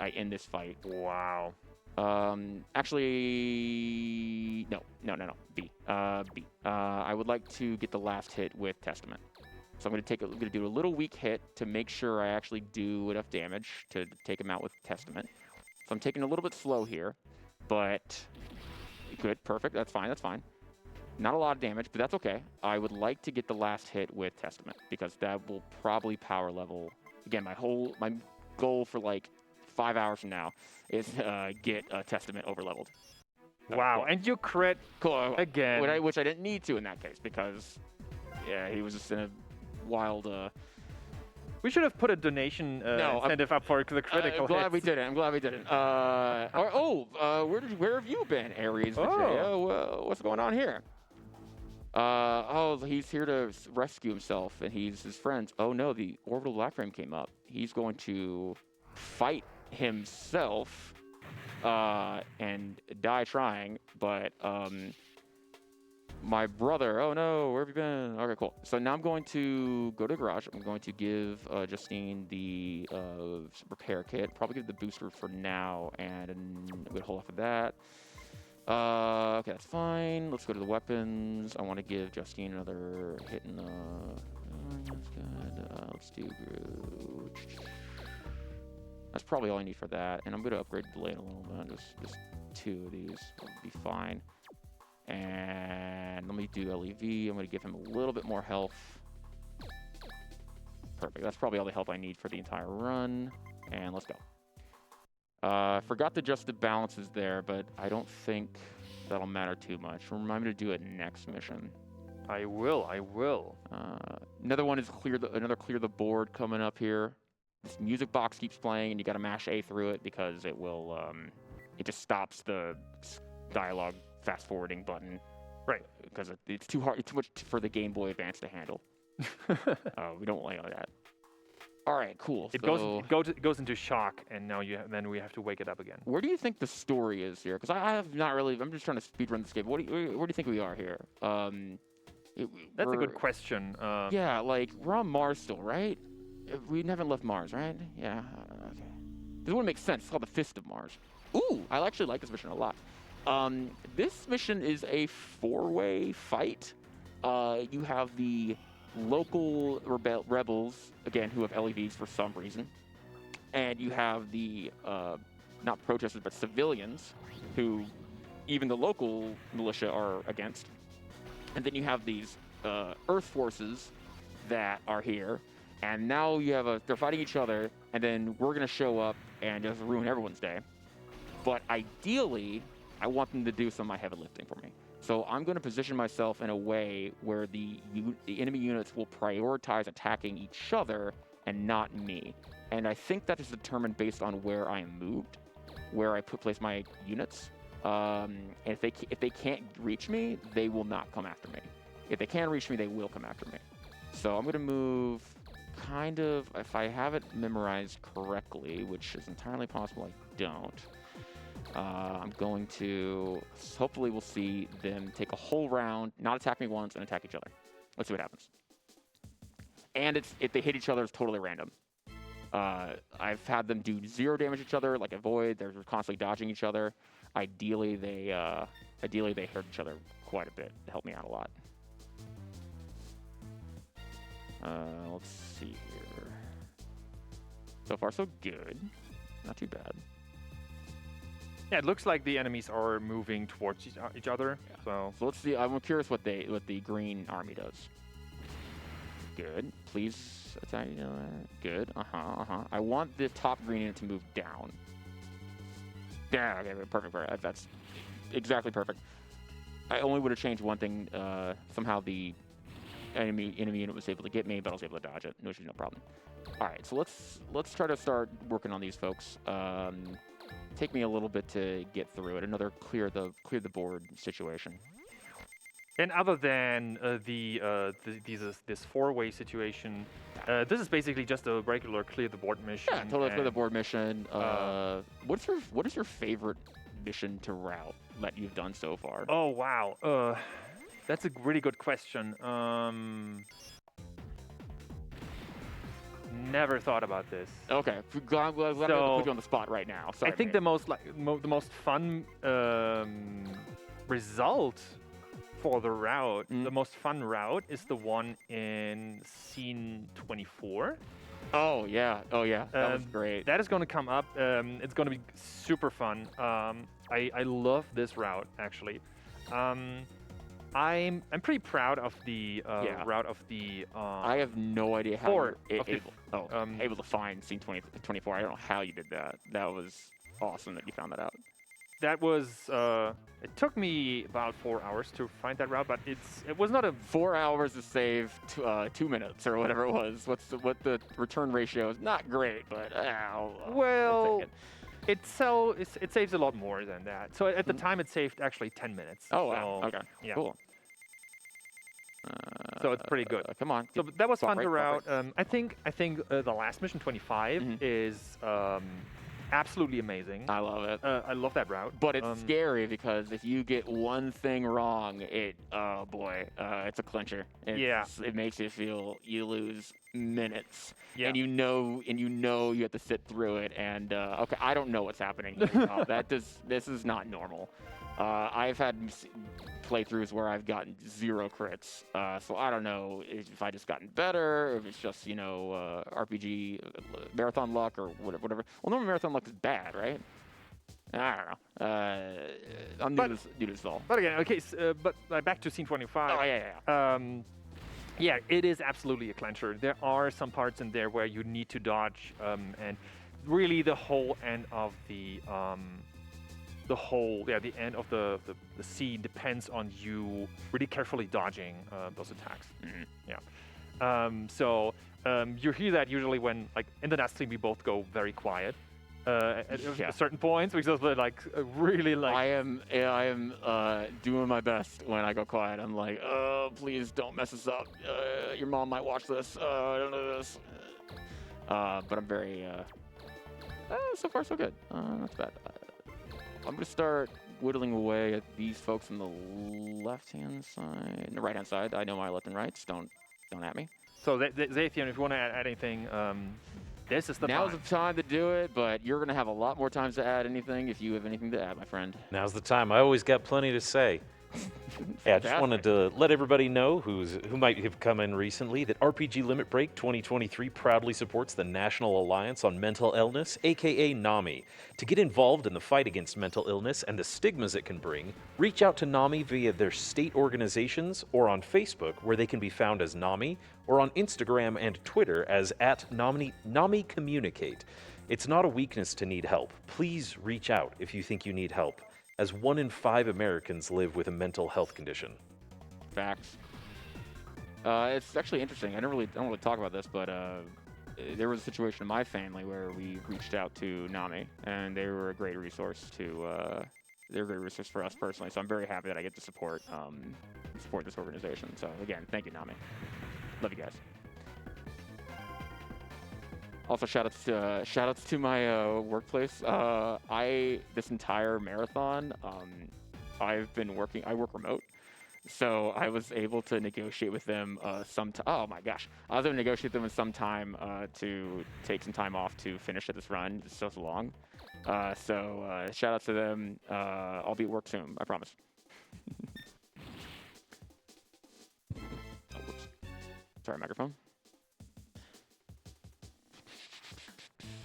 fight. Wow. Actually, no. B. I would like to get the last hit with Testament. So I'm going to do a little weak hit to make sure I actually do enough damage to take him out with Testament. So I'm taking a little bit slow here, but good, perfect. That's fine. Not a lot of damage, but that's okay. I would like to get the last hit with Testament because that will probably power level. Again, my goal for like 5 hours from now is get Testament overleveled. Wow, Cool. and you crit again. Which I didn't need to in that case because he was just in a wild We should have put a donation incentive up for the critical I'm glad hits. we didn't. I'm glad we didn't. Where have you been, Aries Vijaya? What's going on here? He's here to rescue himself, and his friends. Oh no, the orbital black frame came up. He's going to fight himself and die trying, but my brother, oh no, where have you been? Okay, cool. So now I'm going to go to the garage. I'm going to give Justine the repair kit. Probably give the booster for now, and I'm going to hold off of that. Okay, that's fine. Let's go to the weapons. I want to give Justine another hit in the... that's good. Let's do... That's probably all I need for that. And I'm going to upgrade the lane a little bit. Just 2 of these will be fine. And let me do LEV. I'm going to give him a little bit more health. Perfect. That's probably all the health I need for the entire run. And let's go. Forgot to adjust the balances there, but I don't think that'll matter too much. Remind me to do it next mission. I will. Another one is clear the board coming up here. This music box keeps playing, and you got to mash A through it because it will. It just stops the dialogue fast forwarding button. Right. Because it's too hard. It's too much for the Game Boy Advance to handle. We don't like that. All right, cool. It goes into shock, and now then we have to wake it up again. Where do you think the story is here? Because I have not really. I'm just trying to speedrun this game. Where do you think we are here? That's a good question. Yeah, like we're on Mars still, right? We haven't left Mars, right? Yeah. Okay. This wouldn't make sense. It's called the Fist of Mars. Ooh, I actually like this mission a lot. This mission is a 4-way fight. You have the local rebels, again, who have LEVs for some reason. And you have the, not protesters, but civilians, who even the local militia are against. And then you have these Earth forces that are here. And now you have they're fighting each other, and then we're going to show up and just ruin everyone's day. But ideally, I want them to do some of my heavy lifting for me. So I'm going to position myself in a way where the enemy units will prioritize attacking each other and not me. And I think that is determined based on where I am moved, where I place my units. And if they can't reach me, they will not come after me. If they can reach me, they will come after me. So I'm going to move kind of, if I have it memorized correctly, which is entirely possible I don't. I'm going to, hopefully we'll see them take a whole round, not attack me once, and attack each other. Let's see what happens. And if they hit each other, it's totally random. I've had them do 0 damage to each other, like avoid, they're constantly dodging each other. Ideally, they hurt each other quite a bit to help me out a lot. Let's see here. So far, so good. Not too bad. Yeah, it looks like the enemies are moving towards each other. Yeah. So let's see. I'm curious what the green army does. Good. Please attack. Good. I want the top green unit to move down. Yeah. Okay. Perfect. That's exactly perfect. I only would have changed one thing. Somehow the enemy unit was able to get me, but I was able to dodge it. No problem. All right. So let's try to start working on these folks. Take me a little bit to get through it. Another clear the board situation. And other than this 4-way situation, this is basically just a regular clear the board mission. Yeah, totally clear the board mission. What is your favorite mission to route that you've done so far? Oh wow, that's a really good question. Never thought about this. Okay, I'm glad to put you on the spot right now. Sorry, I think the most fun result for the route, the most fun route is the one in scene 24. Oh yeah, that was great. That is going to come up. It's going to be super fun. I love this route actually. I'm pretty proud of the route of the. I have no idea how you're able to find scene 24. I don't know how you did that. That was awesome that you found that out. that was. It took me about 4 hours to find that route, but it was not a 4 hours to save 2 minutes or whatever it was. What the return ratio is not great, but we'll well. take it. It saves a lot more than that. So at the time, it saved actually 10 minutes. Oh wow. So, Okay. Yeah. Cool. So it's pretty good. Come on. So that was fun Right, to right. route. I think the last mission 25 Mhm. is absolutely amazing. I love it. I love that route. But it's scary because if you get one thing wrong, oh boy, it's a clincher. It makes you feel you lose minutes, Yeah. and you know you have to sit through it. And okay, I don't know what's happening. Here. This is not normal. I've had playthroughs where I've gotten 0 crits, so I don't know if I just gotten better, or if it's just RPG marathon luck or whatever. Well, normal marathon luck is bad, right? I don't know. I'm new to this all. But again, okay, but back to scene 25. Oh yeah. Yeah, it is absolutely a clincher. There are some parts in there where you need to dodge, and really the whole end of the end of the scene depends on you really carefully dodging those attacks. Mm-hmm. Yeah. So you hear that usually when, like, in the last scene, we both go very quiet at certain points because we're like really like. I am doing my best when I go quiet. I'm like, oh, please don't mess this up. Your mom might watch this. I don't know this. But I'm very. So far so good. Not too bad. I'm gonna start whittling away at these folks on the left-hand side, the right-hand side. I know my left and rights. Don't at me. So Zathian, if you want to add anything, this is the Now's time. the time to do it, but you're gonna have a lot more times to add anything if you have anything to add, my friend. Now's the time. I always got plenty to say. Yeah, I just wanted to let everybody know who might have come in recently that RPG Limit Break 2023 proudly supports the National Alliance on Mental Illness, aka NAMI. To get involved in the fight against mental illness and the stigmas it can bring, reach out to NAMI via their state organizations or on Facebook, where they can be found as NAMI, or on Instagram and Twitter as @NAMI Communicate. It's not a weakness to need help. Please reach out if you think you need help, as 1 in 5 Americans live with a mental health condition. Facts. It's actually interesting. I don't really talk about this, but there was a situation in my family where we reached out to NAMI, and they were a great resource for us personally. So I'm very happy that I get to support this organization. So again, thank you, NAMI. Love you guys. Also, shout-outs to my workplace. This entire marathon, I work remote, so I was able to negotiate with them oh my gosh, I was able to negotiate with them some time to take some time off to finish this run. It's so long. So shout out to them. I'll be at work soon, I promise. Oh, whoops. Sorry, microphone.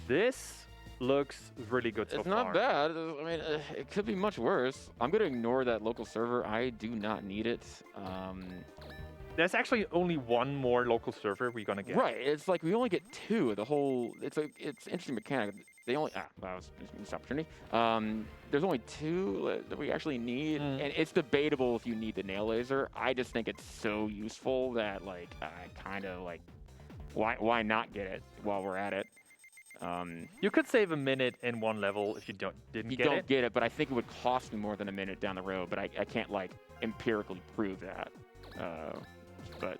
This looks really good so It's far. not bad. I mean, it could be much worse. I'm going to ignore that local server. I do not need it. There's actually only one more local server we're gonna get. Right. It's like we only get 2 of the whole. It's interesting mechanic. They only that was a missed opportunity. There's only 2 that we actually need, and it's debatable if you need the nail laser. I just think it's so useful that I kind of like, why not get it while we're at it? You could save a minute in one level if you didn't get it. But I think it would cost me more than a minute down the road. But I can't empirically prove that. But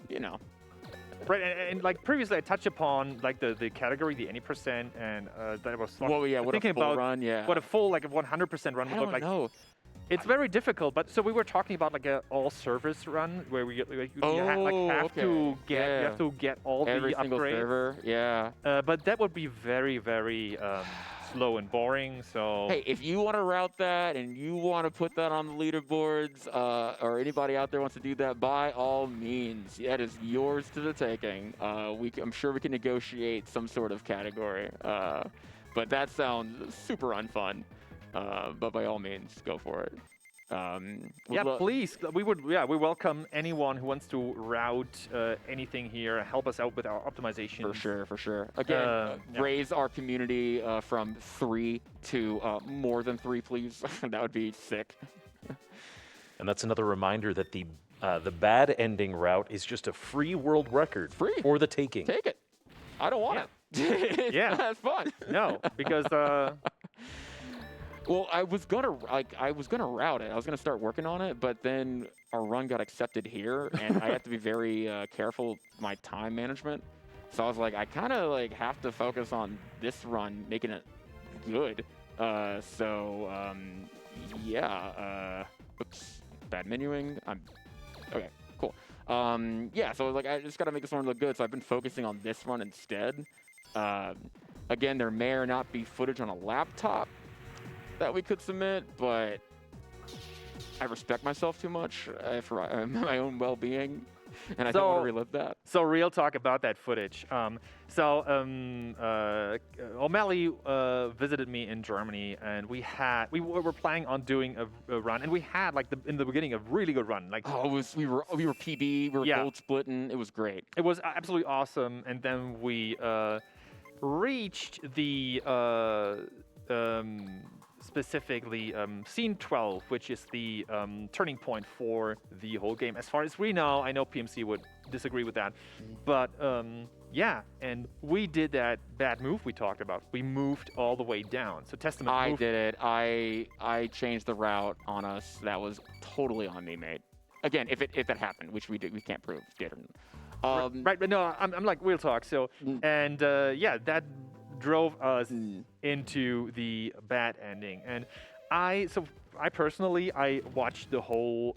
Right, and like previously, I touched upon the category, the any percent, and that was thinking about run, what a full 100% run would look like. Know. It's very difficult, but so we were talking about a all-service run where you have to get all every the single upgrades. server, yeah. But that would be very, very slow and boring. So hey, if you want to route that and you want to put that on the leaderboards, or anybody out there wants to do that, by all means, that is yours to the taking. I'm sure we can negotiate some sort of category. But that sounds super unfun. But by all means, go for it. Yeah, please. We welcome anyone who wants to route anything here, help us out with our optimization. For sure. Again, Yeah. raise our community from 3 to more than 3, please. That would be sick. And that's another reminder that the bad ending route is just a free world record for the taking. Take it. I don't want it. Yeah. That's fun. No, because well, I was gonna route it. I was gonna start working on it, but then our run got accepted here, and I have to be very careful with my time management. So I was like, I kind of like have to focus on this run, making it good. Yeah. Oops, bad menuing. Okay, cool. Yeah, so like I just gotta make this one look good. So I've been focusing on this run instead. Again, there may or not be footage on a laptop that we could submit, but I respect myself too much for my own well-being, and I don't want to relive that. So real talk about that footage. O'Malley visited me in Germany, and we were planning on doing a run, and we had like in the beginning a really good run. Like we were PB, we were gold splitting. It was great. It was absolutely awesome, and then we reached the specifically scene 12, which is the turning point for the whole game. As far as we know, I know PMC would disagree with that, but yeah, and we did that bad move we talked about. We moved all the way down. So Testament I did it. I changed the route on us. That was totally on me, mate. Again, if that happened, which we can't prove did or not. Right, but no, I'm like real talk. So and yeah, that drove us into the bad ending, and I personally watched the whole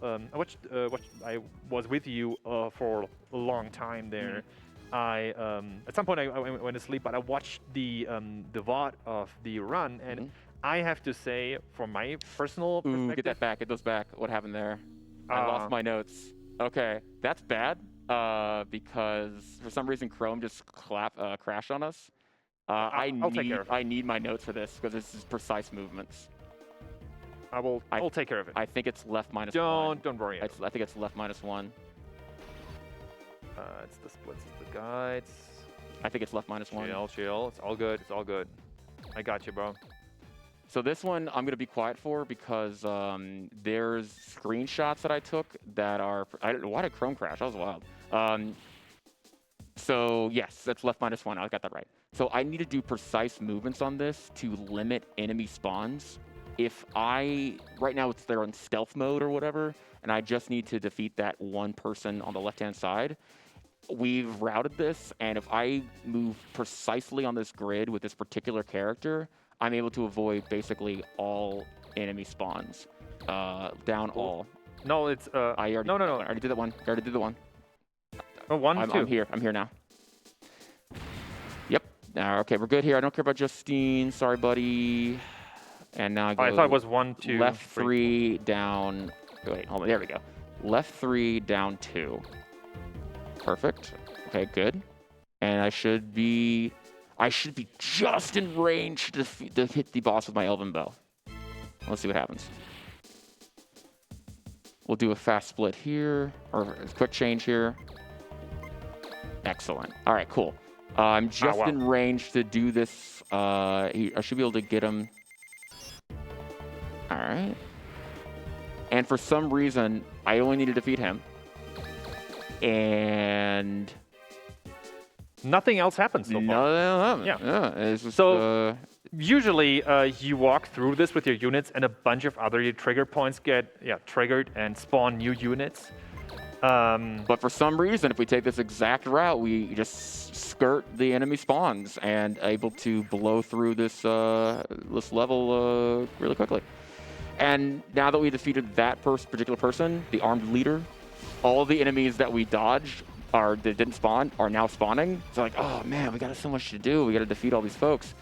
I was with you for a long time there. I at some point I went to sleep, but I watched the VOD of the run, and I have to say, from my personal perspective, get that back. Get those back. What happened there? I lost my notes. Okay, that's bad. Because for some reason Chrome just crashed on us. I'll take care of it. I need my notes for this because this is precise movements. I'll take care of it. I think it's left -1. Don't worry. I think it's left -1. It's the splits, it's the guides. I think it's left -1. Chill. It's all good. It's all good. I got you, bro. So this one I'm gonna be quiet for because there's screenshots that I took that are. Why did Chrome crash? That was wild. So yes, that's left -1. I got that right. So I need to do precise movements on this to limit enemy spawns. If right now they're on stealth mode or whatever, and I just need to defeat that one person on the left-hand side. We've routed this, and if I move precisely on this grid with this particular character, I'm able to avoid basically all enemy spawns. Down all. No, it's No. I already did that one. I already did the one. Oh, one, two. I'm here now. Yep. Okay, we're good here. I don't care about Justine. Sorry, buddy. And now I go. I thought it was 1, 2. Left 3 down. Wait, hold on. There we go. Left 3 down 2. Perfect. Okay, good. And I should be just in range to hit the boss with my Elven Bow. Let's see what happens. We'll do a fast split here, or a quick change here. Excellent. All right, cool. I'm just in range to do this. I should be able to get him. All right. And for some reason, I only need to defeat him. And nothing else happens so far. No. Yeah. It's just, so usually you walk through this with your units, and a bunch of other trigger points get triggered and spawn new units. But for some reason, if we take this exact route, we just skirt the enemy spawns and able to blow through this level really quickly. And now that we defeated that particular person, the armed leader, all the enemies that we dodged that didn't spawn are now spawning. It's like, oh man, we got so much to do. We got to defeat all these folks.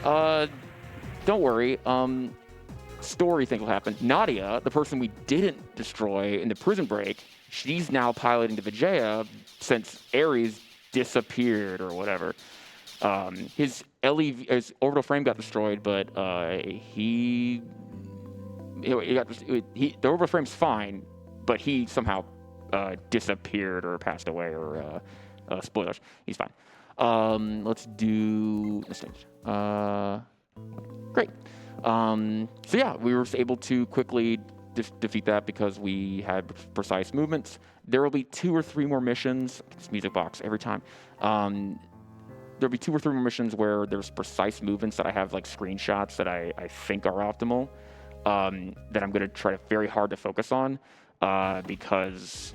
Don't worry. Story thing will happen. Nadia, the person we didn't destroy in the prison break, she's now piloting the Vijaya since Ares disappeared or whatever. His orbital frame got destroyed, but he the orbital frame's fine, but he somehow disappeared or passed away or spoilers. He's fine. Let's do this thing. Great. So yeah, we were able to quickly defeat that because we had precise movements. There will be 2 or 3 more missions. It's music box every time. There'll be 2 or 3 more missions where there's precise movements that I have like screenshots that I think are optimal. That I'm going to try very hard to focus on because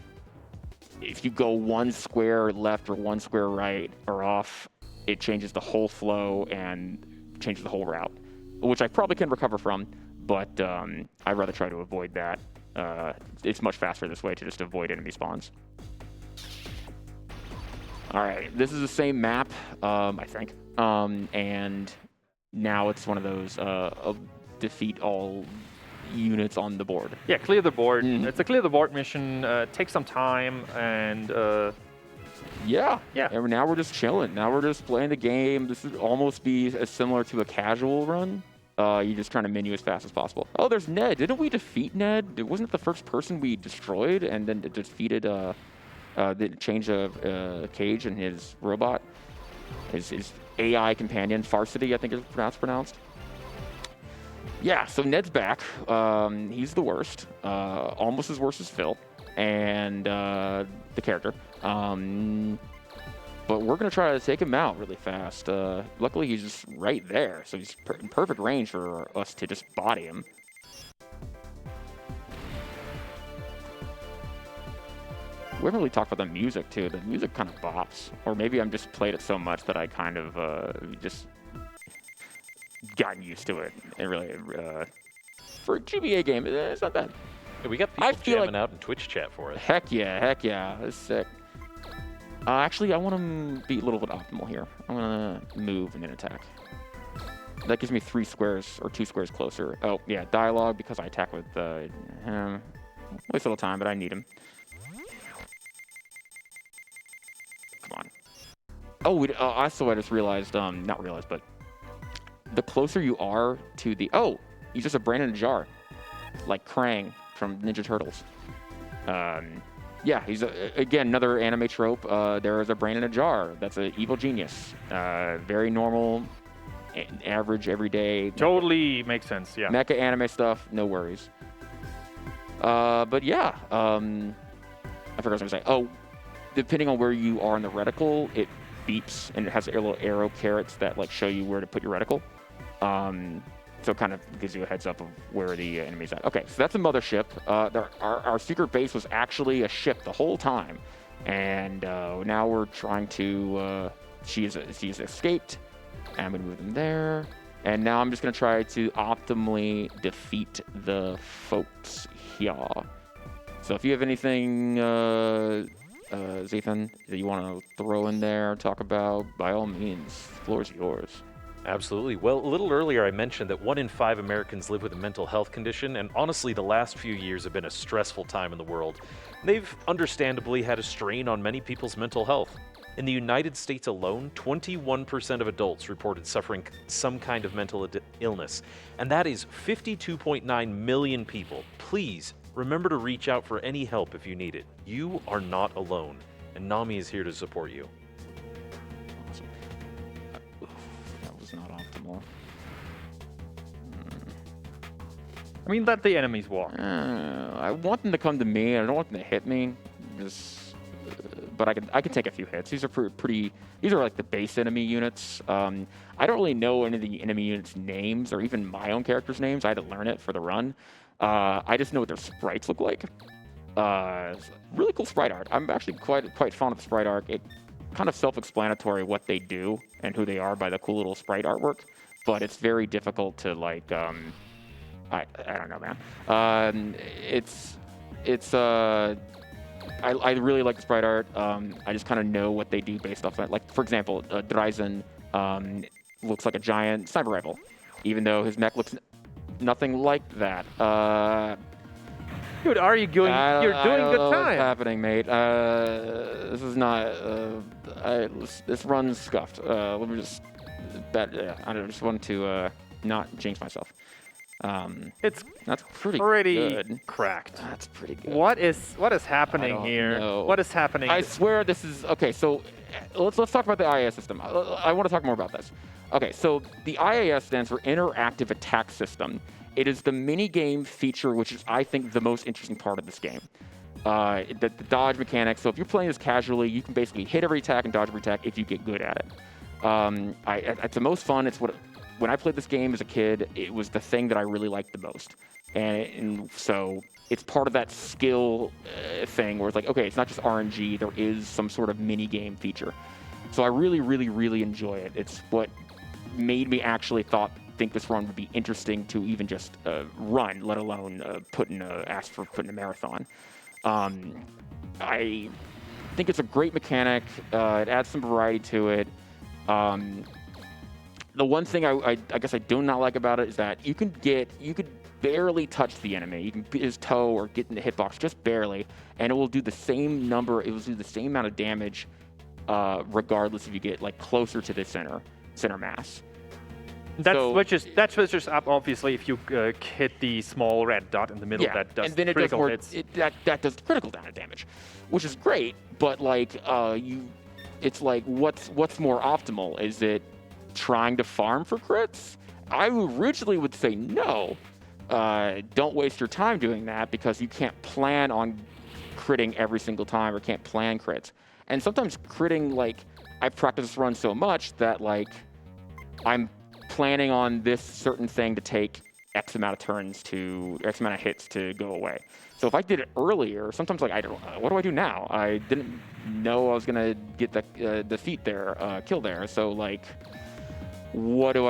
if you go 1 square left or 1 square right or off, it changes the whole flow and changes the whole route, which I probably can recover from, but I'd rather try to avoid that. It's much faster this way to just avoid enemy spawns. All right, this is the same map, I think, and now it's one of those defeat all units on the board. Yeah, clear the board. Mhm. It's a clear the board mission. Takes some time, and Yeah. Yeah. And now we're just chilling. Now we're just playing the game. This would almost be as similar to a casual run. You're just trying to menu as fast as possible. Oh, there's Ned. Didn't we defeat Ned? Wasn't it the first person we destroyed and then defeated? Changed a cage in his robot. His AI companion, Farcity, I think is pronounced. Yeah, so Ned's back. He's the worst. Almost as worse as Phil and the character. But we're going to try to take him out really fast. Luckily, he's just right there, so he's in perfect range for us to just body him. We haven't really talked about the music, too. The music kind of bops. Or maybe I'm just played it so much that I kind of just gotten used to it. And really, for a GBA game, it's not bad. Yeah, we got people jamming out in Twitch chat for it. Heck yeah. That's sick. Actually, I want to be a little bit optimal here. I want to move and then attack. That gives me 3 squares or 2 squares closer. Oh, yeah, dialogue because I attack with him. Waste a little time, but I need him. Come on. Oh, also I just realized, not realized, but the closer you are to the... Oh, he's just a brain in a jar. Like Krang from Ninja Turtles. Yeah, he's, again, another anime trope. There is a brain in a jar. That's an evil genius. Very normal, average, everyday. totally makes sense. Yeah. Mecha anime stuff, no worries. But yeah, I forgot what I was going to say. Oh, depending on where you are in the reticle, it beeps, and it has little arrow carrots that like show you where to put your reticle. So it kind of gives you a heads up of where the enemy's at. Okay, so that's a mothership. Our secret base was actually a ship the whole time. And now we're trying to... she's escaped. And I'm going to move them there. And now I'm just going to try to optimally defeat the folks here. So if you have anything, Zathan, that you want to throw in there, talk about, by all means, the floor is yours. Absolutely. Well, a little earlier I mentioned that 1 in 5 Americans live with a mental health condition, and honestly, the last few years have been a stressful time in the world. They've understandably had a strain on many people's mental health. In the United States alone, 21% of adults reported suffering some kind of mental illness, and that is 52.9 million people. Please remember to reach out for any help if you need it. You are not alone, and Nami is here to support you. Awesome. That was not optimal. I mean, let the enemies walk. I want them to come to me. I don't want them to hit me. But I can take a few hits. These are pretty. These are like the base enemy units. I don't really know any of the enemy units' names or even my own character's names. I had to learn it for the run. I just know what their sprites look like. Really cool sprite art. I'm actually quite fond of the sprite art. It kind of self-explanatory what they do and who they are by the cool little sprite artwork. But it's very difficult to like. I don't know, man. I really like the sprite art. I just kind of know what they do based off that. Like, for example, Dryzen looks like a giant sniper rifle, even though his mech looks nothing like that. Dude, are you doing? You're doing I good don't know what's time. happening, mate. This is not. This run's scuffed. Let me just. I just want to not jinx myself. It's That's pretty good. cracked. That's pretty good. What is happening here? know. What is happening? I swear this is okay. So let's talk about the IAS system. I want to talk more about this. Okay, so the IAS stands for Interactive Attack System. It is the mini game feature, which is I think the most interesting part of this game. The dodge mechanics. So if you're playing this casually, you can basically hit every attack and dodge every attack if you get good at it. It's the most fun. It's when I played this game as a kid, it was the thing that I really liked the most. And so it's part of that skill thing where it's like, okay, it's not just RNG. There is some sort of mini game feature. So I really, really, really enjoy it. It's what made me actually think this run would be interesting to even just run, let alone ask for putting a marathon. I think it's a great mechanic. It adds some variety to it. The one thing I guess I do not like about it is that you could barely touch the enemy. You can his toe or get in the hitbox just barely, and it will do the same number. It will do the same amount of damage, regardless if you get like closer to the center mass. That switches up obviously if you hit the small red dot in the middle. Yeah, That does and then it critical does hits. That does critical damage, which is great. But like it's like what's more optimal? Is it trying to farm for crits? I originally would say no. Don't waste your time doing that because you can't plan on critting every single time or can't plan crits. And sometimes critting, like I've practiced this run so much that like I'm planning on this certain thing to take X amount of hits to go away. So if I did it earlier, sometimes like what do I do now? I didn't know I was gonna get the defeat there, kill there. So like, what do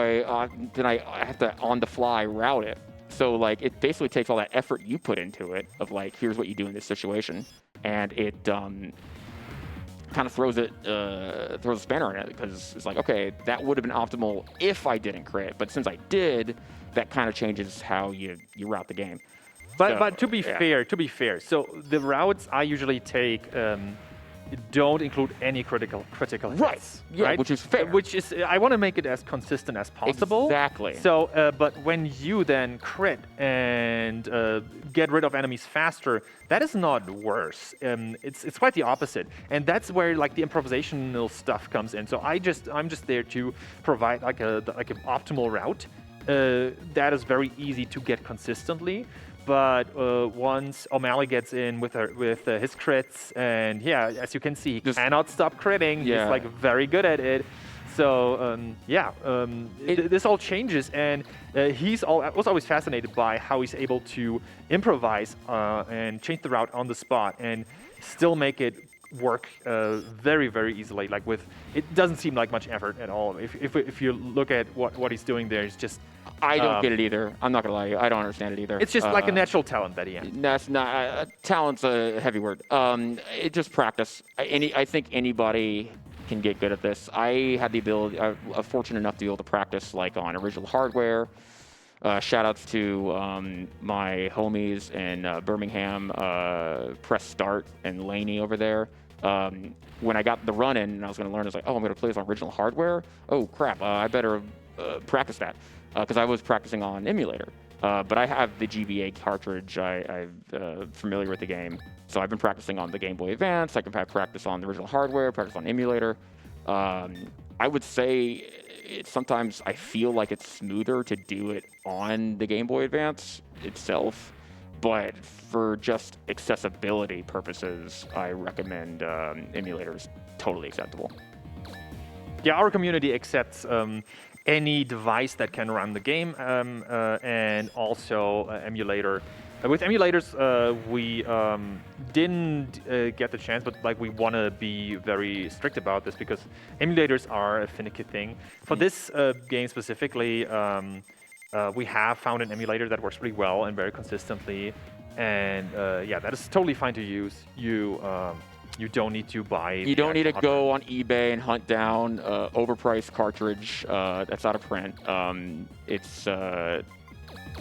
then I have to on the fly route it. So like it basically takes all that effort you put into it of like, here's what you do in this situation, and it kind of throws a spanner in it because it's like, okay, that would have been optimal if I didn't crit, but since I did, that kind of changes how you route the game. But to be fair, so the routes I usually take don't include any critical hits. Right. Yeah, right? which is fair. Which is I want to make it as consistent as possible. Exactly. So, but when you then crit and get rid of enemies faster, that is not worse. It's quite the opposite, and that's where like the improvisational stuff comes in. So I'm just there to provide like an optimal route that is very easy to get consistently. But once O'Malley gets in with his crits, and yeah, as you can see, he cannot stop critting. Yeah. He's like very good at it. So this all changes, and I was always fascinated by how he's able to improvise and change the route on the spot and still make it work very, very easily. Like it doesn't seem like much effort at all. If you look at what he's doing there, it's just. I don't get it either. I'm not gonna lie. I don't understand it either. It's just like a natural talent that he has. That's not talent's a heavy word. It just practice. I think anybody can get good at this. I had the ability. I'm fortunate enough to be able to practice like on original hardware. Shout outs to my homies in Birmingham, Press Start and Laney over there. When I got the run in and I was going to learn, I was like, oh, I'm going to play this on original hardware? Oh, crap. I better practice that. Because I was practicing on emulator. But I have the GBA cartridge. I'm familiar with the game. So I've been practicing on the Game Boy Advance. I can practice on the original hardware, practice on emulator. I would say sometimes I feel like it's smoother to do it on the Game Boy Advance itself. But for just accessibility purposes, I recommend emulators. Totally acceptable. Yeah, our community accepts any device that can run the game and also emulator. With emulators, we didn't get the chance, but like we want to be very strict about this because emulators are a finicky thing. For this game specifically, we have found an emulator that works pretty well and very consistently, and yeah, that is totally fine to use. You don't need to buy. You don't need to go on eBay and hunt down overpriced cartridge that's out of print.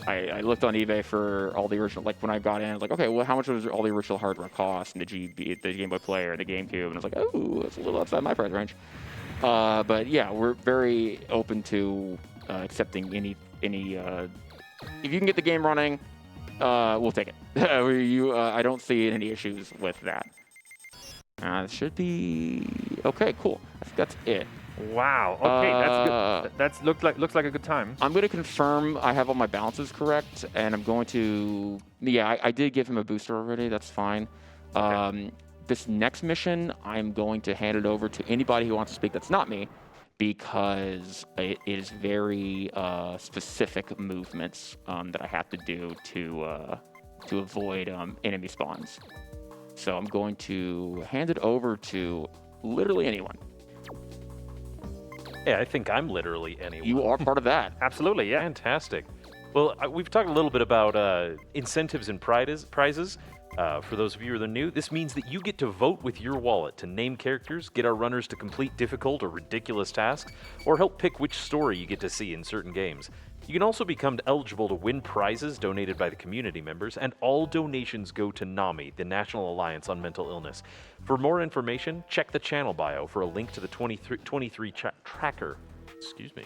I looked on eBay for all the original. Like when I got in, I was like, okay, well, how much was all the original hardware cost? And the Game Boy Player, the GameCube, and I was like, oh, that's a little outside my price range. But yeah, we're very open to accepting any if you can get the game running, we'll take it. I don't see any issues with that. It should be okay. Cool. I think that's it. Wow. Okay, that's good. Looks like a good time. I'm going to confirm I have all my balances correct, and I'm going to. Yeah, I did give him a booster already. That's fine. Okay. This next mission, I'm going to hand it over to anybody who wants to speak that's not me, because it is very specific movements that I have to do to avoid enemy spawns. So I'm going to hand it over to literally anyone. Yeah, I think I'm literally anyone. You are part of that. Absolutely, yeah. Fantastic. Well, we've talked a little bit about incentives and prizes. For those of you who are new, this means that you get to vote with your wallet to name characters, get our runners to complete difficult or ridiculous tasks, or help pick which story you get to see in certain games. You can also become eligible to win prizes donated by the community members, and all donations go to NAMI, the National Alliance on Mental Illness. For more information, check the channel bio for a link to the 23 tracker. Excuse me.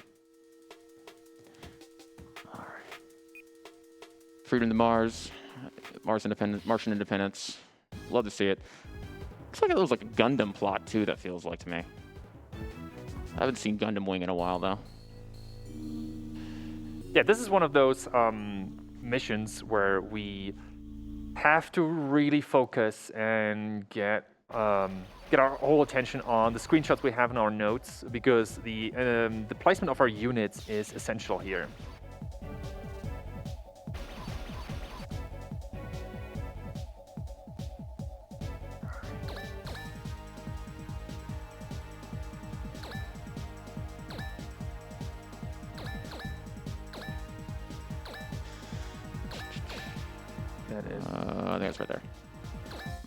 All right. Freedom to Mars. Martian Independence. Love to see it. Looks like it was like a Gundam plot too, that feels like to me. I haven't seen Gundam Wing in a while though. Yeah, this is one of those missions where we have to really focus and get our whole attention on the screenshots we have in our notes, because the placement of our units is essential here. I think it's right there.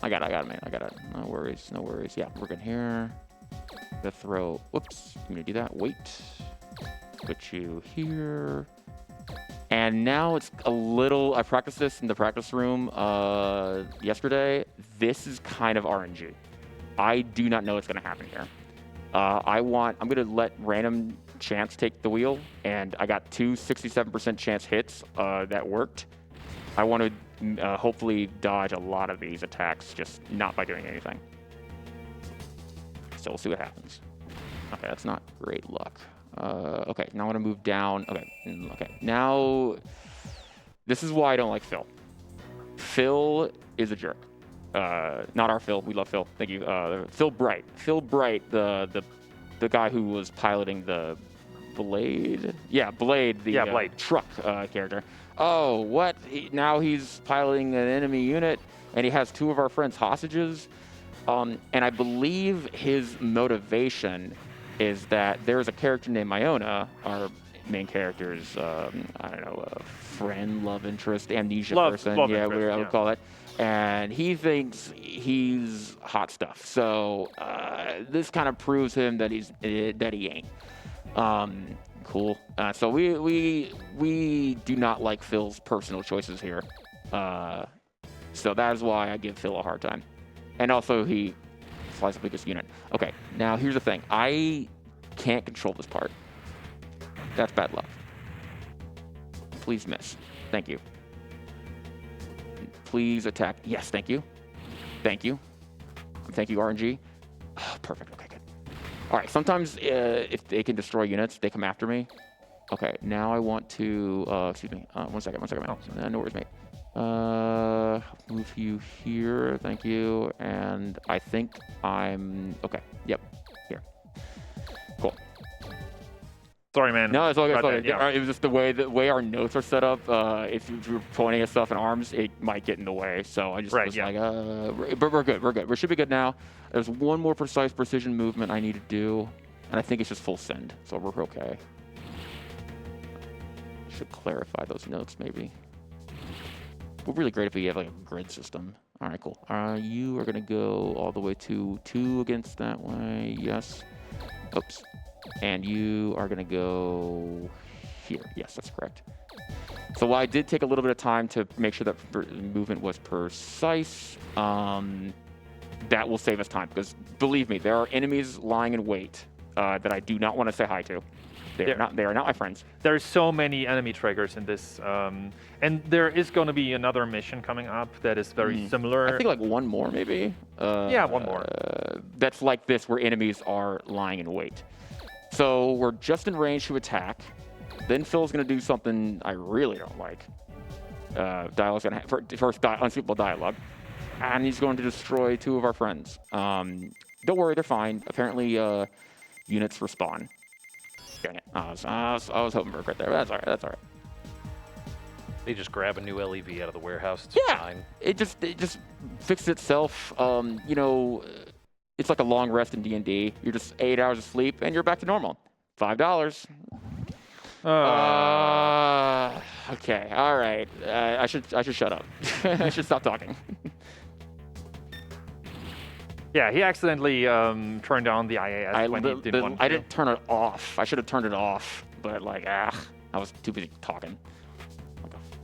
I got it, man. I got it. No worries, no worries. Yeah, we're good here. Gonna throw. Whoops. I'm gonna do that. Wait. Put you here. And now it's a little. I practiced this in the practice room yesterday. This is kind of RNG. I do not know what's gonna happen here. I'm gonna let random chance take the wheel, and I got two 67% chance hits that worked. I want to hopefully dodge a lot of these attacks, just not by doing anything. So we'll see what happens. Okay, that's not great luck. Okay, now I want to move down. Okay, now this is why I don't like Phil. Phil is a jerk. Not our Phil. We love Phil. Thank you. Phil Bright. Phil Bright, the guy who was piloting the Blade. Yeah, Blade. The Blade truck character. Oh, what? Now he's piloting an enemy unit, and he has two of our friends hostages. And I believe his motivation is that there's a character named Iona, our main character's, I don't know, friend, love interest, amnesia person. Love yeah, interest, I would call it. And he thinks he's hot stuff. So this kind of proves him that he ain't. Cool. So we do not like Phil's personal choices here. So that is why I give Phil a hard time. And also he flies the biggest unit. Okay, now here's the thing. I can't control this part. That's bad luck. Please miss. Thank you. Please attack. Yes, thank you. Thank you. Thank you, RNG. Oh, perfect. Okay, good. All right, sometimes if they can destroy units, they come after me. Okay, now I want to, excuse me, one second, mate. Oh, no worries, mate. Move you here, thank you. And I think I'm, okay, yep, here. Cool. Sorry, man. No, it's all good. It's all good. Yeah. It was just the way our notes are set up. If you're pointing at stuff in arms, it might get in the way. So I just was like, but we're good. We're good. We should be good now. There's one more precise precision movement I need to do, and I think it's just full send. So we're okay. Should clarify those notes maybe. Would be really great if we have like a grid system. All right, cool. You are gonna go all the way to 2 against that way. Yes. Oops. And you are going to go here. Yes, that's correct. So while I did take a little bit of time to make sure that movement was precise, that will save us time. Because believe me, there are enemies lying in wait that I do not want to say hi to. They are not my friends. There's so many enemy triggers in this, and there is going to be another mission coming up that is very similar. I think like one more maybe. Yeah, one more. That's like this, where enemies are lying in wait. So we're just in range to attack. Then Phil's going to do something I really don't like. Dialogue's going to first unspeakable dialogue, and he's going to destroy 2 of our friends. Don't worry, they're fine. Apparently, units respawn. Dang it! I was hoping for a crit there, but that's all right. That's all right. They just grab a new LEV out of the warehouse. It's fine. It just fixed itself. You know, it's like a long rest in D&D. You're just 8 hours of sleep and you're back to normal. $5. Okay, all right. I should shut up. I should stop talking. Yeah, he accidentally turned on the IAS when he didn't want to. I didn't turn it off. I should have turned it off, but like, I was too busy talking.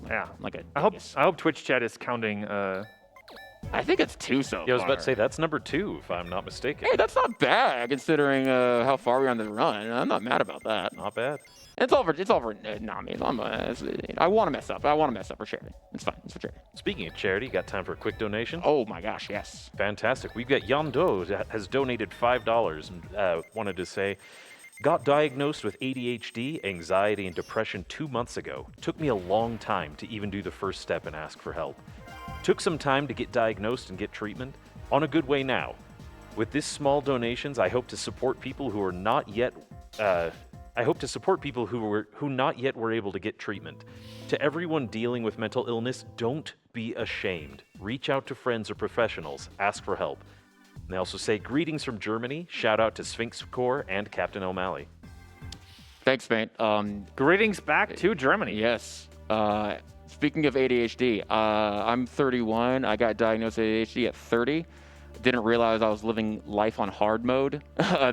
I hope Twitch chat is counting. I think it's 2 so far. Yeah, I was about to say that's number 2, if I'm not mistaken. Hey, that's not bad considering how far we're on the run. I'm not mad about that. Not bad. It's all for Nami. I want to mess up. I want to mess up for charity. It's fine. It's for charity. Speaking of charity, got time for a quick donation? Oh my gosh, yes. Fantastic. We've got Yando that has donated $5 and wanted to say, got diagnosed with ADHD, anxiety, and depression 2 months ago. Took me a long time to even do the first step and ask for help. Took some time to get diagnosed and get treatment. On a good way now. With this small donations, I hope to support people who are not yet who not yet were able to get treatment. To everyone dealing with mental illness, don't be ashamed. Reach out to friends or professionals. Ask for help. And they also say, greetings from Germany. Shout out to Sphinx Core and CaptOMalley. Thanks, mate. Greetings back to Germany. Yes. Speaking of ADHD, I'm 31. I got diagnosed with ADHD at 30. Didn't realize I was living life on hard mode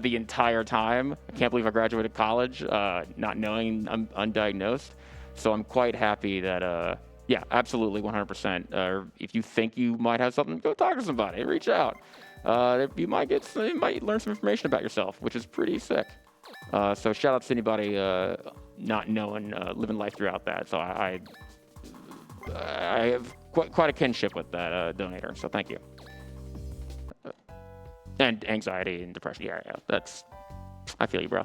the entire time. I can't believe I graduated college not knowing I'm undiagnosed. So I'm quite happy that, yeah, absolutely 100%. If you think you might have something, go talk to somebody. Reach out. You might learn some information about yourself, which is pretty sick. So shout out to anybody not knowing, living life throughout that. So I have quite a kinship with that donator. So thank you. And anxiety and depression. Yeah, I feel you, bro.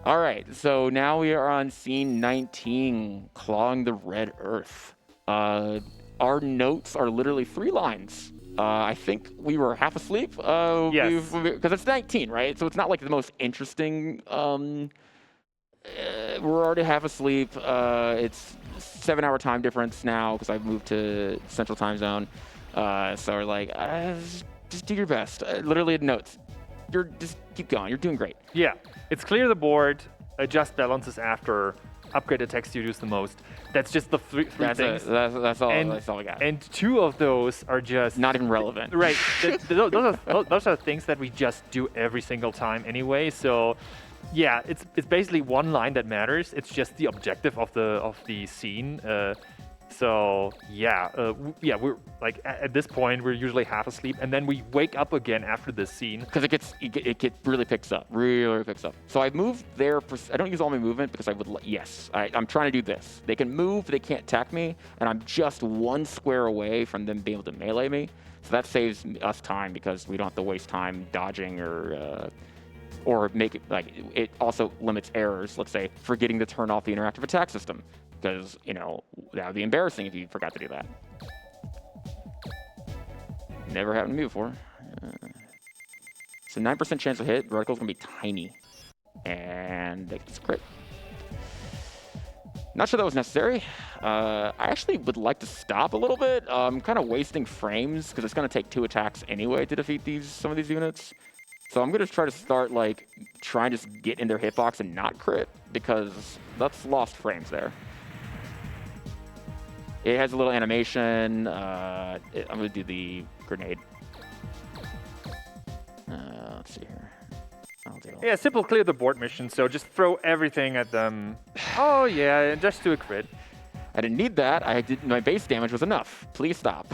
All right, so now we are on scene 19, Clawing the Red Earth. Our notes are literally 3 lines. I think we were half asleep. Yes. Because it's 19, right? So it's not like the most interesting. We're already half asleep. It's 7-hour time difference now because I've moved to Central Time Zone. So we're like, just do your best. Literally notes. Just keep going. You're doing great. Yeah, it's clear the board, adjust balances after, upgrade the text you use the most. That's just the three things. That's all we got. And 2 of those are just not even relevant. Right. those are things that we just do every single time anyway. So yeah, it's basically 1 line that matters. It's just the objective of the scene. So yeah, we're like at this point we're usually half asleep, and then we wake up again after this scene because it really picks up, really picks up. So I've moved there. I don't use all my movement because I would. Yes, I'm trying to do this. They can move, they can't attack me, and I'm just 1 square away from them being able to melee me. So that saves us time because we don't have to waste time dodging or make it like it also limits errors. Let's say forgetting to turn off the interactive attack system. Because, that would be embarrassing if you forgot to do that. Never happened to me before. So 9% chance to hit. Vertical's going to be tiny. And it's crit. Not sure that was necessary. I actually would like to stop a little bit. I'm kind of wasting frames because it's going to take 2 attacks anyway to defeat some of these units. So I'm going to try to start, trying to just get in their hitbox and not crit because that's lost frames there. It has a little animation. I'm going to do the grenade. Let's see here. Yeah, simple clear the board mission, so just throw everything at them. Oh yeah, just do a crit. I didn't need that. My base damage was enough. Please stop.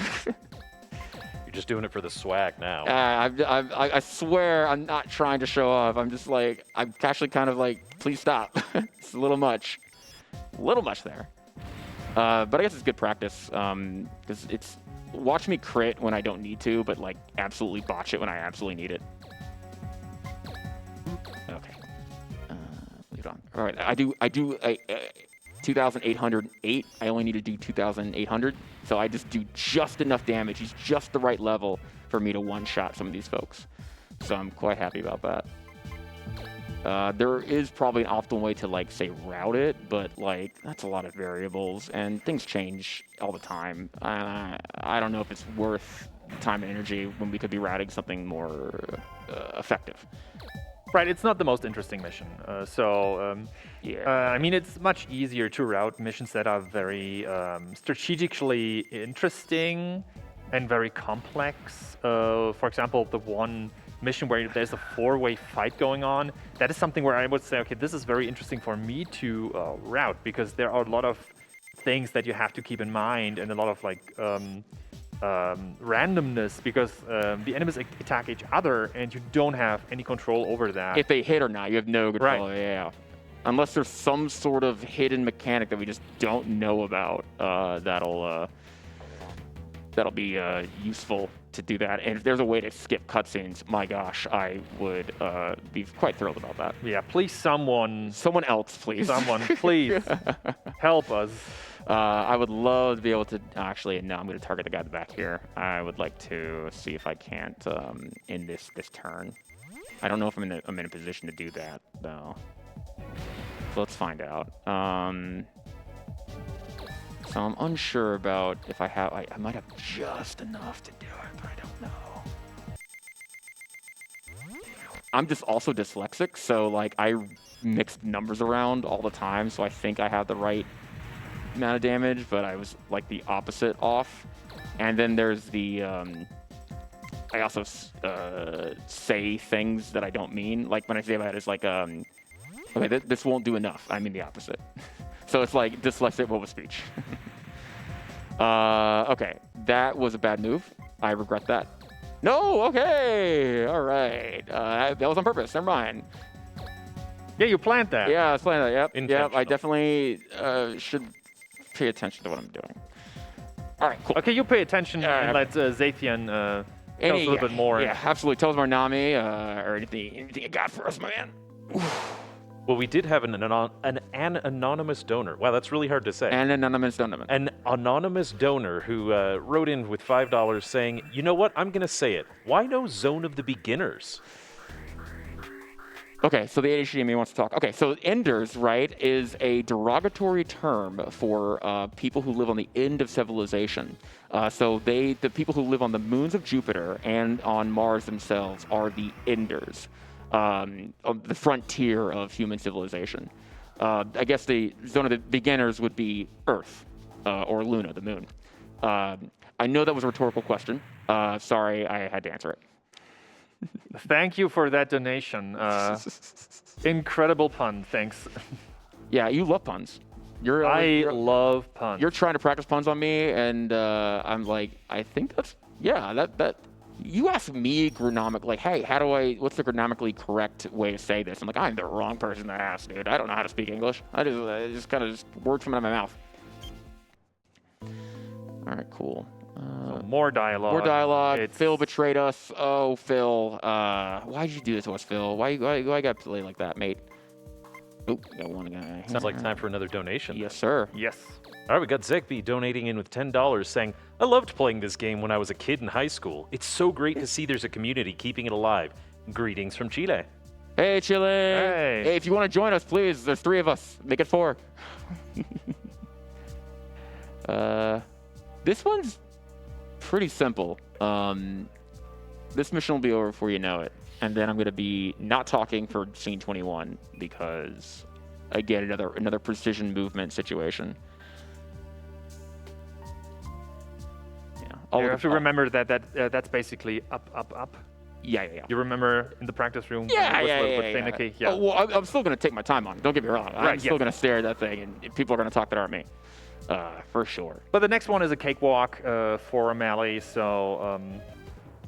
You're just doing it for the swag now. I swear I'm not trying to show off. I'm just like, I'm actually kind of like, please stop. It's a little much. A little much there. But I guess it's good practice. Because it's, watch me crit when I don't need to, but like absolutely botch it when I absolutely need it. Okay. Leave it on. All right. I do 2,808. I only need to do 2,800. So I just do just enough damage. He's just the right level for me to one-shot some of these folks. So I'm quite happy about that. There is probably an optimal way to, like, say, route it, but, like, that's a lot of variables, and things change all the time. I don't know if it's worth time and energy when we could be routing something more effective. Right, it's not the most interesting mission. I mean, it's much easier to route missions that are very strategically interesting and very complex. For example, the one mission where there's a four-way fight going on, that is something where I would say, okay, this is very interesting for me to route, because there are a lot of things that you have to keep in mind and a lot of like randomness, because the enemies attack each other and you don't have any control over that. If they hit or not, you have no control. Right. Yeah. Unless there's some sort of hidden mechanic that we just don't know about, that'll be useful to do that. And if there's a way to skip cutscenes, my gosh, I would be quite thrilled about that. Yeah, please, someone else, please. Someone, please help us. I would love to be able to, actually, no, I'm going to target the guy at the back here. I would like to see if I can't end this turn. I don't know if I'm in a position to do that, though. So let's find out. So I'm unsure about if I have, I might have just enough to do it, but I don't know. I'm just also dyslexic, so like I mix numbers around all the time, so I think I have the right amount of damage, but I was like the opposite off. And then there's the, I also say things that I don't mean. Like when I say that, it's like, okay, this won't do enough. I mean the opposite. So it's like dyslexic but with speech. Okay, that was a bad move. I regret that. No, okay, all right. That was on purpose, never mind. Yeah, you planned that. Yeah, I was playing that, yep. Yep, I Intentional. definitely should pay attention to what I'm doing. All right, cool. Okay, you pay attention and let Zathian tell us a little bit more. Yeah, absolutely. Tell us more, Nami, or anything you got for us, my man. Well, we did have an anonymous donor. Wow, that's really hard to say. An anonymous donor. An anonymous donor who wrote in with $5 saying, you know what, I'm going to say it. Why no Zone of the Beginners? Okay, so the HDMA wants to talk. Okay, so Enders, right, is a derogatory term for people who live on the end of civilization. So the people who live on the moons of Jupiter and on Mars themselves are the Enders, of the frontier of human civilization. I guess the Zone of the Beginners would be Earth, or Luna, the moon. I know that was a rhetorical question. Sorry, I had to answer it. Thank you for that donation. Incredible pun, thanks. Yeah, you love puns. I love puns. You're trying to practice puns on me, and I'm like, I think that's, yeah, that. You ask me like, hey, what's the grammatically correct way to say this? I'm like, I'm the wrong person to ask, dude. I don't know how to speak English. I just kind of words come out of my mouth. All right, cool. So more dialogue. More dialogue. It's... Phil betrayed us. Oh, Phil. Why did you do this to us, Phil? Why I got played like that, mate? Oh, got one guy. Sounds like time for another donation. Yes, sir. Yes. All right, we got Zegby donating in with $10 saying, I loved playing this game when I was a kid in high school. It's so great to see there's a community keeping it alive. Greetings from Chile. Hey, Chile. Hey. Hey, if you want to join us, please. There's 3 of us. Make it 4. This one's pretty simple. This mission will be over before you know it. And then I'm going to be not talking for scene 21 because, again, another precision movement situation. You have to remember that's basically up, up, up. Yeah. You remember in the practice room? Yeah. Finicky? Yeah. Oh, well, I'm still going to take my time on it. Don't get me wrong. I'm still going to stare at that thing, and people are going to talk that aren't me. For sure. But the next one is a cakewalk for O'Malley, so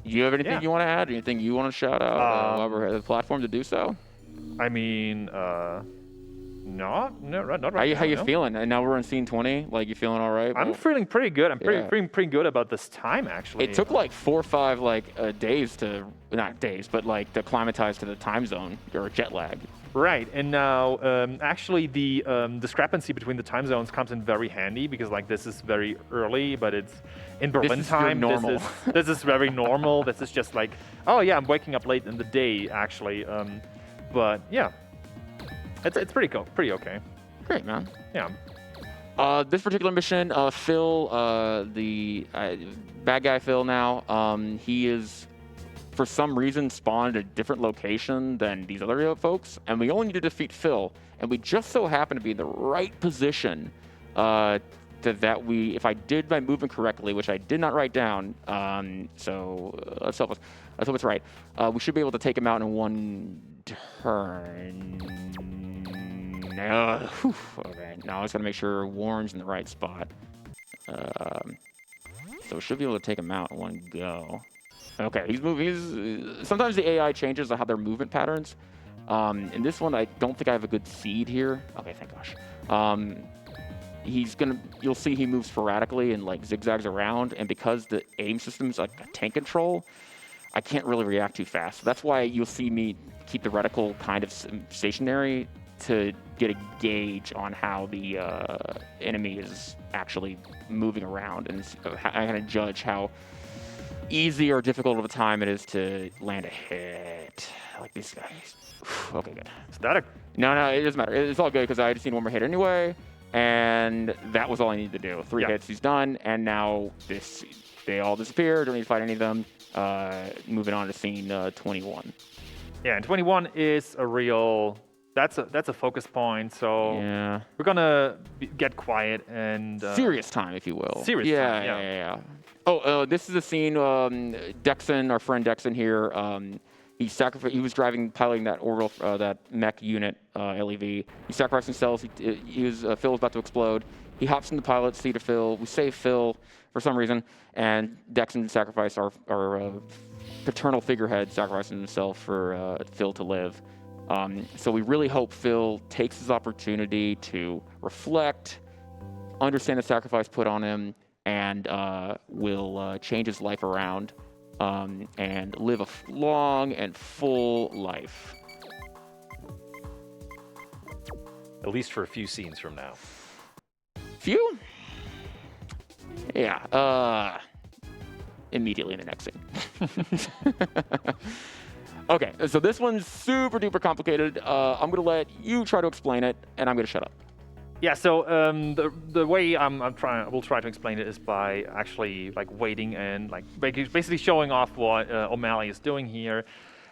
You have anything Yeah. you want to add? Anything you want to shout out? While we're at the platform to do so. I mean, no, not How right you now. how you no. feeling? And now we're on scene 20. Like you feeling all right? I'm Well, feeling pretty good. I'm yeah. feeling pretty good about this time, actually. it took like 4 or 5 days to not days, but like to acclimatize to the time zone or jet lag. Right, and now actually the discrepancy between the time zones comes in very handy because like this is very early, but it's in Berlin is your time. normal. This is very normal. This is just like, oh yeah, I'm waking up late in the day actually. But yeah, it's pretty cool, pretty okay. Great, man. Yeah. This particular mission, Phil, the bad guy Phil now, he is, for some reason, spawned at a different location than these other folks, and we only need to defeat Phil, and we just so happen to be in the right position if I did my movement correctly, which I did not write down, so let's hope it's right. We should be able to take him out in one turn. Okay, now I just gotta make sure Warren's in the right spot. So we should be able to take him out in one go. Okay, he's moving. Sometimes the AI changes how their movement patterns. In this one, I don't think I have a good seed here. Okay, thank gosh. You'll see he moves sporadically and like zigzags around, and because the aim system's like a tank control, I can't really react too fast. So that's why you'll see me keep the reticle kind of stationary to get a gauge on how the enemy is actually moving around, and I kind of judge how easy or difficult of a time it is to land a hit. Like these guys. Okay, good. Is that a No, it doesn't matter. It's all good because I just need one more hit anyway, and that was all I needed to do. 3 hits, he's done, and now they all disappear. Don't need to fight any of them. Moving on to scene 21. Yeah, and 21 is a real. That's a focus point. So Yeah. we're gonna get quiet and Serious time, if you will. Serious time, yeah. Yeah. Oh, this is a scene. Dexon, our friend Dexon here. He was piloting that orbital, that mech unit, LEV. He sacrificed himself. Phil was about to explode. He hops in the pilot seat of Phil. We save Phil for some reason, and Dexon sacrificed our paternal figurehead, sacrificing himself for Phil to live. So we really hope Phil takes his opportunity to reflect, understand the sacrifice put on him, and will change his life around and live a long and full life. At least for a few scenes from now. Few? Yeah. Immediately in the next scene. Okay, so this one's super duper complicated. I'm gonna let you try to explain it, and I'm gonna shut up. Yeah, so the way we'll try to explain it is by actually like waiting and like basically showing off what O'Malley is doing here.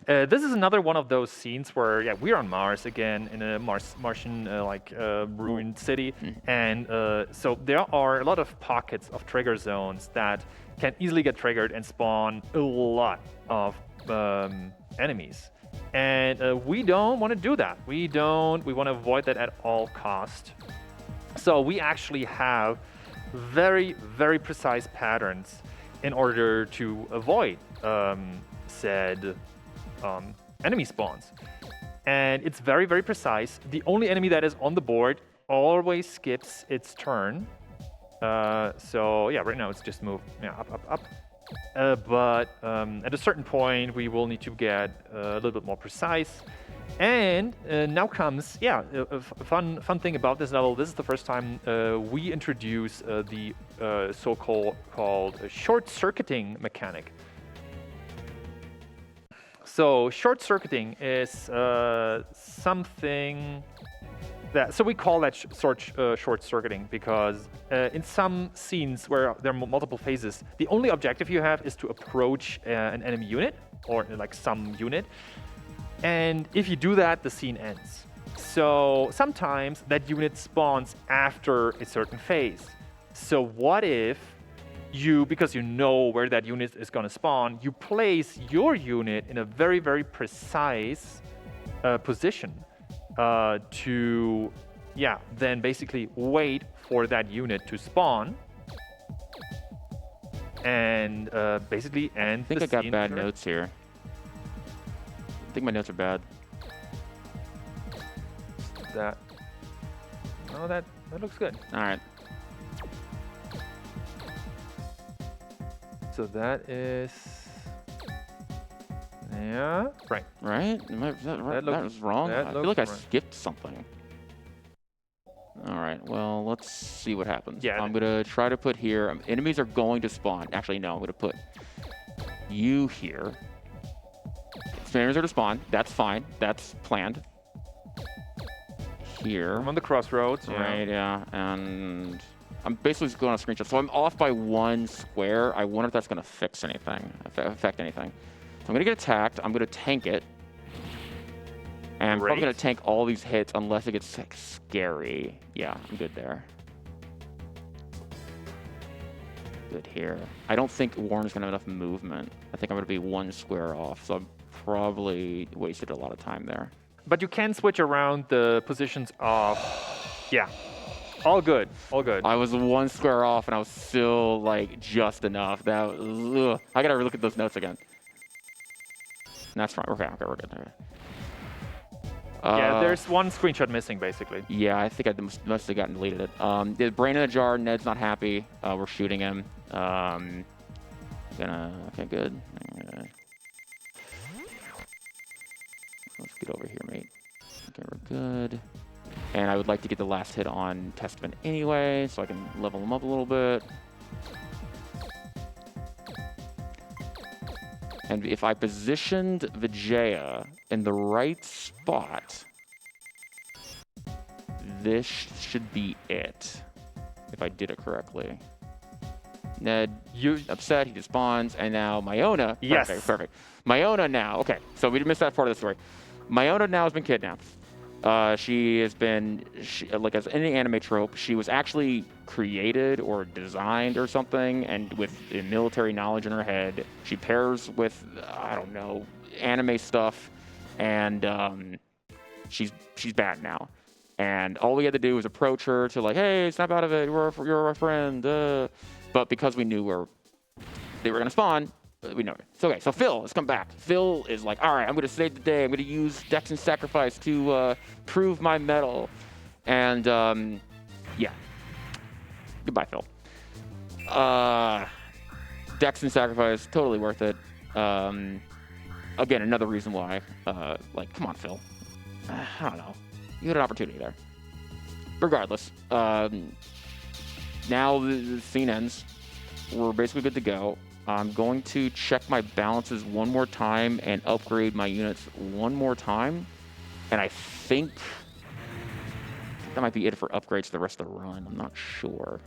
This is another one of those scenes where we're on Mars again in a Martian ruined city, and so there are a lot of pockets of trigger zones that can easily get triggered and spawn a lot of enemies. And we don't want to do that. We want to avoid that at all cost. So we actually have very, very precise patterns in order to avoid said enemy spawns. And it's very, very precise. The only enemy that is on the board always skips its turn. So yeah, right now it's just move up. But at a certain point, we will need to get a little bit more precise. And now comes, a fun thing about this level. This is the first time we introduce the so-called short-circuiting mechanic. So short-circuiting is something that, so we call that short-circuiting because in some scenes where there are multiple phases, the only objective you have is to approach an enemy unit or like some unit. And if you do that, the scene ends. So sometimes that unit spawns after a certain phase. So what if you, because you know where that unit is going to spawn, you place your unit in a very, very precise position to, then basically wait for that unit to spawn. and basically end I think the I got scene bad there. notes here. I think my notes are bad. That. Oh, that looks good. All right. So that is. Yeah. Right. Right? That looks- was wrong. that I feel like I looks right. skipped something. All right. Well, let's see what happens. Yeah. I'm gonna try to put here. Enemies are going to spawn. Actually, no. I'm gonna put you here. Enemies are to spawn. That's fine. That's planned. Here. I'm on the crossroads. Yeah. Right, yeah, and I'm basically just going on a screenshot. So I'm off by 1 square. I wonder if that's going to fix anything, affect anything. So I'm going to get attacked. I'm going to tank it. And I'm probably Great. going to tank all these hits unless it gets like, scary. Yeah, I'm good there. Good here. I don't think Warren's going to have enough movement. I think I'm going to be 1 square off, so I'm probably wasted a lot of time there. But you can switch around the positions of. Yeah. All good. All good. I was 1 square off, and I was still like just enough. That was, I gotta look at those notes again. That's fine. Okay, we're good. Okay. Yeah, there's one screenshot missing, basically. Yeah, I think I must have gotten deleted it. The brain in a jar. Ned's not happy. We're shooting him. Okay, good. Let's get over here, mate. Okay, we're good. And I would like to get the last hit on Testament anyway, so I can level him up a little bit. And if I positioned Vijaya in the right spot, this should be it. If I did it correctly. Ned, upset, he despawns, and now Myona. Yes. Perfect. Myona now. Okay, so we missed that part of the story. Myona now has been kidnapped. She has been, like as any anime trope, she was actually created or designed or something, and with military knowledge in her head, she pairs with, I don't know, anime stuff, and she's bad now. And all we had to do was approach her to like, hey, snap out of it, you're our friend. But because we knew they were gonna spawn, we know it. It's okay. So Phil has come back. Phil is like, all right, I'm going to save the day. I'm going to use Dex and Sacrifice to prove my mettle. And yeah. Goodbye, Phil. Dex and Sacrifice, totally worth it. Again, another reason why. Like, come on, Phil. I don't know. You had an opportunity there. Regardless, now the scene ends. We're basically good to go. I'm going to check my balances one more time and upgrade my units one more time. And I think that might be it for upgrades for the rest of the run. I'm not sure.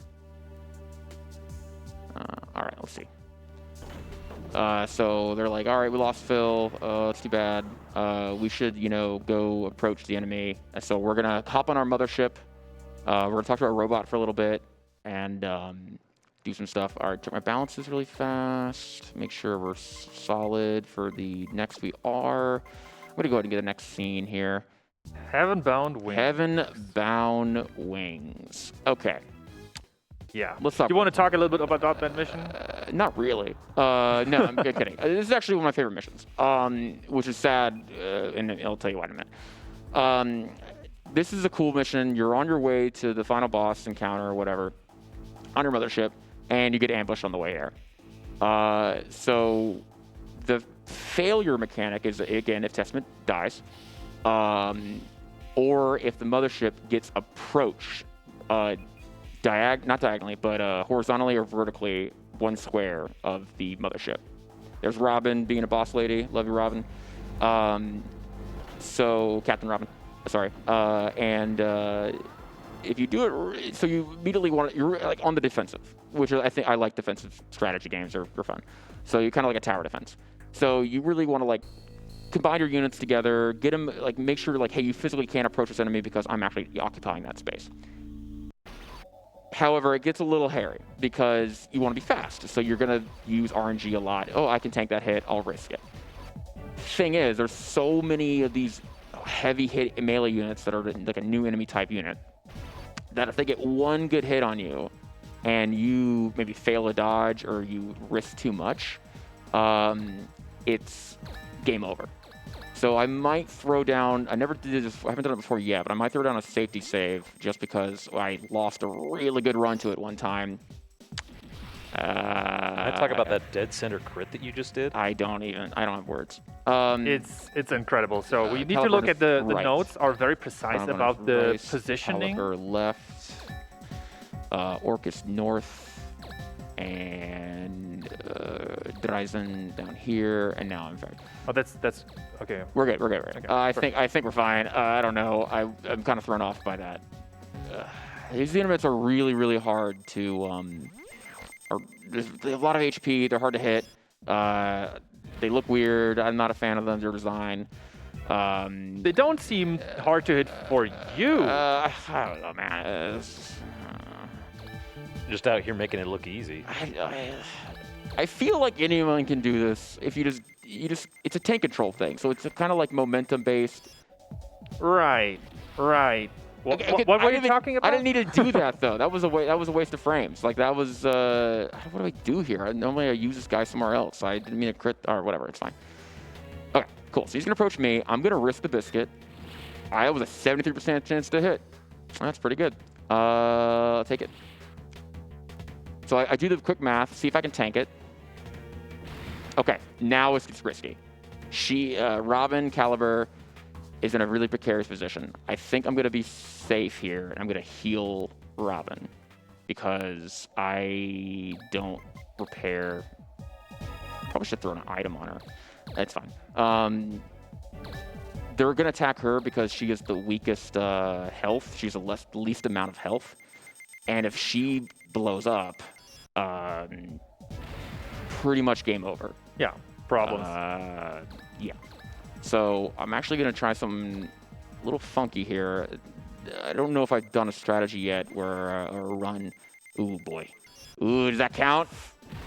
All right, let's see. So they're like, all right, we lost Phil. It's too bad. We should, go approach the enemy. So we're going to hop on our mothership. We're going to talk to our robot for a little bit and do some stuff. All right, check my balances really fast. Make sure we're solid for the next we are. I'm going to go ahead and get the next scene here. Heaven-bound wings. Heaven-bound wings. Okay. Yeah. Let's talk. Do you want to talk a little bit about that mission? Not really. No, I'm kidding. This is actually one of my favorite missions, which is sad, and I'll tell you why in a minute. This is a cool mission. You're on your way to the final boss encounter or whatever on your mothership, and you get ambushed on the way there. So the failure mechanic is, again, if Testament dies, or if the mothership gets approached, not diagonally, but horizontally or vertically 1 square of the mothership. There's Robin being a boss lady. Love you, Robin. So Captain Robin. Sorry. And if you do it, so you immediately you're like on the defensive, which I think I like defensive strategy games. They're fun. So you kind of like a tower defense. So you really want to like combine your units together, get them like make sure like, hey, you physically can't approach this enemy because I'm actually occupying that space. However, it gets a little hairy because you want to be fast. So you're going to use RNG a lot. Oh, I can tank that hit. I'll risk it. Thing is, there's so many of these heavy hit melee units that are like a new enemy type unit that if they get one good hit on you, and you maybe fail a dodge or you risk too much, it's game over. So I might throw down, I never did this, I haven't done it before yet, but I might throw down a safety save just because I lost a really good run to it one time. Can I talk about that dead center crit that you just did? I don't have words. It's incredible. So we need to Caliber look at the right. notes are very precise Caliber about the right, positioning. Caliber left, Orcus north, and Dreisen down here, and now I'm fair. Oh, that's okay. We're good. Okay, I think we're fine. I don't know. I'm kind of thrown off by that. These units are really, really hard to. There's a lot of HP. They're hard to hit. They look weird. I'm not a fan of them. Their design. They don't seem hard to hit for you. I don't know, man. Just out here making it look easy. I feel like anyone can do this if you just it's a tank control thing. So it's kind of like momentum based. Right. What were you talking about? I didn't need to do that though. That was a waste of frames. Like that was what do I do here? Normally I use this guy somewhere else. I didn't mean to crit or whatever. It's fine. Okay, cool. So he's gonna approach me. I'm gonna risk the biscuit. I was a 73% chance to hit. That's pretty good. I'll take it. So I do the quick math. See if I can tank it. Okay, now it's risky. Robin Caliber is in a really precarious position. I think I'm going to be safe here, and I'm going to heal Robin because I don't repair. Probably should throw an item on her. That's fine. They're going to attack her because she is the weakest health. She's the least amount of health. And if she blows up, pretty much game over. Yeah, problems. Yeah. So I'm actually going to try something a little funky here. I don't know if I've done a strategy yet where or a run. Ooh, boy. Ooh, does that count?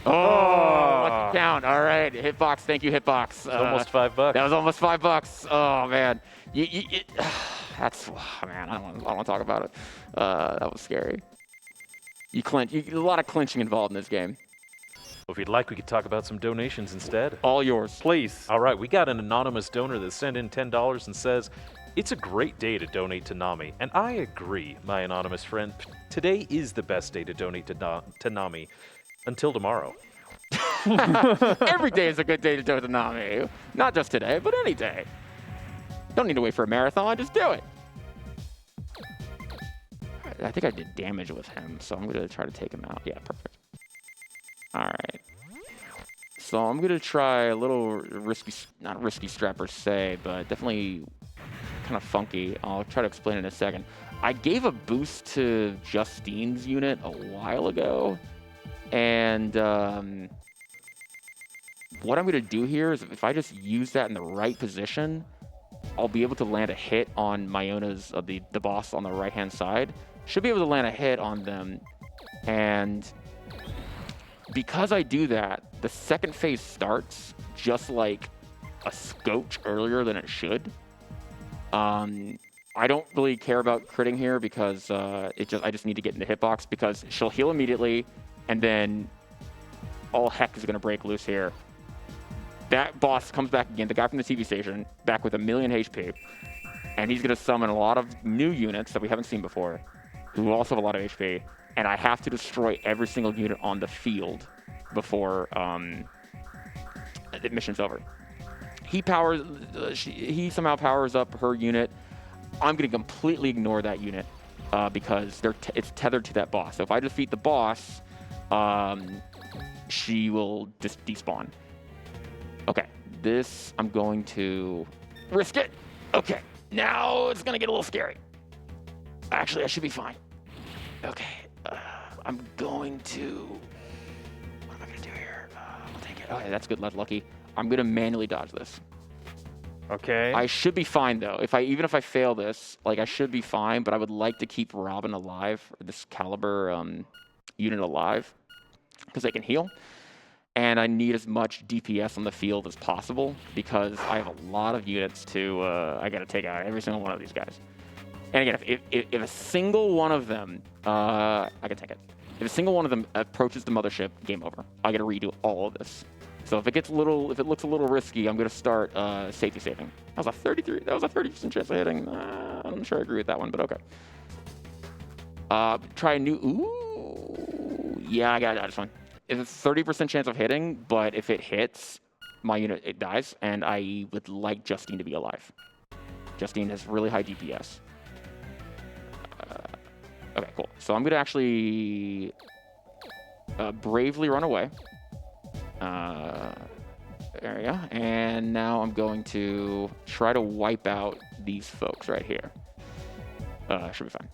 Oh, lucky count. All right, Hitbox. Thank you, Hitbox. Almost $5. That was almost $5. Oh, man. That's, man, I don't want to talk about it. That was scary. You clinch. A lot of clinching involved in this game. Well, if you'd like, we could talk about some donations instead. All yours. Please. All right, we got an anonymous donor that sent in $10 and says, "It's a great day to donate to Nami." And I agree, my anonymous friend. Today is the best day to donate to Nami. Until tomorrow. Every day is a good day to donate to Nami. Not just today, but any day. Don't need to wait for a marathon. Just do it. I think I did damage with him, so I'm going to try to take him out. Yeah, perfect. All right. So I'm going to try a little risky, not risky strat per se, but definitely kind of funky. I'll try to explain it in a second. I gave a boost to Justine's unit a while ago, and what I'm going to do here is if I just use that in the right position, I'll be able to land a hit on Myona's, the boss on the right-hand side. Should be able to land a hit on them, and because I do that, the second phase starts just like a scotch earlier than it should. I don't really care about critting here because I just need to get into hitbox because she'll heal immediately, and then all heck is going to break loose here. That boss comes back again, the guy from the TV station, back with 1,000,000 HP, and he's going to summon a lot of new units that we haven't seen before, who also have a lot of HP, and I have to destroy every single unit on the field before the mission's over. He somehow powers up her unit. I'm going to completely ignore that unit because it's tethered to that boss. So if I defeat the boss, she will just despawn. Okay, this I'm going to risk it. Okay, now it's going to get a little scary. Actually, I should be fine. Okay, I'm going to... What am I going to do here? I'll take it. Okay, that's good. That's lucky. I'm going to manually dodge this. Okay. I should be fine, though. Even if I fail this, I should be fine, but I would like to keep Robin alive, or this Caliber unit alive, because they can heal. And I need as much DPS on the field as possible, because I have a lot of units to... I got to take out every single one of these guys. And again, if a single one of them, I can take it. If a single one of them approaches the mothership, game over. I got to redo all of this. So if it looks a little risky, I'm going to start safety saving. That was a 30% chance of hitting. I'm not sure I agree with that one, but okay. Try a new. Ooh, yeah, I got it. That's fine. It's a 30% chance of hitting, but if it hits my unit, it dies, and I would like Justine to be alive. Justine has really high DPS. Okay, cool. So I'm gonna actually bravely run away. There we go. And now I'm going to try to wipe out these folks right here. Should be fine.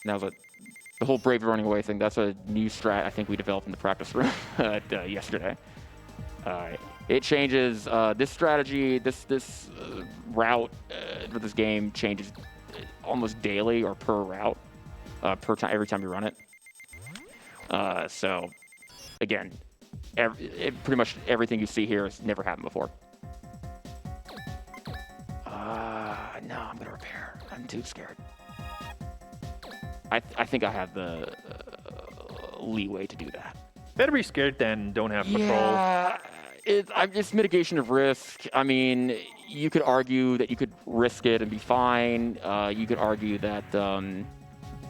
Now the whole brave running away thing, that's a new strat I think we developed in the practice room yesterday. It changes this strategy, this route for this game changes almost daily or per route, every time you run it. So again, pretty much everything you see here has never happened before. No, I'm gonna repair. I'm too scared. I think I have the leeway to do that. Better be scared than don't have patrol. Yeah, it's mitigation of risk. I mean, you could argue that you could risk it and be fine. You could argue that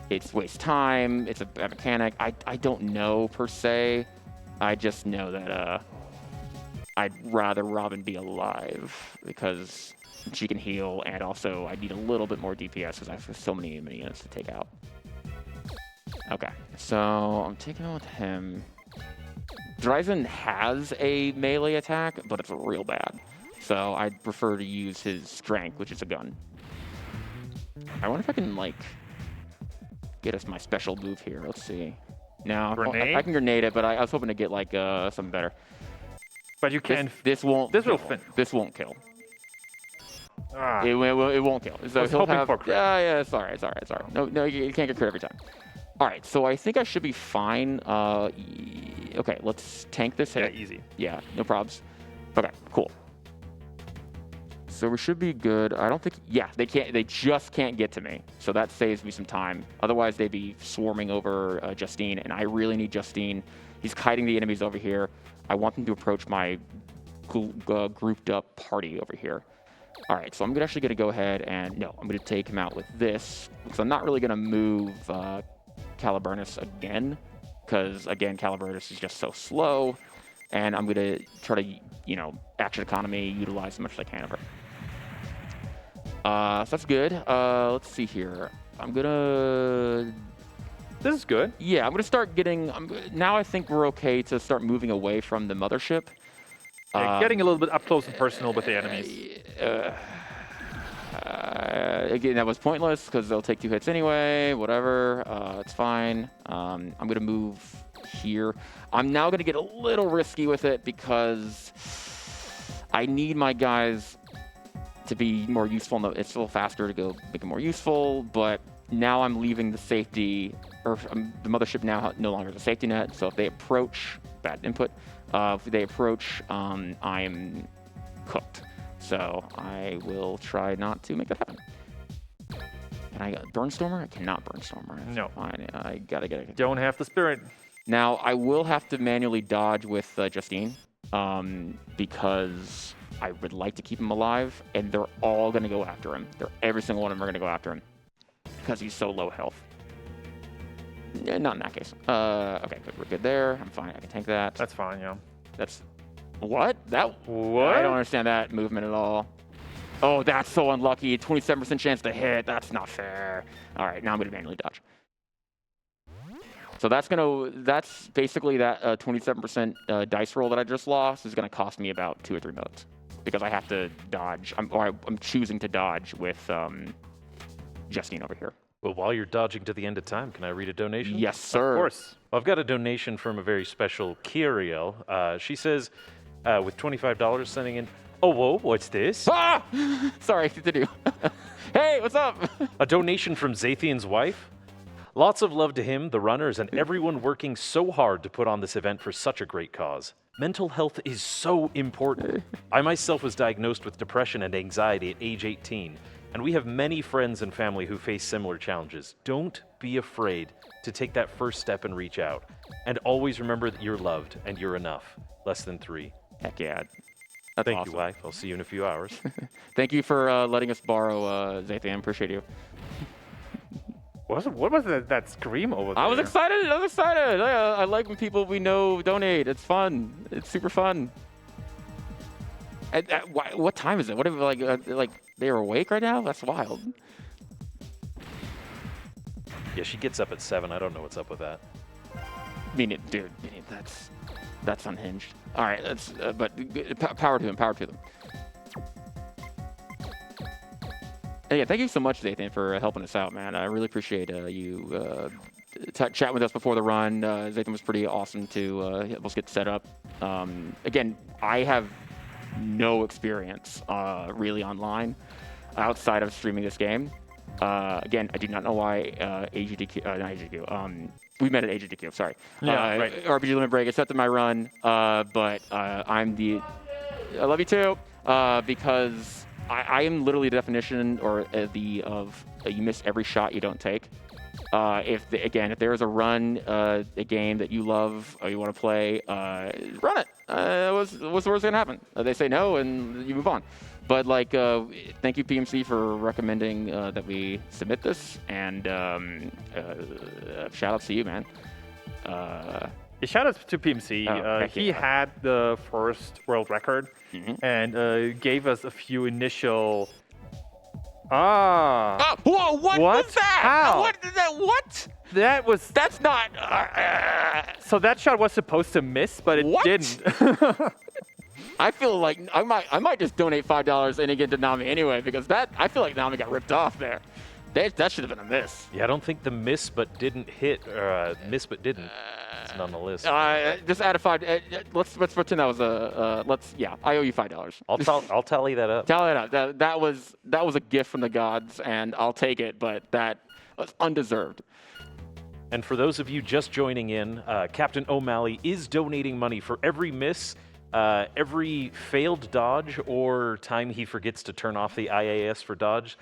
it's waste time. It's a bad mechanic. I don't know per se. I just know that I'd rather Robin be alive because she can heal, and also I need a little bit more DPS because I have so many units to take out. Okay, so I'm taking on with him. Dryzen has a melee attack, but it's real bad. So I'd prefer to use his strength, which is a gun. I wonder if I can, like, get us my special move here. Let's see. No, I can grenade it, but I was hoping to get, like, something better. But you can. This won't. This will fin. This won't kill. Ah. It won't kill. So he'll have. For crit. Yeah, it's all right. No, you can't get crit every time. All right, so I think I should be fine. Okay, let's tank this hit. Yeah, easy. Yeah, no probs. Okay, cool. So we should be good. I don't think. Yeah, they can't. They just can't get to me. So that saves me some time. Otherwise, they'd be swarming over Justine, and I really need Justine. He's kiting the enemies over here. I want them to approach my grouped up party over here. All right, so I'm actually going to go ahead and I'm going to take him out with this because I'm not really going to move Caliburnus again because again Caliburnus is just so slow, and I'm going to try to action economy, utilize as much as I can of her. So that's good. Let's see here. I'm gonna. This is good. Yeah, I'm gonna start getting. Now I think we're okay to start moving away from the mothership. Yeah, getting a little bit up close and personal with the enemies. Again, that was pointless because they'll take 2 hits anyway. Whatever. It's fine. I'm gonna move here. I'm now gonna get a little risky with it because I need my guys to be more useful. It's a little faster to go make it more useful, but now I'm leaving the safety, or the mothership now no longer has a safety net. So if they approach, bad input. If they approach, I'm cooked. So I will try not to make that happen. Can I Burnstormer? I cannot Burnstormer. No. Fine. I gotta get it. Don't have the spirit. Now I will have to manually dodge with Justine, because I would like to keep him alive, and they're all gonna go after him. Every single one of them are gonna go after him because he's so low health. Not in that case. Okay, good. We're good there. I'm fine. I can tank that. That's fine, yeah. That's what? What? I don't understand that movement at all. Oh, that's so unlucky. 27% chance to hit. That's not fair. All right, now I'm gonna manually dodge. So that's basically that 27% dice roll that I just lost is gonna cost me about 2 or 3 minutes because I have to dodge. I'm choosing to dodge with Justine over here. Well, while you're dodging to the end of time, can I read a donation? Yes, sir. Of course. Well, I've got a donation from a very special Kiriel. She says, with $25 sending in, oh, whoa, what's this? Ah! Sorry, continue. Hey, what's up? A donation from Zathian's wife. Lots of love to him, the runners, and everyone working so hard to put on this event for such a great cause. Mental health is so important. I myself was diagnosed with depression and anxiety at age 18. And we have many friends and family who face similar challenges. Don't be afraid to take that first step and reach out. And always remember that you're loved and you're enough. Less than 3. Heck yeah. That's Thank awesome. you, wife. I'll see you in a few hours. Thank you for letting us borrow Zathan. Appreciate you. What was that scream over there? I was excited. I like when people we know donate. It's fun. It's super fun. What time is it? What if like they're awake right now? That's wild. Yeah, she gets up at 7. I don't know what's up with that. Dude, that's unhinged. All right, but power to them. Power to them. And yeah, thank you so much, Zathan, for helping us out, man. I really appreciate you chatting with us before the run. Zathan was pretty awesome to help us get set up. Again, I have no experience really online outside of streaming this game. Again, I do not know why AGDQ, not AGDQ, we met at AGDQ, sorry. Yeah, right. RPG Limit Break accepted my run, but I love you too, because I am literally the definition of you miss every shot you don't take. If there is a run, a game that you love or you want to play, run it. What's the worst gonna happen? They say no, and you move on. But thank you PMC for recommending that we submit this, and shout outs to you, man. Shout out to PMC. He had the first world record and gave us a few initial. Whoa! What was that? How? What? That's not. So that shot was supposed to miss, but it didn't. I feel like I might just donate $5 and get to Nami anyway, because I feel like Nami got ripped off there. That should have been a miss. Yeah, I don't think the miss but didn't hit, or miss but didn't. It's not on the list. Just add a 5. Let's pretend that was I owe you $5. I'll tally that up. Tally it up. That was a gift from the gods, and I'll take it. But that was undeserved. And for those of you just joining in, CaptOMalley is donating money for every miss, every failed dodge, or time he forgets to turn off the IAS for dodge.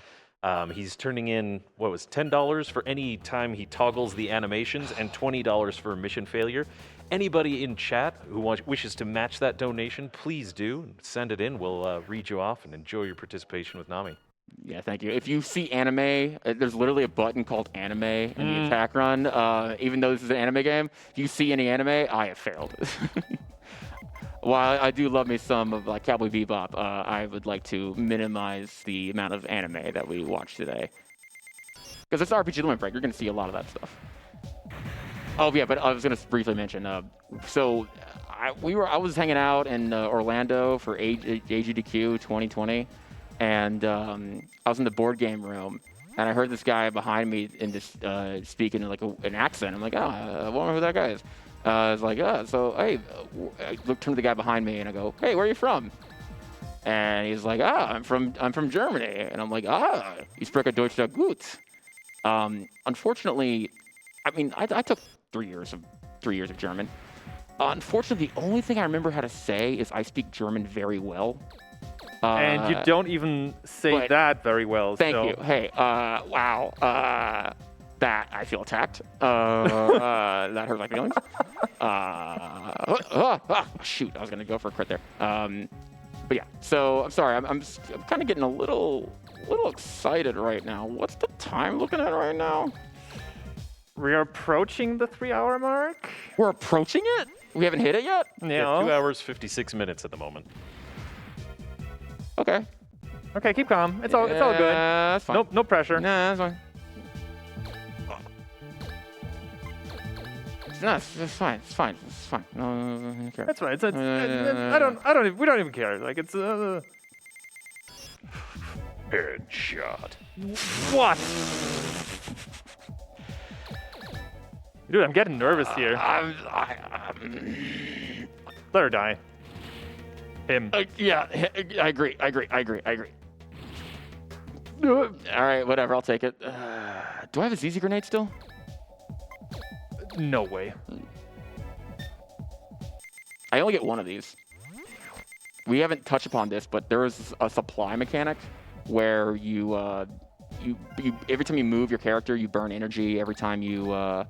He's turning in, $10 for any time he toggles the animations and $20 for mission failure. Anybody in chat who wishes to match that donation, please do. Send it in. We'll read you off and enjoy your participation with Nami. Yeah, thank you. If you see anime, there's literally a button called anime in the attack run. Even though this is an anime game, if you see any anime, I have failed. While I do love me some of Cowboy Bebop, I would like to minimize the amount of anime that we watch today. Because it's RPG Limit Break, you're going to see a lot of that stuff. Oh yeah, but I was going to briefly mention. I was hanging out in Orlando for AGDQ 2020, and I was in the board game room, and I heard this guy behind me speaking in an accent. I'm like, I wonder who that guy is. I was like, so hey, I turned to the guy behind me and I go, hey, where are you from? And he's like, I'm from Germany. And I'm like, ich spreche Deutsch sehr gut. Unfortunately, I took 3 years of German. Unfortunately, the only thing I remember how to say is I speak German very well. And you don't even say that very well. Thank you. Hey, wow. That I feel attacked. That hurt my feelings. Shoot, I was gonna go for a crit there. But yeah, so I'm sorry. I'm kind of getting a little excited right now. What's the time looking at right now? We're approaching the 3-hour mark. We're approaching it? We haven't hit it yet? Yeah, 2 hours, 56 minutes at the moment. Okay. Okay, keep calm. It's all good. That's fine. No pressure. Nah, that's fine. No, it's fine. It's fine. No, I don't care. That's fine. We don't even care. It's Headshot. What? Dude, I'm getting nervous here. Let her die. Him. Yeah, I agree. All right, whatever. I'll take it. Do I have a ZZ grenade still? No way. I only get one of these. We haven't touched upon this, but there is a supply mechanic where you every time you move your character, you burn energy. Every time you I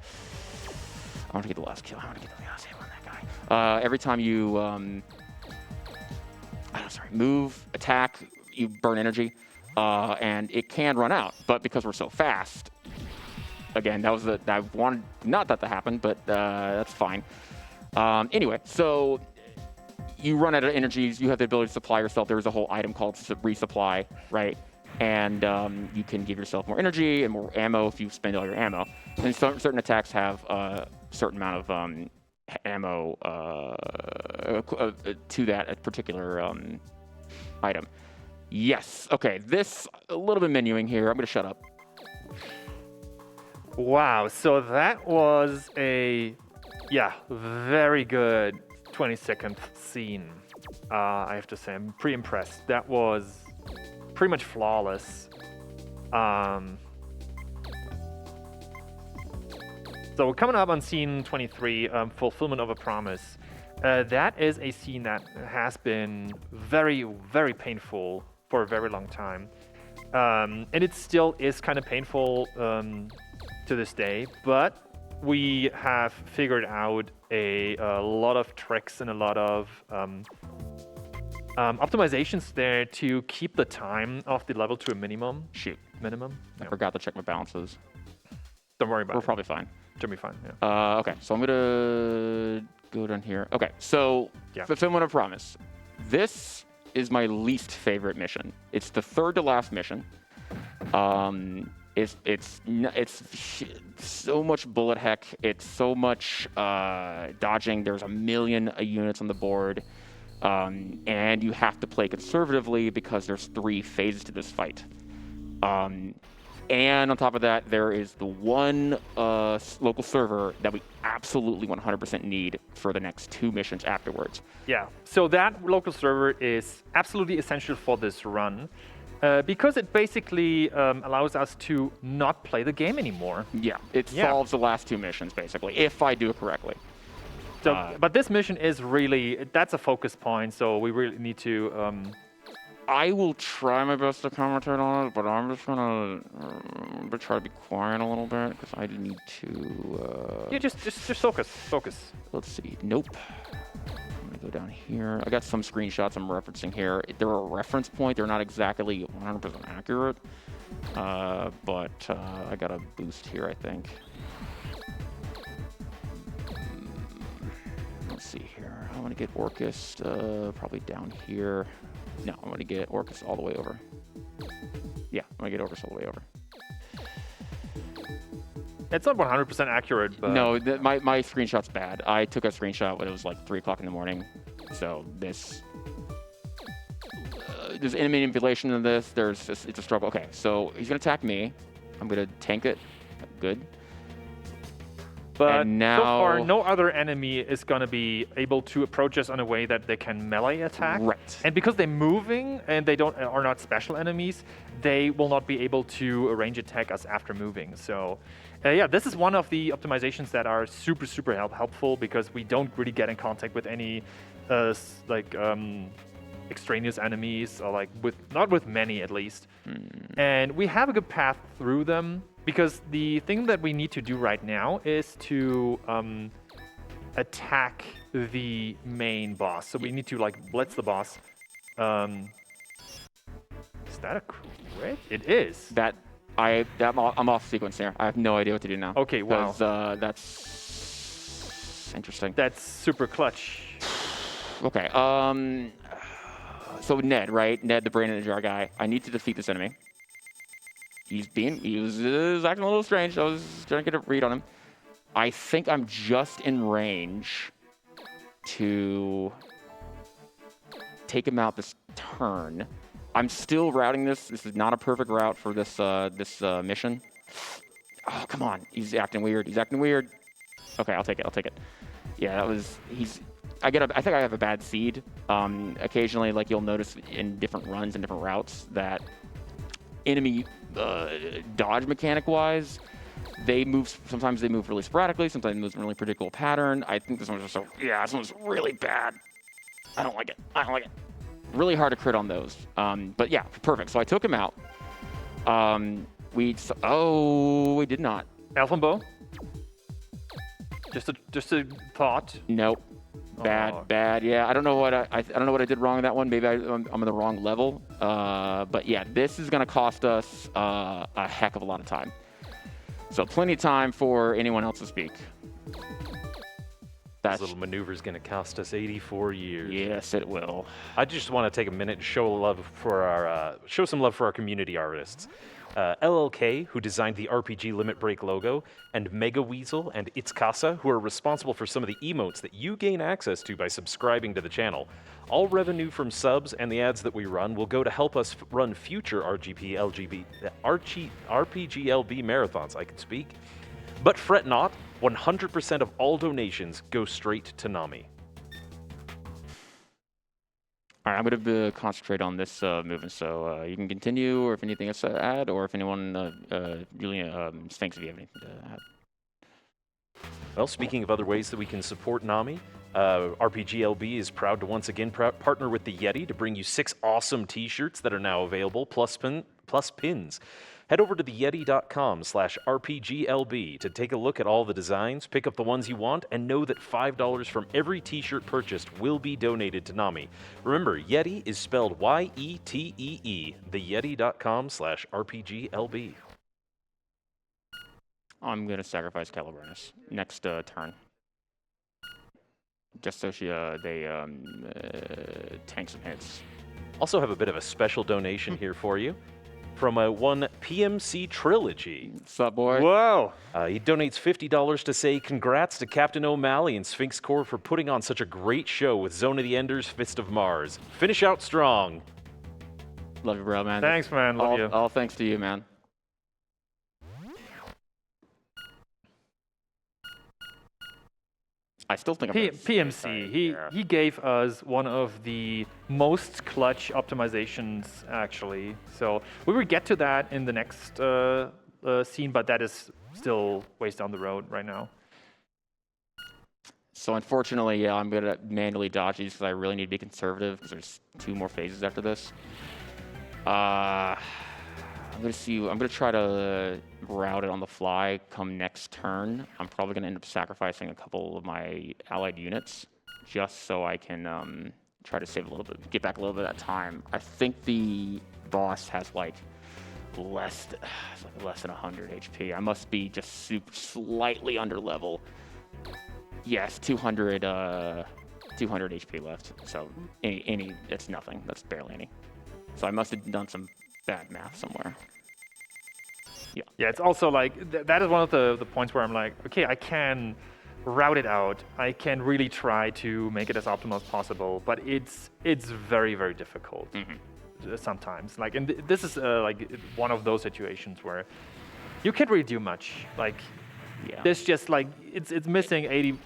want to get the last kill. I want to get the last hit on that guy. Every time you move, attack, you burn energy, and it can run out. But because we're so fast, again, I wanted not that to happen, but that's fine. Anyway, so you run out of energies. You have the ability to supply yourself. There's a whole item called resupply, right? And you can give yourself more energy and more ammo if you spend all your ammo. And certain attacks have a certain amount of ammo to that particular item. Yes. Okay. This a little bit menuing here. I'm gonna shut up. Wow, so that was a, very good 20-second scene. I have to say, I'm pretty impressed. That was pretty much flawless. So coming up on scene 23, Fulfillment of a Promise. That is a scene that has been very, very painful for a very long time. And it still is kind of painful to this day, but we have figured out a lot of tricks and a lot of optimizations there to keep the time of the level to a minimum. Minimum? I forgot to check my balances. Don't worry about it. We're probably fine. Should be fine, yeah. Okay, so I'm gonna go down here. Okay, so Fulfillment of Promise. This is my least favorite mission. It's the third to last mission. It's so much bullet heck. It's so much dodging. There's a million units on the board, and you have to play conservatively because there's 3 phases to this fight. And on top of that, there is the one local server that we absolutely 100% need for the next 2 missions afterwards. Yeah, so that local server is absolutely essential for this run. Because it basically allows us to not play the game anymore. Yeah, it solves the last 2 missions, basically, if I do it correctly. So, but this mission is really, that's a focus point, so we really need to... I will try my best to commentate on it, but I'm just gonna try to be quiet a little bit, because I need to... Yeah, just focus. Let's see, nope. Go down here. I got some screenshots I'm referencing here. They're a reference point. They're not exactly 100% accurate, but I got a boost here, I think. Let's see here. I want to get Orcus probably down here. No, I want to get Orcus all the way over. Yeah, I want to get Orcus all the way over. It's not 100% accurate, but... No, my screenshot's bad. I took a screenshot when it was like 3 o'clock in the morning. So this... there's enemy manipulation in this. It's a struggle. Okay, so he's going to attack me. I'm going to tank it. Good. But and now, so far, no other enemy is going to be able to approach us in a way that they can melee attack. Right. And because they're moving and they are not special enemies, they will not be able to range attack us after moving. So... yeah, this is one of the optimizations that are super, super helpful because we don't really get in contact with any extraneous enemies, or not with many at least. And we have a good path through them because the thing that we need to do right now is to attack the main boss. So we need to blitz the boss. Is that a crit? It is. I'm off sequence here. I have no idea what to do now. Okay, wow. That's interesting. That's super clutch. Okay, so Ned, right? Ned, the brain in the jar guy. I need to defeat this enemy. He was acting a little strange. I was trying to get a read on him. I think I'm just in range to take him out this turn. I'm still routing this. This is not a perfect route for this mission. Oh, come on. He's acting weird. Okay, I'll take it. Yeah, that was... I think I have a bad seed. Occasionally, you'll notice in different runs and different routes that enemy dodge mechanic-wise, sometimes they move really sporadically, sometimes they move in a really predictable pattern. I think this one's just this one's really bad. I don't like it. really hard to crit on those. But yeah, perfect. So I took him out. We did not. Elf and bow. Just a thought. Nope. Bad. Yeah, I don't know what I don't know what I did wrong in that one. Maybe I'm on the wrong level. But yeah, this is gonna cost us a heck of a lot of time. So plenty of time for anyone else to speak. This little maneuver is going to cost us 84 years. Yes, it will. I just want to take a minute and show some love for our community artists. LLK, who designed the RPG Limit Break logo, and Mega Weasel and It's Casa, who are responsible for some of the emotes that you gain access to by subscribing to the channel. All revenue from subs and the ads that we run will go to help us run future RPGLB marathons. I can speak. But fret not, 100% of all donations go straight to Nami. All right, I'm going to concentrate on this movement, so you can continue, or if anything else to add, or if anyone, Julian, Sphinx, if you have anything to add. Well, speaking of other ways that we can support Nami, RPGLB is proud to once again partner with the Yeti to bring you 6 awesome t-shirts that are now available, plus pins. Head over to theyeti.com/RPGLB to take a look at all the designs, pick up the ones you want, and know that $5 from every t-shirt purchased will be donated to Nami. Remember, Yeti is spelled Y-E-T-E-E, theyeti.com/RPGLB. I'm going to sacrifice Calibranus next turn. Just so they tank some hits. Also have a bit of a special donation here for you. From one PMC Trilogy. What's up, boy? Whoa! He donates $50 to say congrats to CaptOMalley and Sphinx Corps for putting on such a great show with Zone of the Enders, Fist of Mars. Finish out strong. Love you, bro, man. Thanks, man. Love you. All thanks to you, man. I still think PMC. He gave us one of the most clutch optimizations, actually. So we will get to that in the next scene, but that is still ways down the road right now. So unfortunately, yeah, I'm gonna manually dodge these because I really need to be conservative because there's 2 more phases after this. I'm gonna try to route it on the fly come next turn. I'm probably gonna end up sacrificing a couple of my allied units just so I can try to save a little bit, get back a little bit of that time. I think the boss has like less than 100 HP. I must be just slightly under level. Yes, 200 HP left. So it's nothing. That's barely any. So I must have done some bad math somewhere. Yeah, it's also like, that is one of the points where I'm like, okay, I can route it out. I can really try to make it as optimal as possible, but it's very, very difficult sometimes. Like, and this is like one of those situations where you can't really do much. Like, there's just like, it's missing 80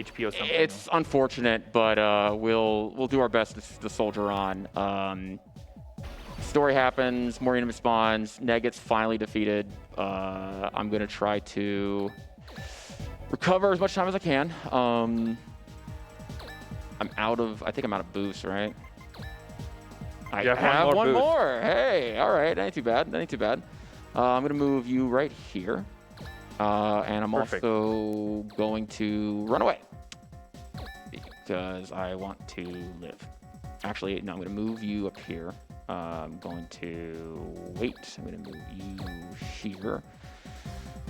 HP or something. It's unfortunate, but we'll do our best to soldier on. Story happens, more enemy spawns, Ned gets finally defeated. I'm gonna try to recover as much time as I can. I think I'm out of boost, right? I have one more. Hey, all right, that ain't too bad. I'm gonna move you right here. And I'm also going to run away because I want to live. Actually, no, I'm gonna move you up here. I'm going to wait. I'm going to move you here.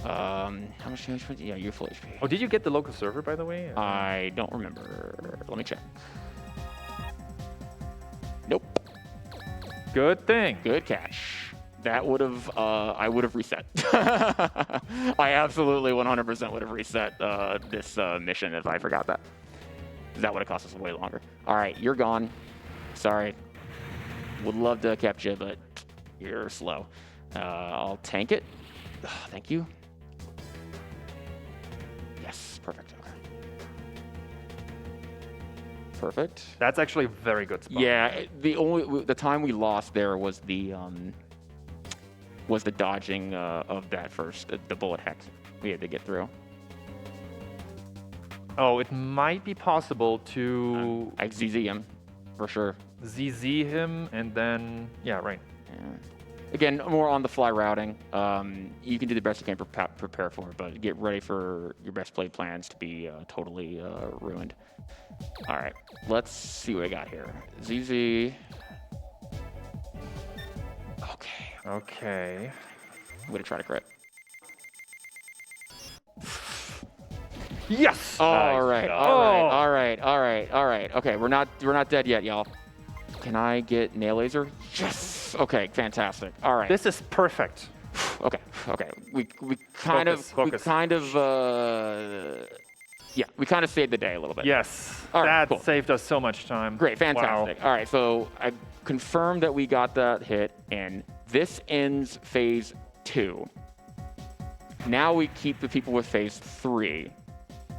How much damage? Yeah, you're full HP. Oh, did you get the local server, by the way? I don't remember. Let me check. Nope. Good thing. Good catch. That would have, I would have reset. I absolutely 100% would have reset this mission if I forgot that. That would have cost us way longer. All right, you're gone. Sorry. Would love to capture you, but you're slow. I'll tank it. Thank you. Yes, perfect. Okay. Perfect. That's actually a very good spot. Yeah, the time we lost there was the dodging of that first, the bullet hex we had to get through. Oh, it might be possible to... I ZZ him. for sure. ZZ him, and then yeah, right. Yeah. Again, more on the fly routing. You can do the best you can prepare for it, but get ready for your best played plans to be totally ruined. All right, let's see what I got here. ZZ. Okay. Okay. I'm gonna try to crit. Yes. All Nice right. job. All right. Okay, we're not dead yet, y'all. Can I get nail laser? Yes. Okay, fantastic. All right. This is perfect. Okay. We kind Focus. we kind of saved the day a little bit. Yes. All right, that cool. saved us so much time. Great, fantastic. Wow. All right, so I confirmed that we got that hit, and this ends phase 2. Now we keep the people with phase 3,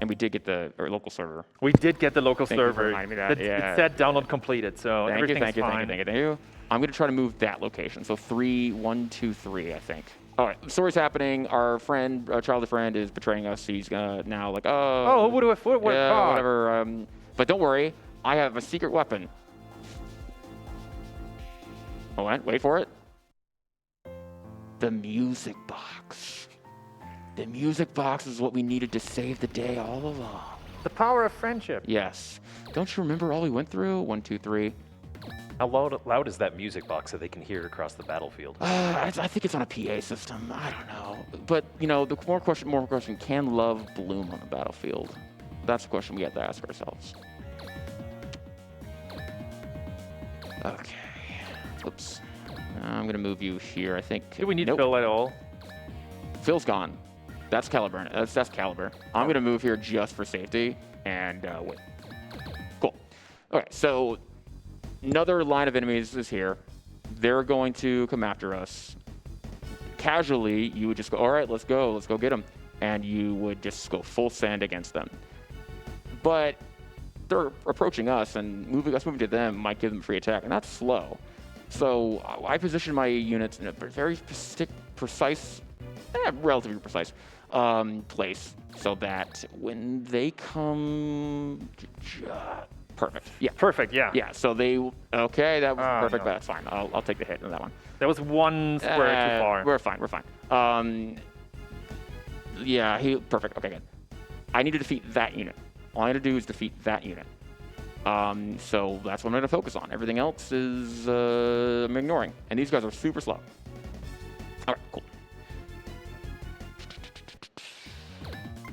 and we did get the local server. We did get the local Thank you for server. reminding me that, yeah. It said download completed, so everything's fine. Thank you. I'm gonna try to move that location. So 3, 1, 2, 3, I think. All right, the story's happening. Our friend, our childhood friend, is betraying us. He's gonna now like, Oh, what yeah, whatever. But don't worry, I have a secret weapon. Oh, wait for it. The music box. The music box is what we needed to save the day all along. The power of friendship. Yes. Don't you remember all we went through? 1, 2, 3. How loud is that music box that they can hear across the battlefield? I think it's on a PA system. I don't know. But, you know, the more question, can love bloom on the battlefield? That's the question we have to ask ourselves. Okay. Oops. I'm going to move you here, I think. Do we need Nope. Phil at all? Phil's gone. That's Caliber. That's Caliber. I'm going to move here just for safety and wait. Cool. Okay, so another line of enemies is here. They're going to come after us. Casually, you would just go, all right, let's go get them. And you would just go full send against them. But they're approaching us, and moving to them might give them free attack, and that's slow. So I position my units in a very precise, relatively precise place, so that when they come, perfect. Yeah. Perfect, yeah. Yeah. So okay, that was perfect. No. But that's fine. I'll take the hit on that one. That was one square too far. We're fine. Yeah. Perfect. Okay, good. I need to defeat that unit. All I need to do is defeat that unit. So that's what I'm going to focus on. Everything else is I'm ignoring. And these guys are super slow. All right, cool.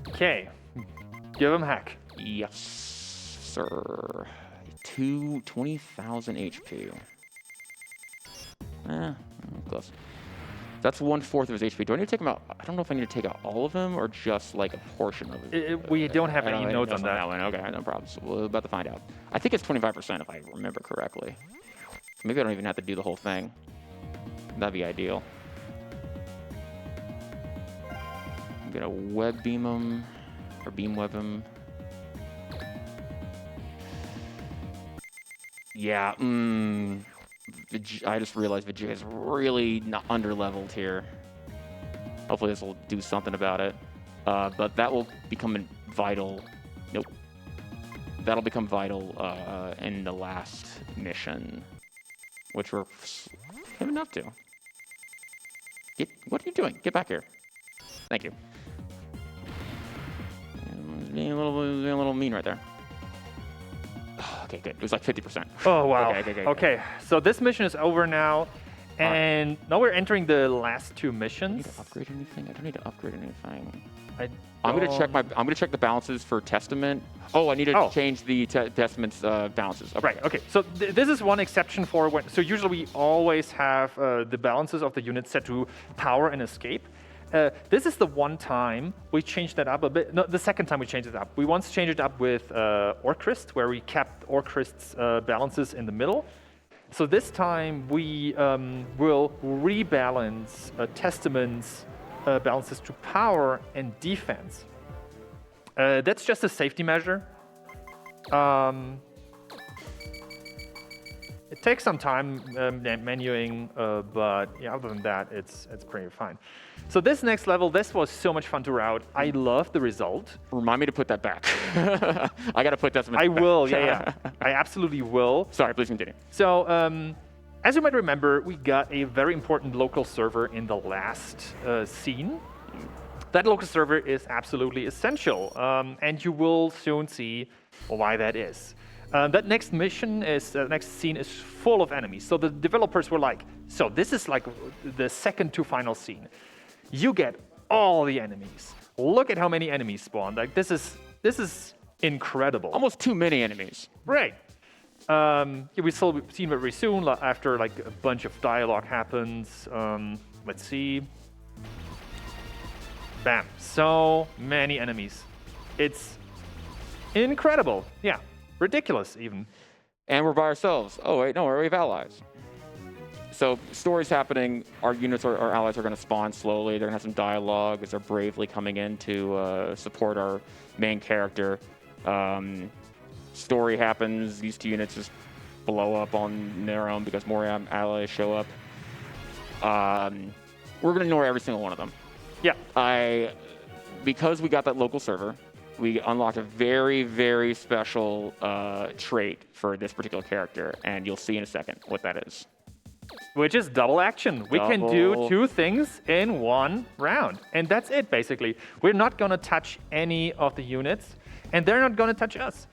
Okay. Give him hack. Yes, sir. 20,000 HP. Close. That's 1/4 of his HP. Do I need to take him out? I don't know if I need to take out all of him or just like a portion of it. We don't have any notes on that. One. Okay, no problem. So we're about to find out. I think it's 25% if I remember correctly. Maybe I don't even have to do the whole thing. That'd be ideal. I'm gonna web beam him, or beam web him. Yeah, I just realized Vijay is really not under-leveled here. Hopefully this will do something about it. But that will become vital. Nope. That'll become vital in the last mission, which we're having enough to. What are you doing? Get back here. Thank you. Being a little mean right there. Okay, good. It was like 50%. Oh, wow. Okay. So this mission is over now. And now we're entering the last two missions. I need to upgrade anything? I don't need to upgrade anything. I'm I'm gonna check the balances for Testament. Oh, I need to change the Testament's balances. Okay. Right. Okay. So this is one exception for when. So usually we always have the balances of the unit set to power and escape. This is the one time we changed that up a bit. No, the second time we changed it up. We once changed it up with Orchrist, where we kept Orchrist's balances in the middle. So this time we will rebalance Testament's balances to power and defense. That's just a safety measure. It takes some time menuing, but yeah, other than that, it's pretty fine. So this next level, this was so much fun to route. I love the result. Remind me to put that back. I got to put that back. I will, yeah. I absolutely will. Sorry, please continue. So, as you might remember, we got a very important local server in the last scene. That local server is absolutely essential, and you will soon see why that is. That next mission is, next scene is full of enemies. So the developers were like, so this is like the second to final scene. You get all the enemies. Look at how many enemies spawn. Like this is incredible. Almost too many enemies. Right. We still see very soon after like a bunch of dialogue happens. Let's see. Bam. So many enemies. It's incredible. Yeah. Ridiculous, even. And we're by ourselves. Oh, wait, no, we have allies. So, story's happening. Our units, our allies are going to spawn slowly. They're going to have some dialogue as they're bravely coming in to support our main character. Story happens. These two units just blow up on their own because more allies show up. We're going to ignore every single one of them. Yeah. Because we got that local server, we unlocked a very, very special trait for this particular character, and you'll see in a second what that is. Which is double action. We can do two things in one round, and that's it, basically. We're not going to touch any of the units, and they're not going to touch us.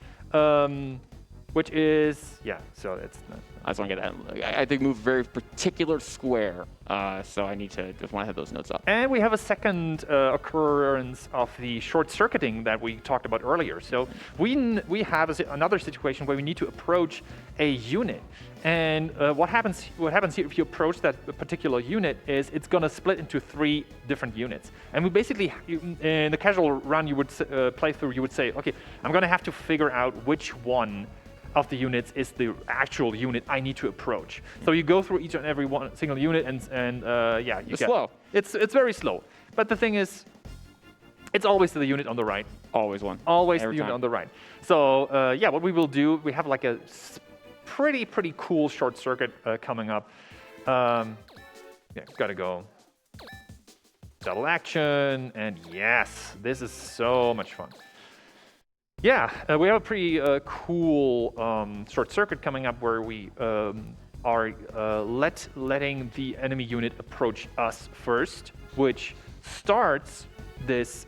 Which is, yeah, so it's not. I just want to get that. I think move very particular square, so I need to just want to have those notes up. And we have a second occurrence of the short circuiting that we talked about earlier. So we have another situation where we need to approach a unit, and what happens here if you approach that particular unit is it's going to split into 3 different units. And we basically, in the casual run, you would play through, you would say, okay, I'm going to have to figure out which one of the units is the actual unit I need to approach. So you go through each and every single unit, and yeah, it's slow. It's very slow. But the thing is, it's always the unit on the right. Always one. Always Every the unit time. on the right. So yeah, what we will do, we have like a pretty cool short circuit coming up. Yeah, gotta go. Double action, and yes, this is so much fun. Yeah, we have a pretty cool short circuit coming up where we are letting the enemy unit approach us first, which starts this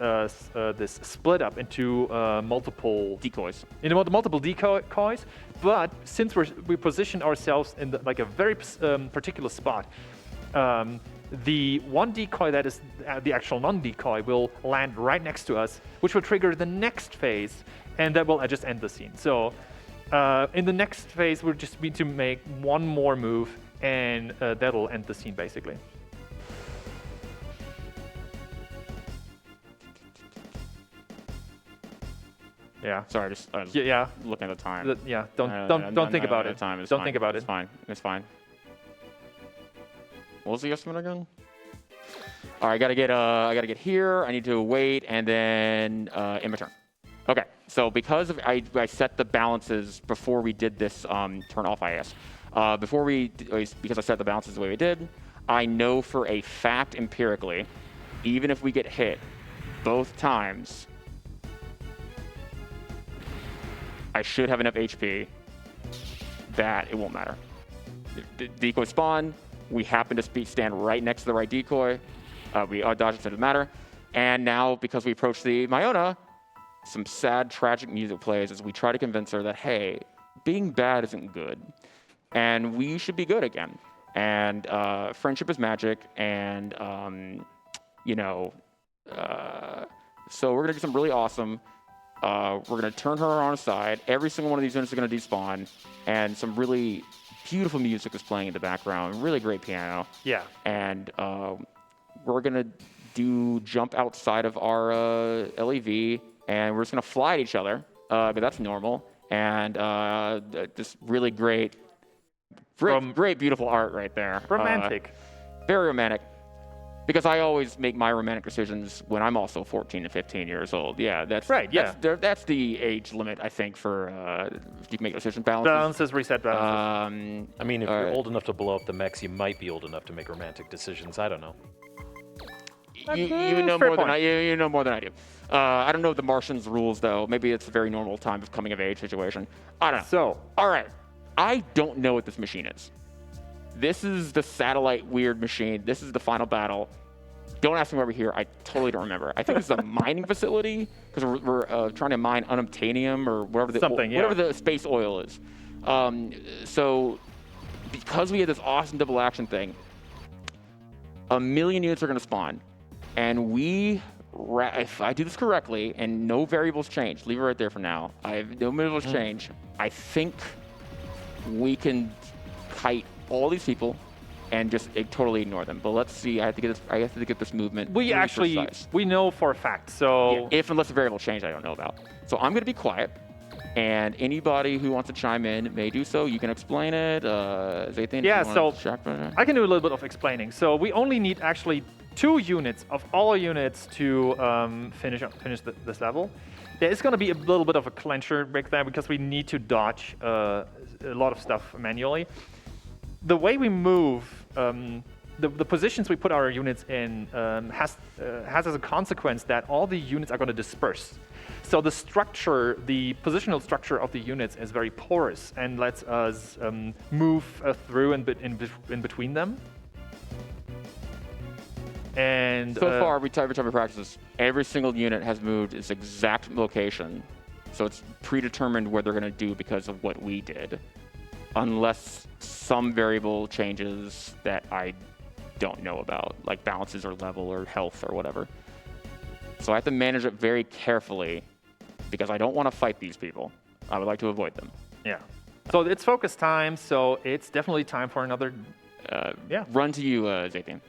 this split up into multiple Decoys. into multiple decoys. But since we positioned ourselves in like a very particular spot, the one decoy that is the actual non-decoy will land right next to us, which will trigger the next phase, and that will just end the scene. So in the next phase, we'll just need to make one more move, and that'll end the scene, basically. Yeah. Sorry, just Yeah. looking at the time. Yeah. Don't think about it. Time. It's Don't fine. think about It's it. fine. It's fine. What was the estimate again? All right, I gotta get here. I need to wait, and then in my turn. Okay, so because of I set the balances before we did this turn off IS. Because I set the balances the way we did, I know for a fact empirically, even if we get hit both times, I should have enough HP that it won't matter. Decoy spawn. We happen to stand right next to the right decoy. We dodge it, so it doesn't matter. And now, because we approach the Myona, some sad, tragic music plays as we try to convince her that, hey, being bad isn't good. And we should be good again. And friendship is magic. And, so we're going to do something really awesome. We're going to turn her on her side. Every single one of these units are going to despawn. And some really beautiful music is playing in the background. Really great piano. Yeah. And we're going to do jump outside of our LEV. And we're just going to fly at each other. But that's normal. And just really great, beautiful art right there. Romantic. Very romantic. Because I always make my romantic decisions when I'm also 14 to 15 years old. Yeah, that's Right, yeah. That's the age limit, I think, for you can make decision balances. Balances, reset balances. I mean, if you're old enough to blow up the mechs, you might be old enough to make romantic decisions. I don't know. You know fair more than point. you know more than I do. I don't know the Martians' rules though. Maybe it's a very normal time of coming of age situation. I don't know. So, All right, I don't know what this machine is. This is the satellite weird machine. This is the final battle. Don't ask me why we're here. I totally don't remember. I think it's a mining facility because we're trying to mine unobtainium or whatever whatever the space oil is. So because we had this awesome double action thing, 1 million units are going to spawn, and if I do this correctly and no variables change, leave it right there for now. I have no variables change. I think we can kite all these people and just totally ignore them. But let's see. I have to get this movement. we really actually, precise. we know for a fact. So, If unless a variable change I don't know about. So I'm going to be quiet, and anybody who wants to chime in may do so. You can explain it. Zathan, Yeah, if you wanna so check for that? I can do a little bit of explaining. So we only need actually 2 units of all units to finish this level. There is going to be a little bit of a clincher break there because we need to dodge a lot of stuff manually. The way we move, the positions we put our units in has as a consequence that all the units are going to disperse. So the structure, the positional structure of the units is very porous and lets us move through in between them. And So far, every time we practice, every single unit has moved its exact location. So it's predetermined what they're going to do because of what we did. Unless some variable changes that I don't know about, like balances or level or health or whatever. So I have to manage it very carefully because I don't want to fight these people. I would like to avoid them. yeah. So it's focus time, so it's definitely time for another. Yeah. Run to you, Zathan.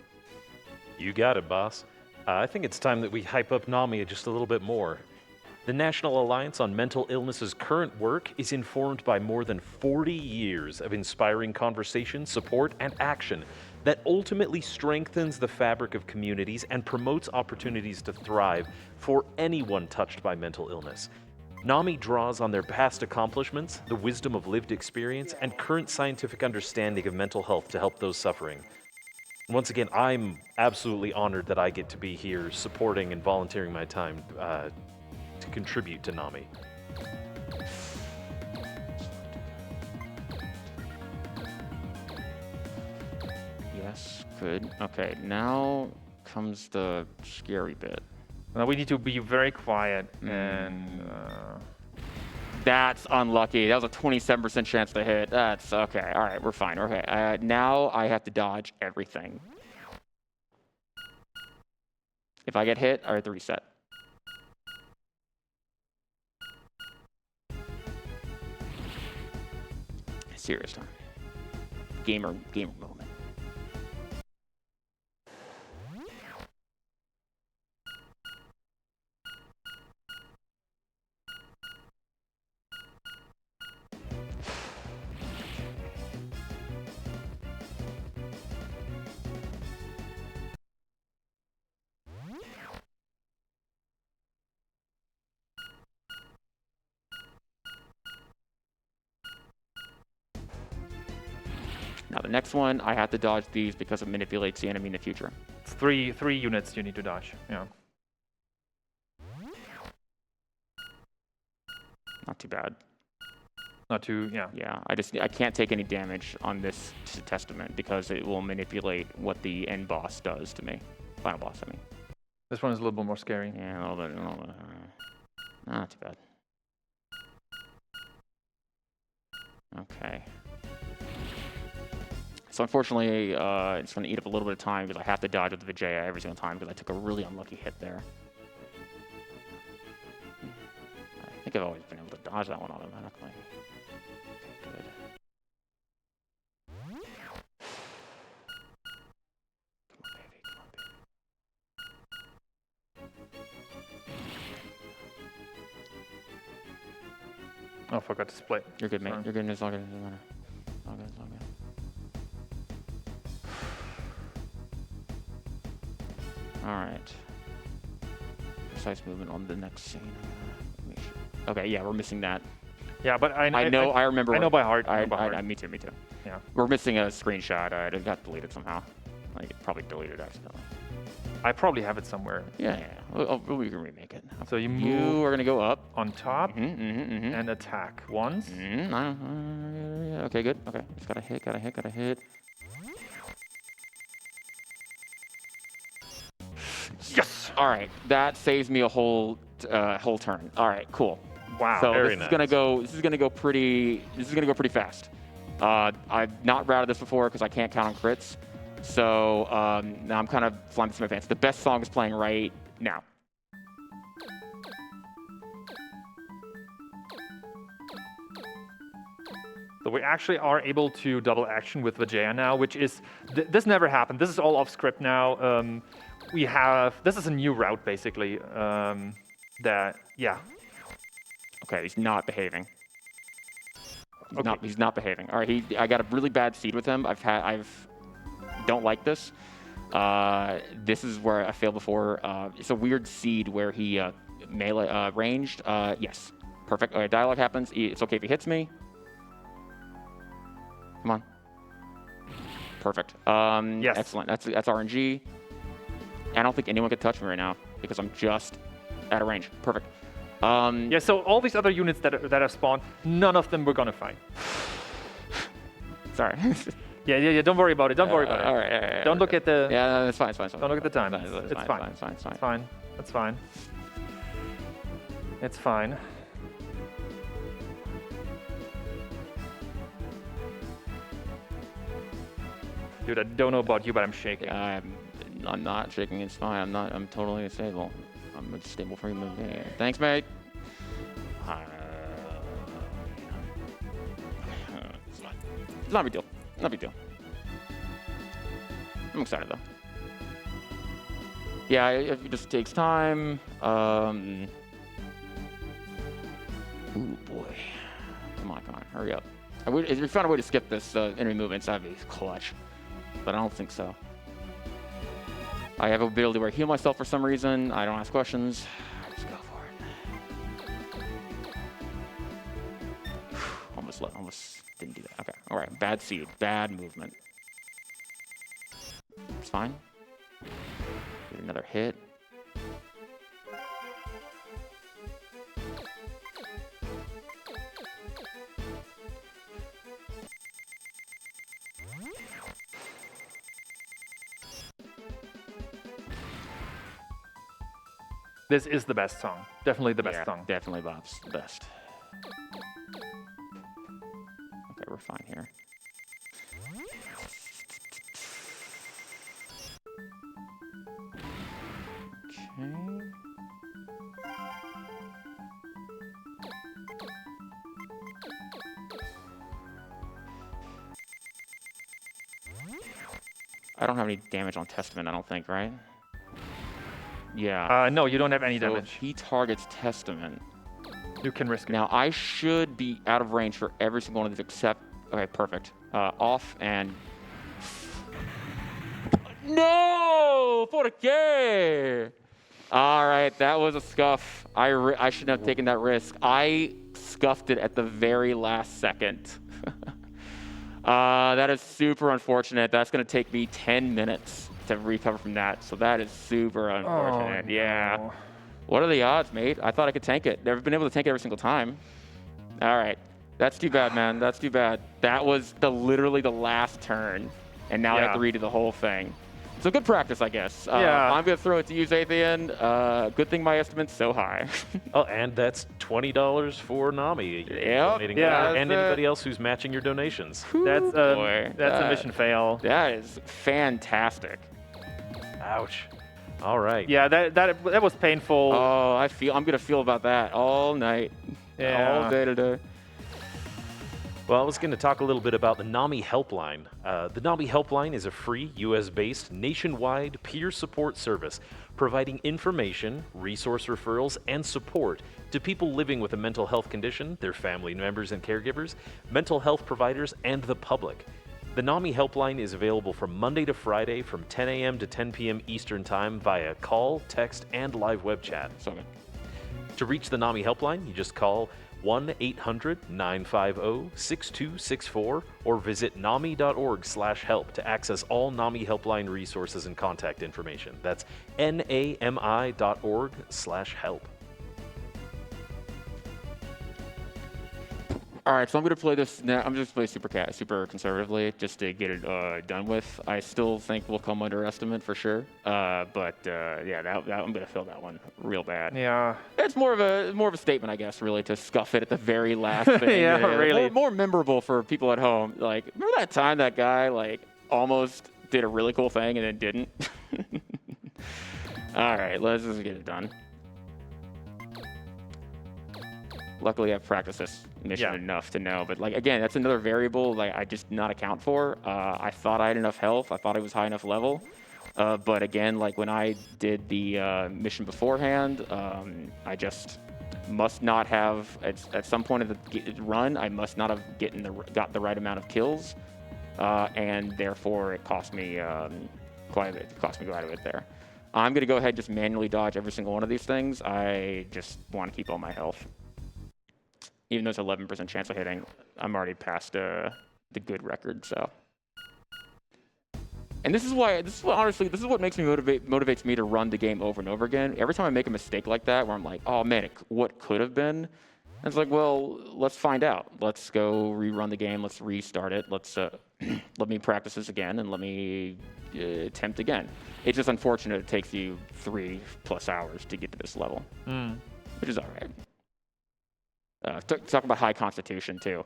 You got it, boss. I think it's time that we hype up NAMI just a little bit more. The National Alliance on Mental Illness's current work is informed by more than 40 years of inspiring conversation, support, and action that ultimately strengthens the fabric of communities and promotes opportunities to thrive for anyone touched by mental illness. NAMI draws on their past accomplishments, the wisdom of lived experience, and current scientific understanding of mental health to help those suffering. Once again, I'm absolutely honored that I get to be here supporting and volunteering my time to contribute to NAMI. Yes, good. Okay, now comes the scary bit. Now we need to be very quiet and. That's unlucky. That was a 27% chance to hit. That's okay. All right, we're fine. Okay, now I have to dodge everything. If I get hit, I have to reset. Serious time. Gamer moment. Now the next one, I have to dodge these because it manipulates the enemy in the future. It's three units you need to dodge. Yeah. Not too bad. Not too. Yeah. Yeah, I can't take any damage on this testament because it will manipulate what the end boss does to me. Final boss, I mean. This one is a little bit more scary. Yeah, a little bit. Not too bad. Okay. So unfortunately, it's going to eat up a little bit of time because I have to dodge with the Vijaya every single time because I took a really unlucky hit there. I think I've always been able to dodge that one automatically. Good. Come on, baby. Come on, baby. Oh, I forgot to split. You're good, mate. Sorry. You're good. It's all good. It doesn't matter. All good. It's all good. All right. Precise movement on the next scene. Okay, yeah, we're missing that. Yeah, but I remember. I know by heart. Me too. Yeah. We're missing a screenshot. It got deleted somehow. Like, it probably deleted accidentally. I probably have it somewhere. Yeah. We can remake it. So you move. You are gonna go up On top and attack once. Okay, good. Okay, just gotta hit. Yes. All right, that saves me a whole turn. All right, cool. Wow. So very this is gonna go pretty fast. I've not routed this before because I can't count on crits. So now I'm kind of flying this in my pants. The best song is playing right now. So we actually are able to double action with Vijaya now, which is this never happened. This is all off script now. This is a new route basically. Okay, he's not behaving. Okay. He's not behaving. All right, I got a really bad seed with him. Don't like this. This is where I failed before. It's a weird seed where he melee ranged. Yes, perfect. All right, dialogue happens. It's okay if he hits me. Come on. Perfect. Yes. Excellent. That's RNG. I don't think anyone could touch me right now because I'm just out of range. Perfect. Yeah. So all these other units that have spawned, none of them we're gonna fight. Sorry. Yeah. Don't worry about it. Don't worry about it. All right. Don't look at the. Yeah, no, it's fine. Don't look at the time. It's It's fine. fine. It's fine. It's fine. That's fine. It's fine. Dude, I don't know about you, but I'm shaking. I'm not shaking. It's fine. I'm totally stable. I'm a stable for human being. Thanks, mate. It's fine. It's not a big deal. Not a big deal. I'm excited though. Yeah, it just takes time. Ooh boy. Come on, hurry up. If we found a way to skip this enemy movements, that'd be clutch. But I don't think so. I have a ability where I heal myself for some reason. I don't ask questions. I just go for it. Almost didn't do that. Okay, all right. Bad seed, bad movement. It's fine. Get another hit. This is the best song. Definitely the best song. Definitely Bob's the best. Okay, we're fine here. Okay. I don't have any damage on Testament, I don't think, right? Yeah. No, you don't have any So damage. if he targets Testament, You can risk it. now I should be out of range for every single one of these except... Okay, perfect. Off and... No! For the game! All right, that was a scuff. I shouldn't have taken that risk. I scuffed it at the very last second. That is super unfortunate. That's going to take me 10 minutes to recover from that. So that is super unfortunate. Yeah. No. What are the odds, mate? I thought I could tank it. Never been able to tank it every single time. All right. That's too bad, man. That's too bad. That was literally the last turn. And now I have to redo the whole thing. So good practice, I guess. Yeah. I'm going to throw it to you, Zathian. Good thing my estimate's so high. Oh, and that's $20 for Nami. Yep. Donating Yeah. there, and anybody else who's matching your donations. That's boy. a mission fail. That is fantastic. Ouch. All right. Yeah, that was painful. Oh, I'm gonna feel about that all night, all day today. Well, I was going to talk a little bit about the NAMI Helpline. The NAMI Helpline is a free, US-based, nationwide peer support service providing information, resource referrals, and support to people living with a mental health condition, their family members and caregivers, mental health providers, and the public. The NAMI helpline is available from Monday to Friday from 10 a.m. to 10 p.m. Eastern Time via call, text, and live web chat. So good. To reach the NAMI helpline, you just call 1-800-950-6264 or visit nami.org/help to access all NAMI helpline resources and contact information. That's nami.org/help. All right, so I'm gonna play this now. I'm just play super conservatively, just to get it done with. I still think we'll come under estimate for sure, but yeah, that I'm gonna feel that one real bad. Yeah. It's more of a statement, I guess, really, to scuff it at the very last thing. Yeah, really. More memorable for people at home. Like, remember that time that guy like almost did a really cool thing and then didn't? All right, let's just get it done. Luckily, I've practiced this mission enough to know, but like again, that's another variable like I just did not account for. I thought I had enough health. I thought I was high enough level, but again, like when I did the mission beforehand, I just must not have at some point of the run. I must not have got the right amount of kills, and therefore it cost me quite a bit. It cost me quite a bit there. I'm gonna go ahead and just manually dodge every single one of these things. I just want to keep all my health. Even though it's 11% chance of hitting, I'm already past the good record. So, and this is what makes me motivates me to run the game over and over again. Every time I make a mistake like that, where I'm like, oh man, what could have been? And it's like, well, let's find out. Let's go rerun the game. Let's restart it. Let's let me practice this again and let me attempt again. It's just unfortunate it takes you 3+ hours to get to this level, which is all right. Talk about high constitution too.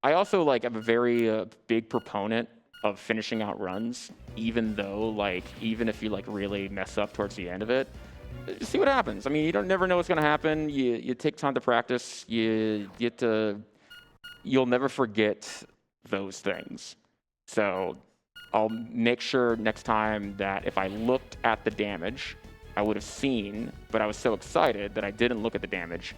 I also like am a very big proponent of finishing out runs, even if you like really mess up towards the end of it. See what happens. I mean, you don't never know what's gonna happen. You take time to practice. You'll never forget those things. So I'll make sure next time that if I looked at the damage, I would have seen, but I was so excited that I didn't look at the damage.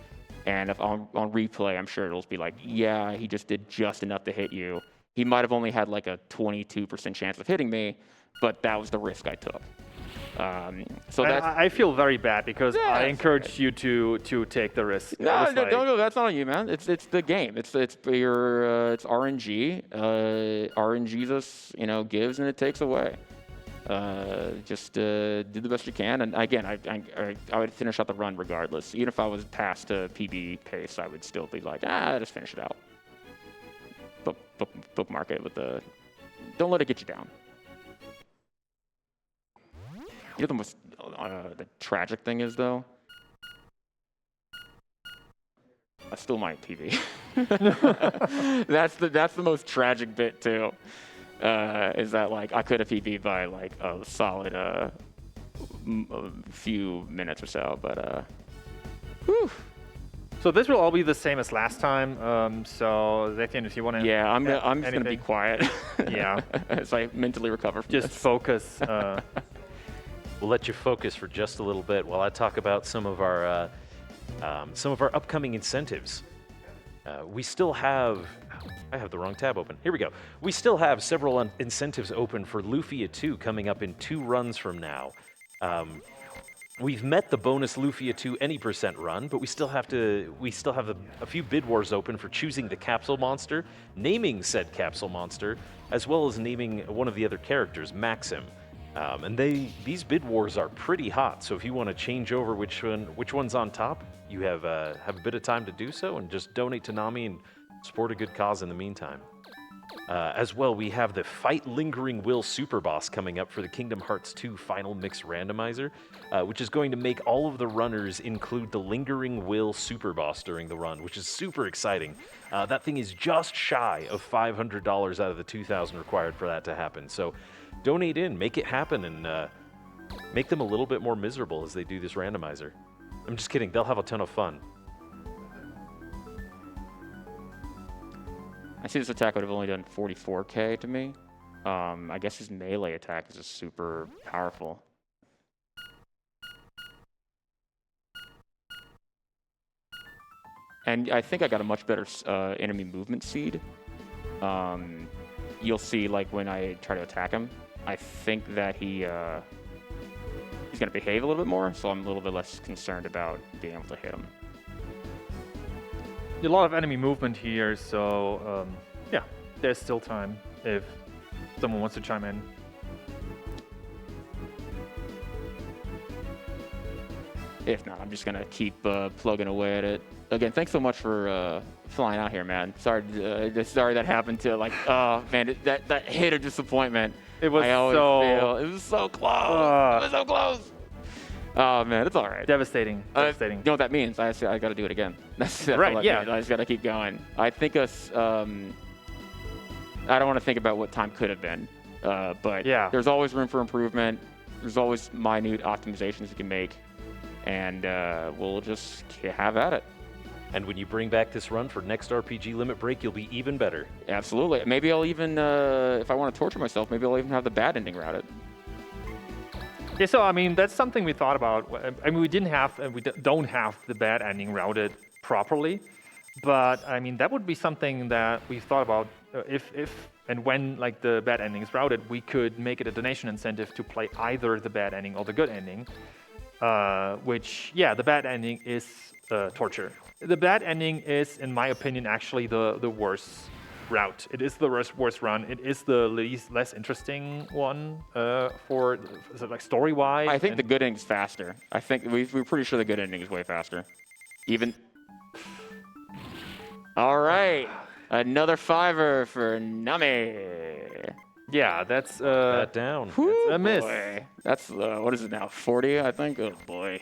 And if on replay, I'm sure it'll be like, yeah, he just did just enough to hit you. He might have only had like a 22% chance of hitting me, but that was the risk I took. So I feel very bad because I encouraged you to take the risk. No, that's not on you, man. It's the game. It's RNG. RNG gives and it takes away. Just do the best you can, and again, I would finish out the run regardless. Even if I was past PB pace, I would still be like, just finish it out. Bookmark it with don't let it get you down. You know the most the tragic thing is though, I stole my PB. That's the most tragic bit too. Is that like I could have PB'd by like a solid a few minutes or so, but whew. So this will all be the same as last time. So Zethian, if you want to, I'm just gonna be quiet. Yeah, as I mentally recover from just this. focus. We'll let you focus for just a little bit while I talk about some of our upcoming incentives. We still have. I have the wrong tab open. Here we go. We still have several incentives open for Lufia 2 coming up in 2 runs from now. We've met the bonus Lufia 2 any % run, but we still have a few bid wars open for choosing the capsule monster, naming said capsule monster, as well as naming one of the other characters, Maxim. And these bid wars are pretty hot, so if you want to change over which one's on top, you have a bit of time to do so, and just donate to Nami and support a good cause in the meantime. As well, we have the Fight Lingering Will Super Boss coming up for the Kingdom Hearts 2 Final Mix Randomizer, which is going to make all of the runners include the Lingering Will Super Boss during the run, which is super exciting. That thing is just shy of $500 out of the $2,000 required for that to happen. So donate in, make it happen, and make them a little bit more miserable as they do this randomizer. I'm just kidding, they'll have a ton of fun. I see this attack would have only done 44k to me. I guess his melee attack is just super powerful. And I think I got a much better enemy movement seed. you'll see, like, when I try to attack him, I think that he's going to behave a little bit more, so I'm a little bit less concerned about being able to hit him. A lot of enemy movement here, so yeah, there's still time if someone wants to chime in. If not, I'm just going to keep plugging away at it. Again, thanks so much for flying out here, man. Sorry that happened to, like, oh, man, that hit of disappointment. It was I always feel. It was so close. It was so close. Oh, man, it's all right. Devastating. Devastating. You know what that means? I got to do it again. That's right, what yeah. means. I just got to keep going. I think I don't want to think about what time could have been, but yeah. There's always room for improvement. There's always minute optimizations you can make, and we'll just have at it. And when you bring back this run for next RPG Limit Break, you'll be even better. Absolutely. Maybe I'll even, if I want to torture myself, maybe I'll even have the bad ending routed. Yeah, so I mean that's something we thought about. I mean we don't have the bad ending routed properly, but I mean that would be something that we thought about. If and when like the bad ending is routed, we could make it a donation incentive to play either the bad ending or the good ending. Which yeah, the bad ending is torture. The bad ending is, in my opinion, actually the worst route. It is the worst run. It is the less interesting one for like story-wise. I think the good ending's faster. I think we're pretty sure the good ending is way faster. Even. All right, another $5 for Nami. Yeah, that's that down. That's a miss. Boy. That's what is it now? 40, I think. Oh boy.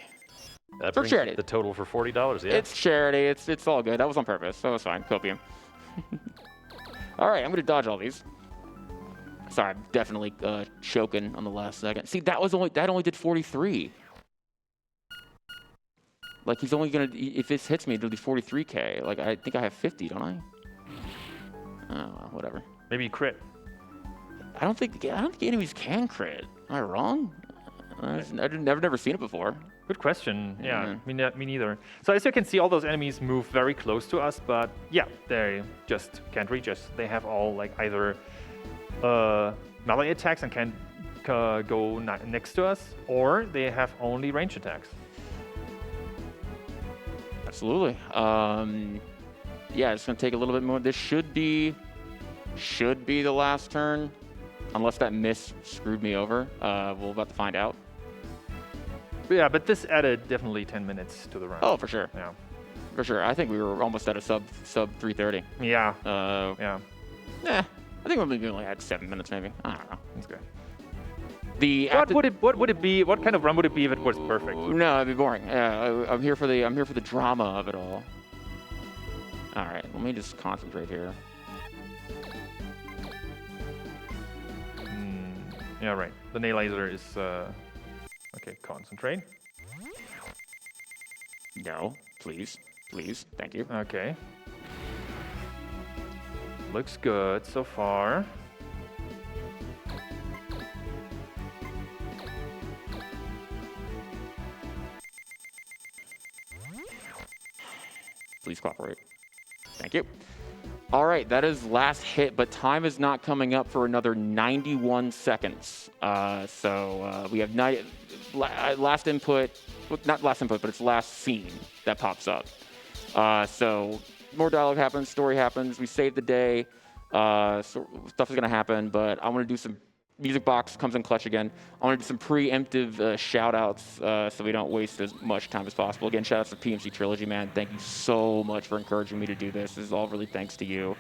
That For brings charity. the total for $40. Yeah. It's charity. It's all good. That was on purpose. That was fine. Copium. All right, I'm gonna dodge all these. Sorry, I'm definitely choking on the last second. See, that only did 43. Like he's only gonna, if this hits me, it'll be 43k. Like I think I have 50, don't I? Oh, well, whatever. Maybe crit. I don't think enemies can crit. Am I wrong? I've never seen it before. Good question. Yeah, me neither. So as you can see, all those enemies move very close to us, but yeah, they just can't reach us. They have all like either melee attacks and can go next to us, or they have only range attacks. Absolutely. Yeah, it's gonna take a little bit more. This should be the last turn, unless that miss screwed me over. We're about to find out. Yeah, but this added definitely 10 minutes to the run. Oh, for sure. Yeah. For sure. I think we were almost at a sub 3:30. Yeah. Yeah. I think we only had 7 minutes maybe. I don't know. That's good. What would it be? What kind of run would it be if it was perfect? No, it'd be boring. Yeah, I'm here for the drama of it all. All right, let me just concentrate here. Yeah, right. The nail laser is okay. Concentrate. No, please, thank you. Okay. Looks good so far. Please cooperate. Thank you. All right, that is last hit, but time is not coming up for another 91 seconds. So we have last input, well, not last input, but it's last scene that pops up. So more dialogue happens, story happens, we save the day, so stuff is gonna happen, but I wanna do some, music box comes in clutch again. I want to do some preemptive shout outs so we don't waste as much time as possible. Again, shout outs to PMC Trilogy, man. Thank you so much for encouraging me to do this. This is all really thanks to you.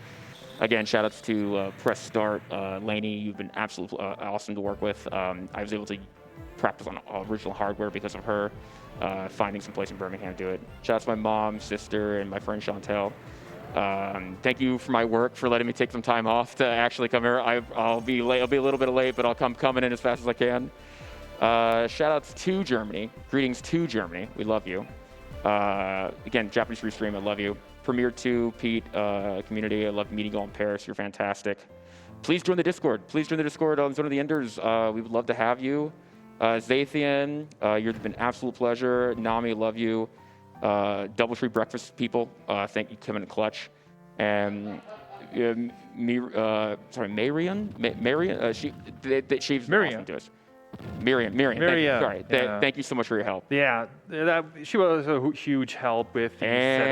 Again, shout outs to Press Start. Lainey, you've been absolutely awesome to work with. I was able to practice on original hardware because of her, finding some place in Birmingham to do it. Shout outs to my mom, sister, and my friend Chantel. Thank you for my work, for letting me take some time off to actually come here. I'll be late. I'll be a little bit late, but I'll coming in as fast as I can. Shout outs to Germany. Greetings to Germany. We love you. Again, Japanese Restream, I love you. Premiere 2, Pete, community. I love meeting you all in Paris. You're fantastic. Please join the Discord. Please join the Discord on Zone of the Enders. We would love to have you. Zathian, you've been an absolute pleasure. Nami, love you. Doubletree Breakfast people, thank you, Kevin and Clutch. And Marion. She's Miriam. awesome to us. Miriam. Thank you. Miriam, Sorry. yeah. Thank you so much for your help. Yeah, she was a huge help with the setup.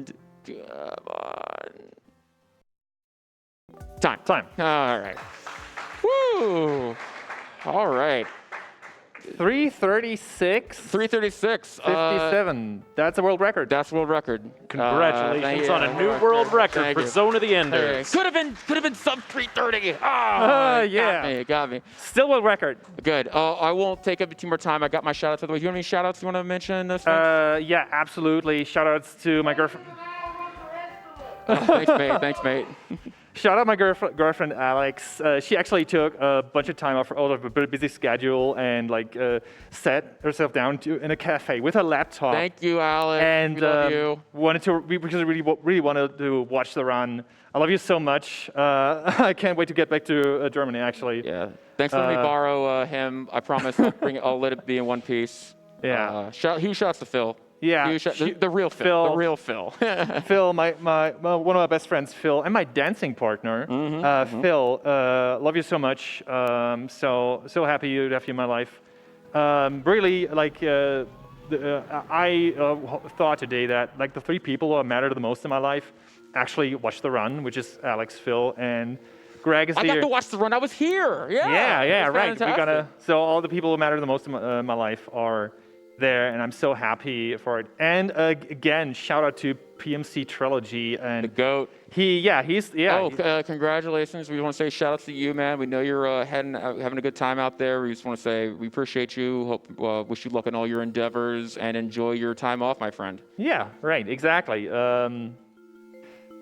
And come on. Time. All right. Woo. All right. 3:36. 3:36. 57. That's a world record. That's world record. Congratulations on a new world record Thank for you. Zone of the Enders. Could have been sub 3:30. Yeah. It got me. Still world record. Good. I won't take up too more time. I got my shout outs out of the way. You have any shout outs you want to mention? Yeah, absolutely. Shout outs to my girlfriend. Thanks, mate. Shout out my girlfriend Alex. She actually took a bunch of time off out of a very busy schedule and sat herself down in a cafe with her laptop. Thank you, Alex. And we love you. because we really wanted to watch the run. I love you so much. I can't wait to get back to Germany. Actually. Yeah. Thanks for letting me borrow him. I promise I'll let it be in one piece. Yeah. Huge shouts to Phil. Yeah. The real Phil. The real Phil. Phil, my one of my best friends, Phil, and my dancing partner, Phil. Love you so much. So happy to have you in my life. Really, I thought today that the three people who matter the most in my life actually watched the run, which is Alex, Phil, and Greg is I here. got to watch the run. I was here. Yeah, right. Fantastic. So all the people who matter the most in my life are there, and I'm so happy for it. And again, shout out to PMC Trilogy and The GOAT. Congratulations. We want to say shout outs to you, man. We know you're having a good time out there. We just want to say we appreciate you. Wish you luck in all your endeavors and enjoy your time off, my friend. Yeah, right. Exactly.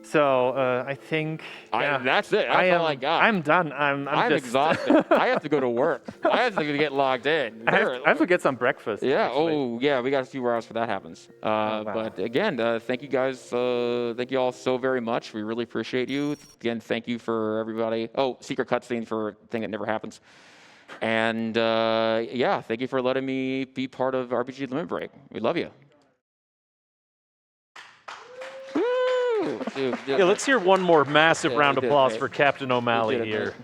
So I think that's it. That's all I got. I'm done. I'm just exhausted. I have to go to work. I have to get logged in. I have to get some breakfast. Yeah. actually. Oh, yeah. We got a few hours before that happens. Wow. But again, thank you guys. Thank you all so very much. We really appreciate you. Again, thank you for everybody. Oh, secret cutscene for a thing that never happens. And thank you for letting me be part of RPG Limit Break. We love you. Dude, Yeah, let's hear one more massive round of we did, applause mate. for Captain O'Malley We did it, here. mate.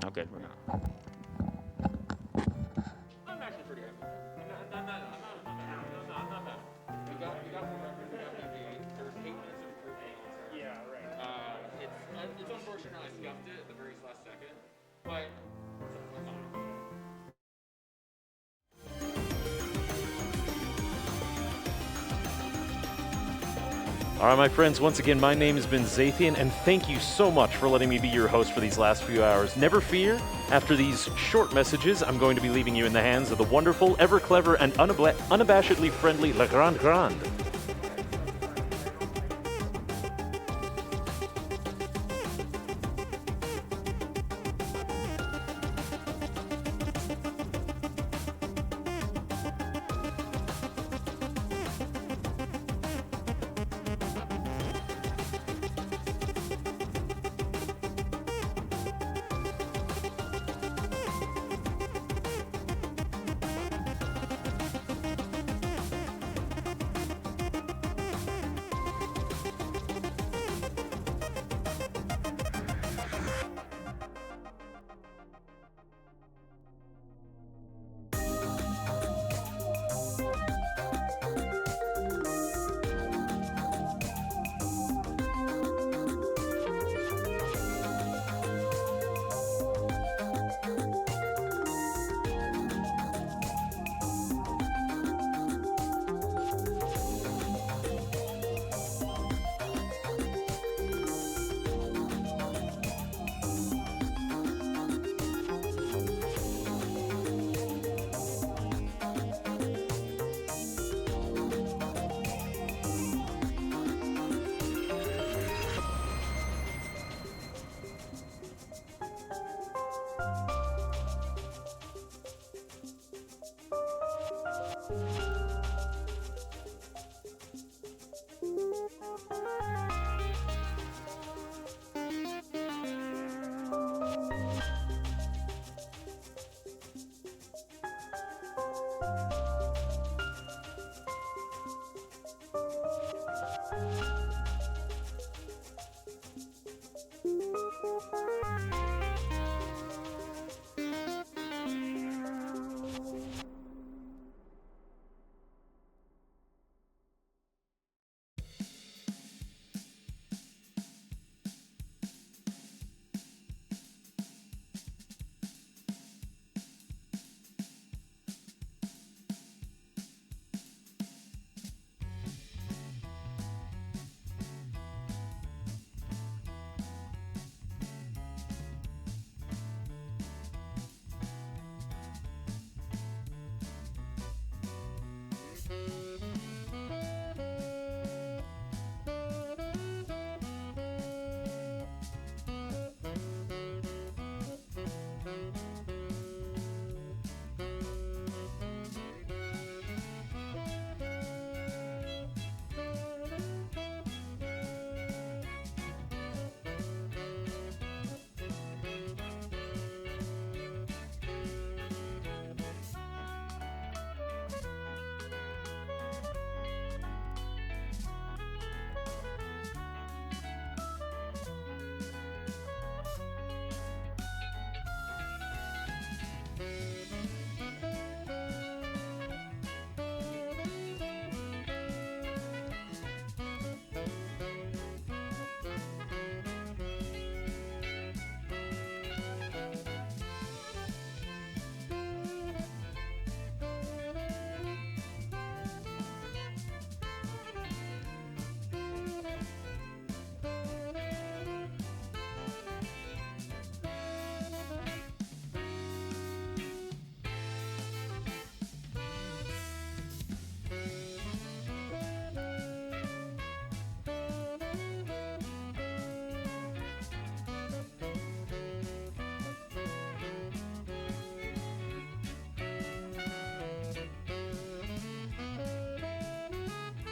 Oh, good. We're not. I'm actually pretty happy. I'm not bad. We got some records. We got there's 8 minutes of improvement. Yeah, right. It's unfortunate I scuffed it at the very last second, but it's fine. All right, my friends, once again, my name has been Zathian, and thank you so much for letting me be your host for these last few hours. Never fear, after these short messages, I'm going to be leaving you in the hands of the wonderful, ever clever, and unabashedly friendly La Grande Grande.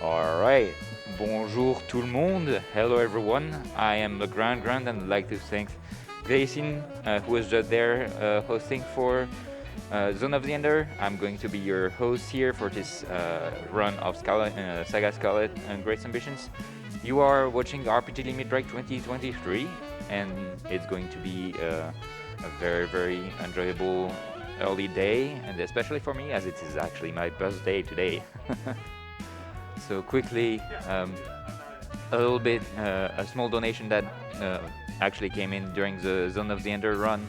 All right. Bonjour tout le monde. Hello everyone. I am the Grand and I'd like to thank Gleason, who was just there hosting for Zone of the Ender. I'm going to be your host here for this run of Saga Scarlet and Great Ambitions. You are watching RPG Limit Break 2023, and it's going to be a very, very enjoyable early day, and especially for me, as it is actually my birthday today. So quickly, a little bit, a small donation that actually came in during the Zone of the Ender run.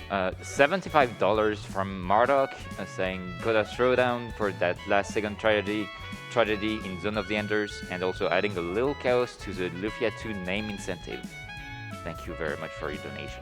$75 from Marduk saying gotta throw down for that last second tragedy in Zone of the Enders, and also adding a little chaos to the Lufia 2 name incentive. Thank you very much for your donation.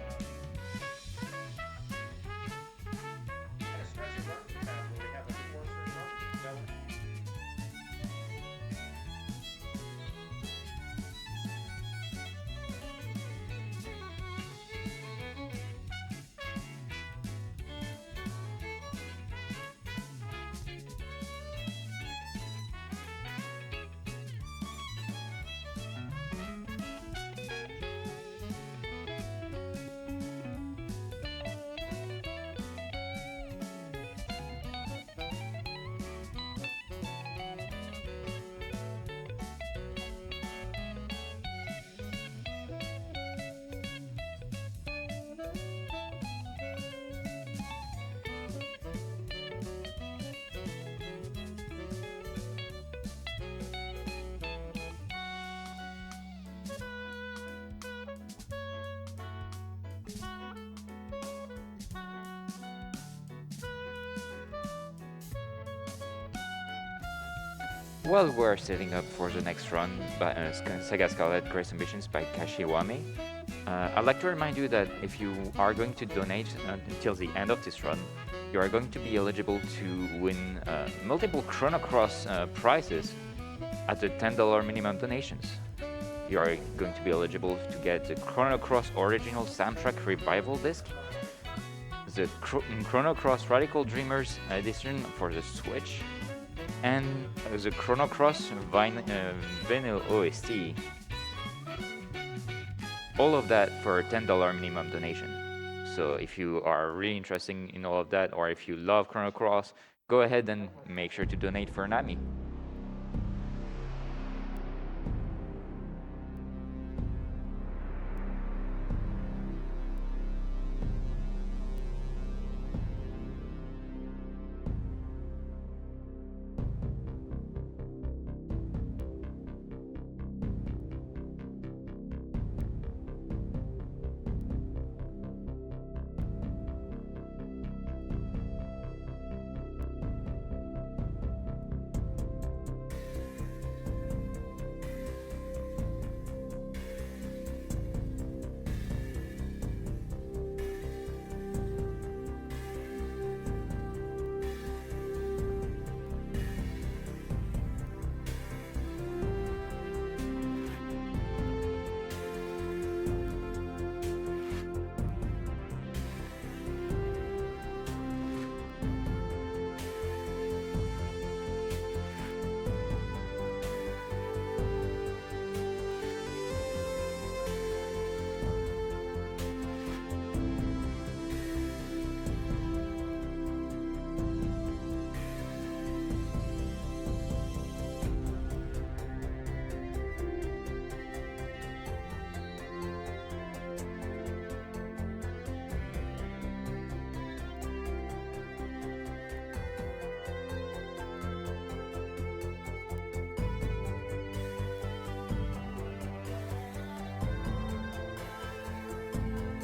While we're setting up for the next run by Saga Scarlet Grace Ambitions by CaptOMalley, I'd like to remind you that if you are going to donate until the end of this run, you are going to be eligible to win multiple Chrono Cross prizes at the $10 minimum donations. You are going to be eligible to get the Chrono Cross Original Soundtrack Revival disc, the Chrono Cross Radical Dreamers edition for the Switch, and the Chrono Cross Vinyl OST. All of that for a $10 minimum donation. So if you are really interested in all of that, or if you love Chrono Cross, go ahead and make sure to donate for Nami.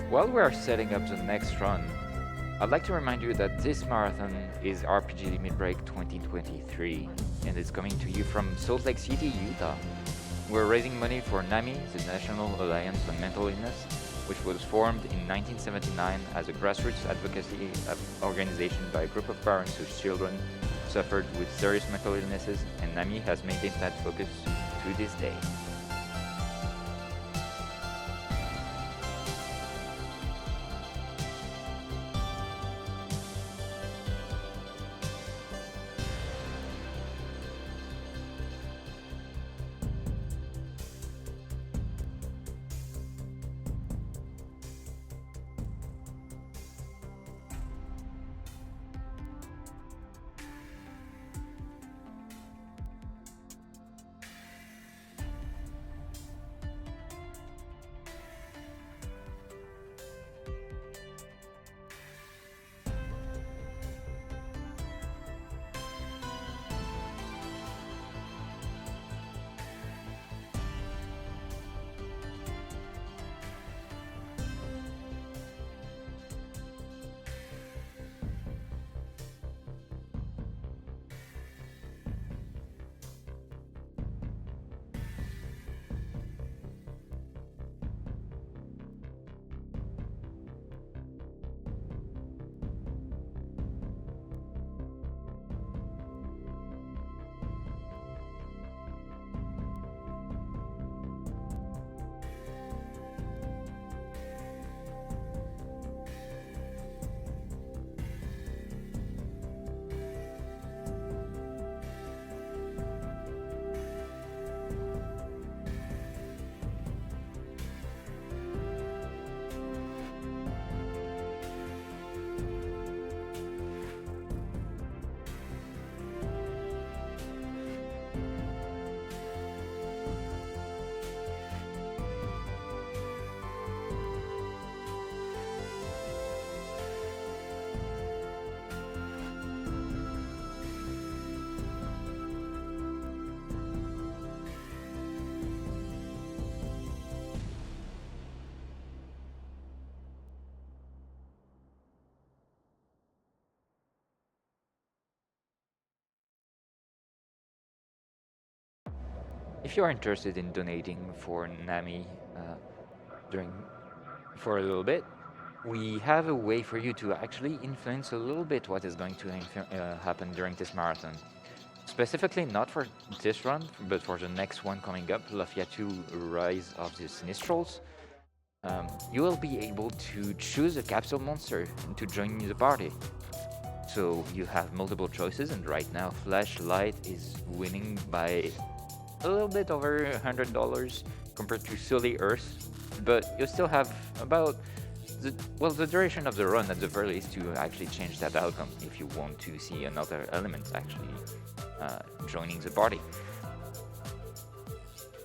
While we are setting up the next run, I'd like to remind you that this marathon is RPG Limit Break 2023, and it's coming to you from Salt Lake City, Utah. We're raising money for NAMI, the National Alliance on Mental Illness, which was formed in 1979 as a grassroots advocacy organization by a group of parents whose children suffered with serious mental illnesses, and NAMI has maintained that focus to this day. if you are interested in donating for Nami during for a little bit, we have a way for you to actually influence a little bit what is going to happen during this marathon. Specifically, not for this run, but for the next one coming up, Lafayette 2 Rise of the Sinistrals. You will be able to choose a capsule monster to join the party. So you have multiple choices, and right now Flashlight is winning by a little bit over $100 compared to Sully Earth, but you still have about the duration of the run at the very least to actually change that outcome if you want to see another element actually joining the party.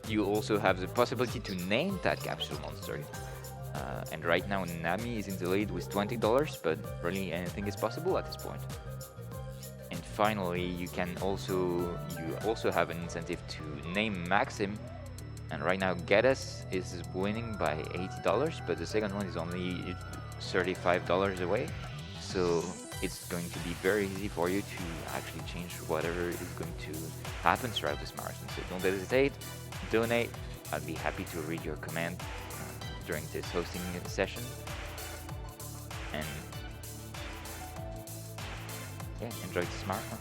You also have the possibility to name that capsule monster. And right now Nami is in the lead with $20, but really anything is possible at this point. And finally, you also have an incentive to name Maxim. And right now Geddes is winning by $80, but the second one is only $35 away. So it's going to be very easy for you to actually change whatever is going to happen throughout this marathon. So don't hesitate, donate. I'd be happy to read your comment during this hosting session. And yeah, enjoy this marathon.